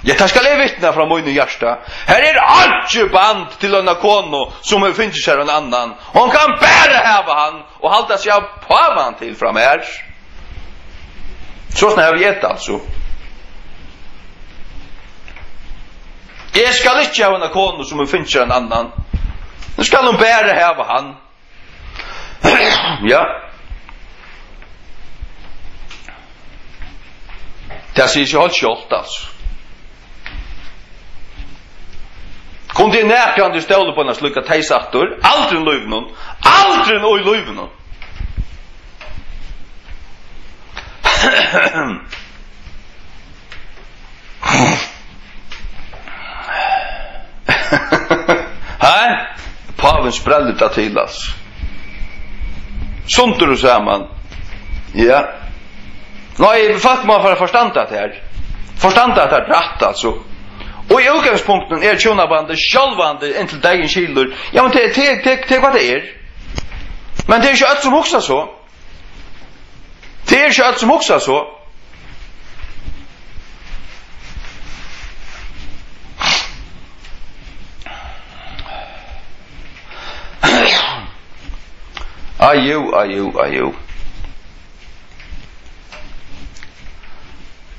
Ja, det skal jeg vittna fra mine hjärsta. Her aldri band til en kono som finnes her en annan. Hon kan bare hava han og halda seg av pavan til fra mer. Så har vi ett altså. Jeg skal ikke ha en kono som finnes her en annan. Nu skal hun bare hava han. Ja. Det sier ikke holdt kjolt altså. Kom det nærkande ståle på en slukka teisaktor, aldri løyvnån, aldri oi løyvnån. Hei, paven sprellet av til, altså. Sånt du sammen. Ja. Nei, fatt man for å forstanda det her. Forstanda det er rett, altså. Og i utgangspunkten tjonabandet sjálvande inntil dagen kilder. Ja, men det hva det er. Men det ikke alt som hoksa så. Det ikke alt som hoksa så. Ajo.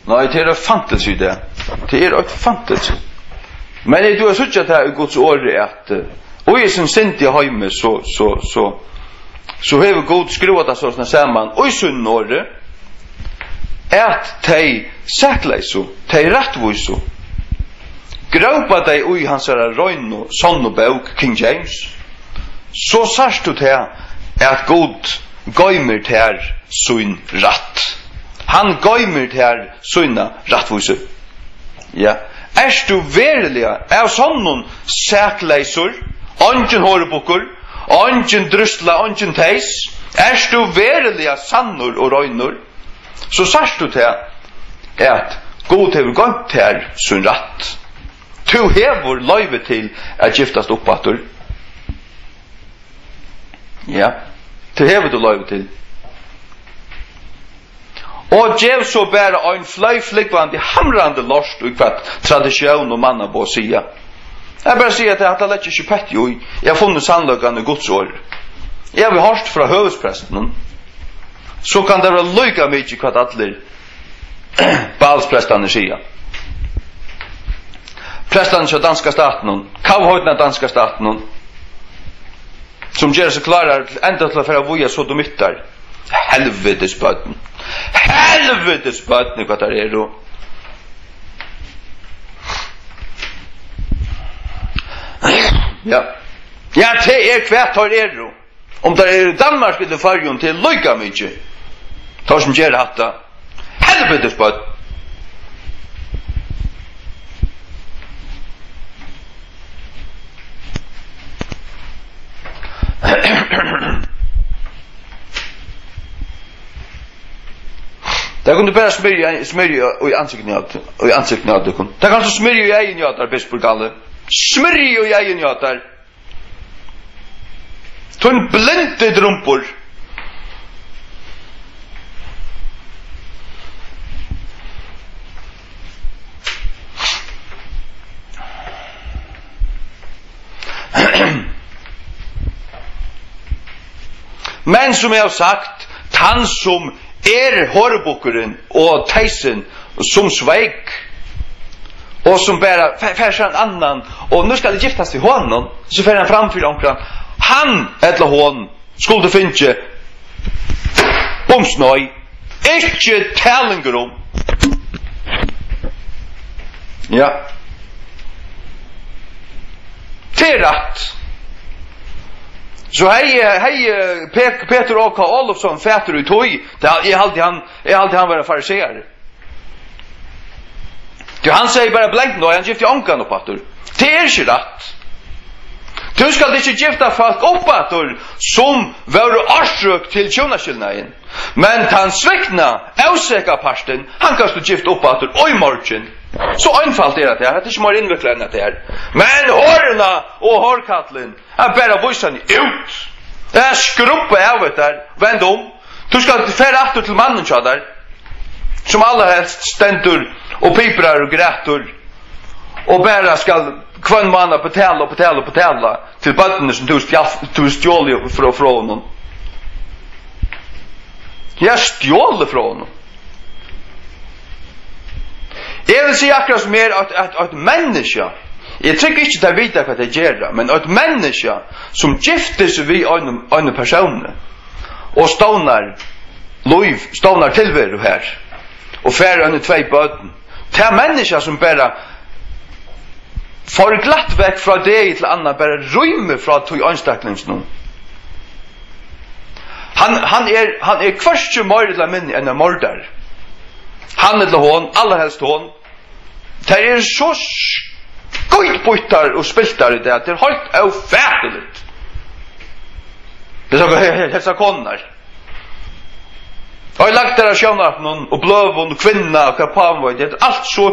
Nei, det er fantasy det. Det er et fantasy. Men du har suttet her i Guds åre at og jeg som sint i heime så har God skruvat det sånn sammen og i sunn åre at de sækleiso, de rettviso graupa de ui hans røyne og sånn og bøk King James så sørst du til at God gøymer til sunn rett. Han gøymer til sunna rettviso. Ja. Du verilig av sånn sækleisor, ongen hårebukker, ongen drusla, ongen teis, du verilig sannor og røynor, så sørst du til at God hever gått her sin ratt. Du hever løyve til at giftast oppfattur. Ja, du hever du løyve til. Og djev så bare en fløyflikvandi hamrande lost og hva tradisjon og manna på å sia. Jeg bare sier at jeg har lett ikke pett jo. Jeg har funnet sannløkene Guds år. Jeg har hørt fra høvespresten. Så kan det være lykke mye hva alle balsprestene sier. Prestene til danska staten, kavhøyden av danska staten, som gjør seg klarer enda til å være voja så de ytter. Helvetes bøtten. Helvetes bøtten hva det er jo. Ja. Ja, det kvært har er jo. Om det er Danmark eller Farjon til lykke mye. Tar som gjør hatta. Helvetes bøtten. Det kunne bare smyrje i ansikten av det. Det kan så smyrje i egen jatar, Bispurgalle. Smyrje i egen jatar. To en blinde drumpor. Men som jeg har sagt, han som hårbukkeren og teisen som sveik og som bare færs en annan og nu skal det giftas til honom så fær han framfyr omkran han eller hon skulle finne bomsnøy ikke talinger om ja til rett. Så hei Peter Åka Olofsson fætter ut høy. Jeg halte han var en fariseer. Han sier bare blenk nå, han gifter ångan oppatter. Det er ikke rett. Du skal ikke gifta folk oppatter som var årsrøk til tjonaskillnaden. Men han svekna avseka parsten, han kan stå gifta oppatter og i morgen. Så einfalt er det her, det er ikke mer innviklet enn det her. Men hårene og hårkattelen er bare vissene ut. Det er skruppe av det der, vend om. Du skal fære atter til mannen til der, som aller helst stendur og piprar og grætur, og bare skal kvann manna betala til bøttene som du stjåler fra honom. Jeg stjåler fra honom. Jeg vil si akkurat som at menneske, jeg trykker ikke til å vite hva det gjør, men at menneske som gifter seg vid en person og stånar tilvære her og færre under tvei bøten, det er menneske som bare får glatt vekk fra det til annan, bare rymmer fra tog anstaklingsnum. Han er kvarskje mordla minni enn en mordar. Han eller hon, aller helst hon. Det er så skojtputtar og spiltar i det, det er helt aufætelig. Det er så konar. Og jeg lagt der av sjøvnaten og bløvun og kvinna og kapavn, det er alt så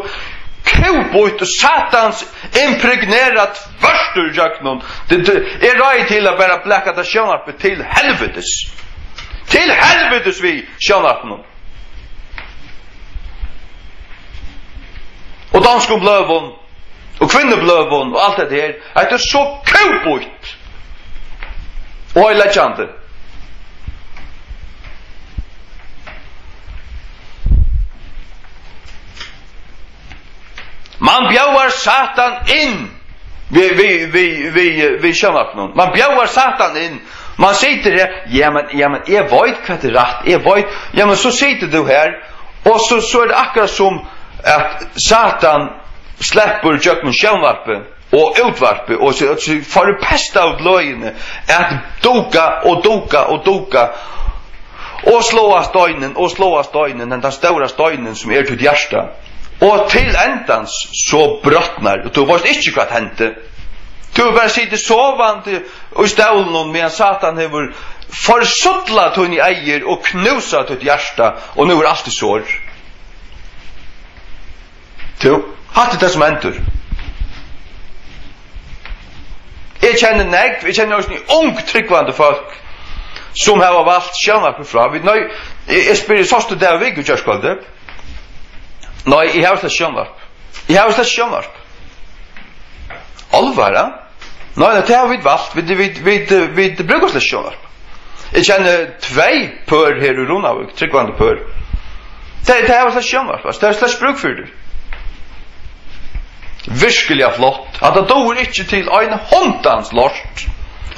kjøput og satans impregnerat førstur jaknon. Det er rei til å bare blekka det sjøvnaten til helvetes. Til helvetes vi sjøvnaten. Og danskum bløvun og kvinnebløvun og alt det her, det er så kjøput og jeg lekkjande. Man bjauar Satan inn vi sjøvnaten. Man bjauar Satan inn. Man sitter her, ja men jeg vet hva det er rett, jeg vet, ja men så sitter du her, og så er det akkurat som at Satan släpper jöknen självvarpe och utvarpe och så får det pesta av löjene att doka och slå av stöjnen den stora stöjnen som är till hjärsta och till ändans så brottnar och du vet inte vad hände. Du bara sitter sovande och stålen medan Satan har Forsuttla tunn i eier og knusa tutt hjärsta og nu allt i sår. Hatt det som endur. Jeg kjenner negv, jeg kjenner også ung tryggvande folk som har valgt sjønvarp fra. Jeg spyrir såst du der vik og kjørskvalde. Nei, jeg har slett sjønvarp. Alvara? Nei, det har vi valgt. Vi bruker slett sjønvarp. Jeg kjenner tvei pør her i Ronavik, tryggvande pør. Det har slett sjønvarp. Det er slett bruk for det. Virkelig flott. At det dår ikke til en håndans lort.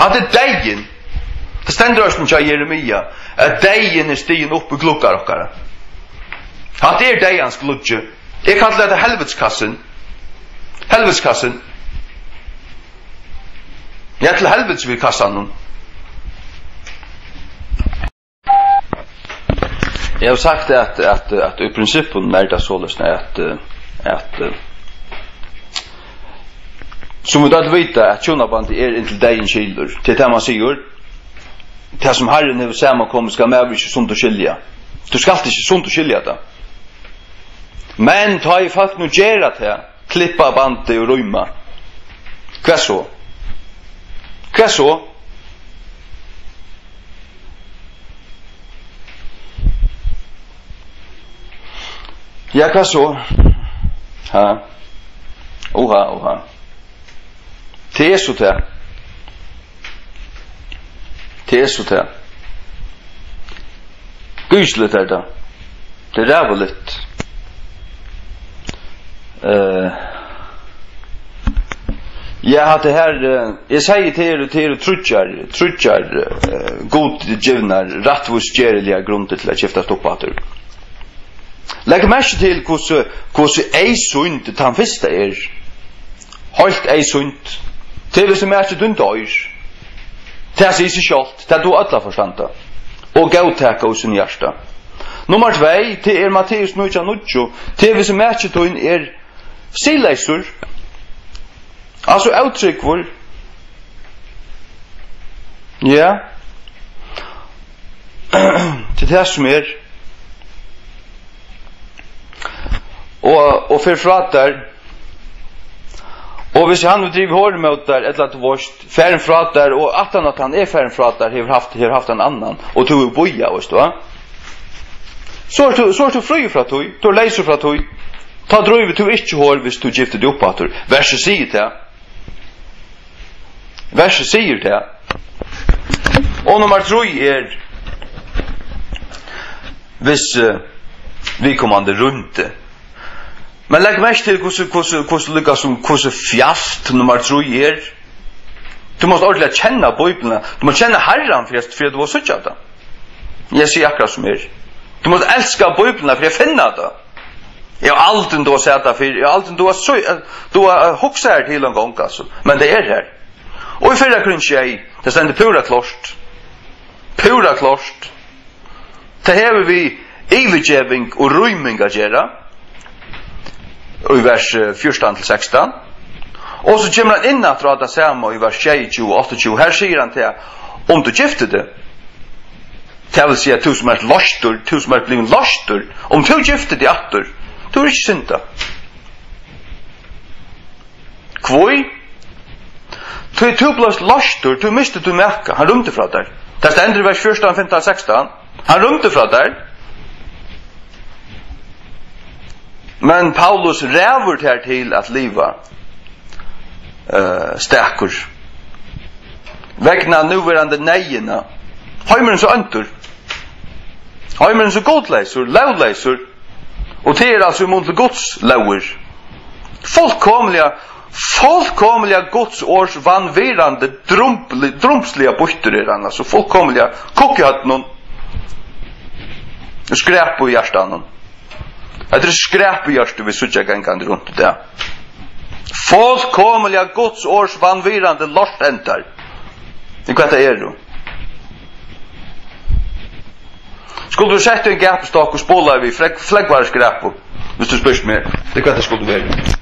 At det deigen. Det stender oss med Jeremia. At deigen stigen opp i klukkar okkara. At det deigens gludje. Jeg kallar det helvetskassen. Helvetskassen. Jeg til helvets vil kassan nun. Jeg har sagt at i prinsippen er det således at som vi da vet at tjonaband inntil deg en kilder til det man sier det som Herren er sammenkommet skal med ikke sunt å skilja du skal ikke sunt å skilja det men ta i folk nå gjerra til klippa bandet og røyma hva så? Ja, hva så? Oha. Det er så til. Gyslet er det. Det ræver litt. Jeg hadde her, jeg sier til trutjar god givnar, rattvus gjereliga grunter til å skifta stoppater. Legg mest til hvordan ei sunt den første Halt ei sunt. Til hvis er ikke dunt øyr. Det sier seg selv. Det du alle forstanda. Og gauteka hos sin hjärsta. Nummer 2, det Matteus 9:9. Til hvis ikke dunt sileisur. Altså uttrykkvur. Ja. Til det som og for fratar og hvis han driver hård mot der et eller annet vorst færen fratar og at han færen fratar har haft en annan og tog boja vet du så er du fri fra tog du leiser fra tog ta drøyve du ikke hård hvis du gifter deg oppater verset sier det og nummer 3 hvis vi kommande rundt men legg mest til hvordan fjast nummer 3 du måste ordentlig kjenne Bibelen du må kjenne Herren for at du var sutt av det jeg sier akkurat som du måste elska Bibelen for jeg finner det jeg har alltid du har sett det for jeg har alltid du har hokset her til en gang altså. Men det her og i 4 Korintier det stender pura klart det hever vi ivergjeving og ryming av gjerra i vers 14-16 og så kommer han inn at rada samme i vers 22-28 her sier han til om du gifter det det vil si at du som lastur du som blivit lastur om du gifter det atter du ikke synda kvoi du blivit lastur du mistet du merka han rymte fra der det stender i vers 14-15-16 han rymte fra der men Paulus rævur her til at liva sterkur vegna nuverande nejina heimeren så antur heimeren så godleisur lauleisur og til altså imot Guds lauer fullkomliga Guds års vanvirande drumpsliga buttur han altså fullkomliga kokkehatten og skräp på hjärtan det skräp i hjärtan vi suttja gangande runt det fullkomliga Guds års vanvirande lortentar det är det skulle du sett en gapstak og spola vi fleggvarskrep hvis du spørs mer det skulle du være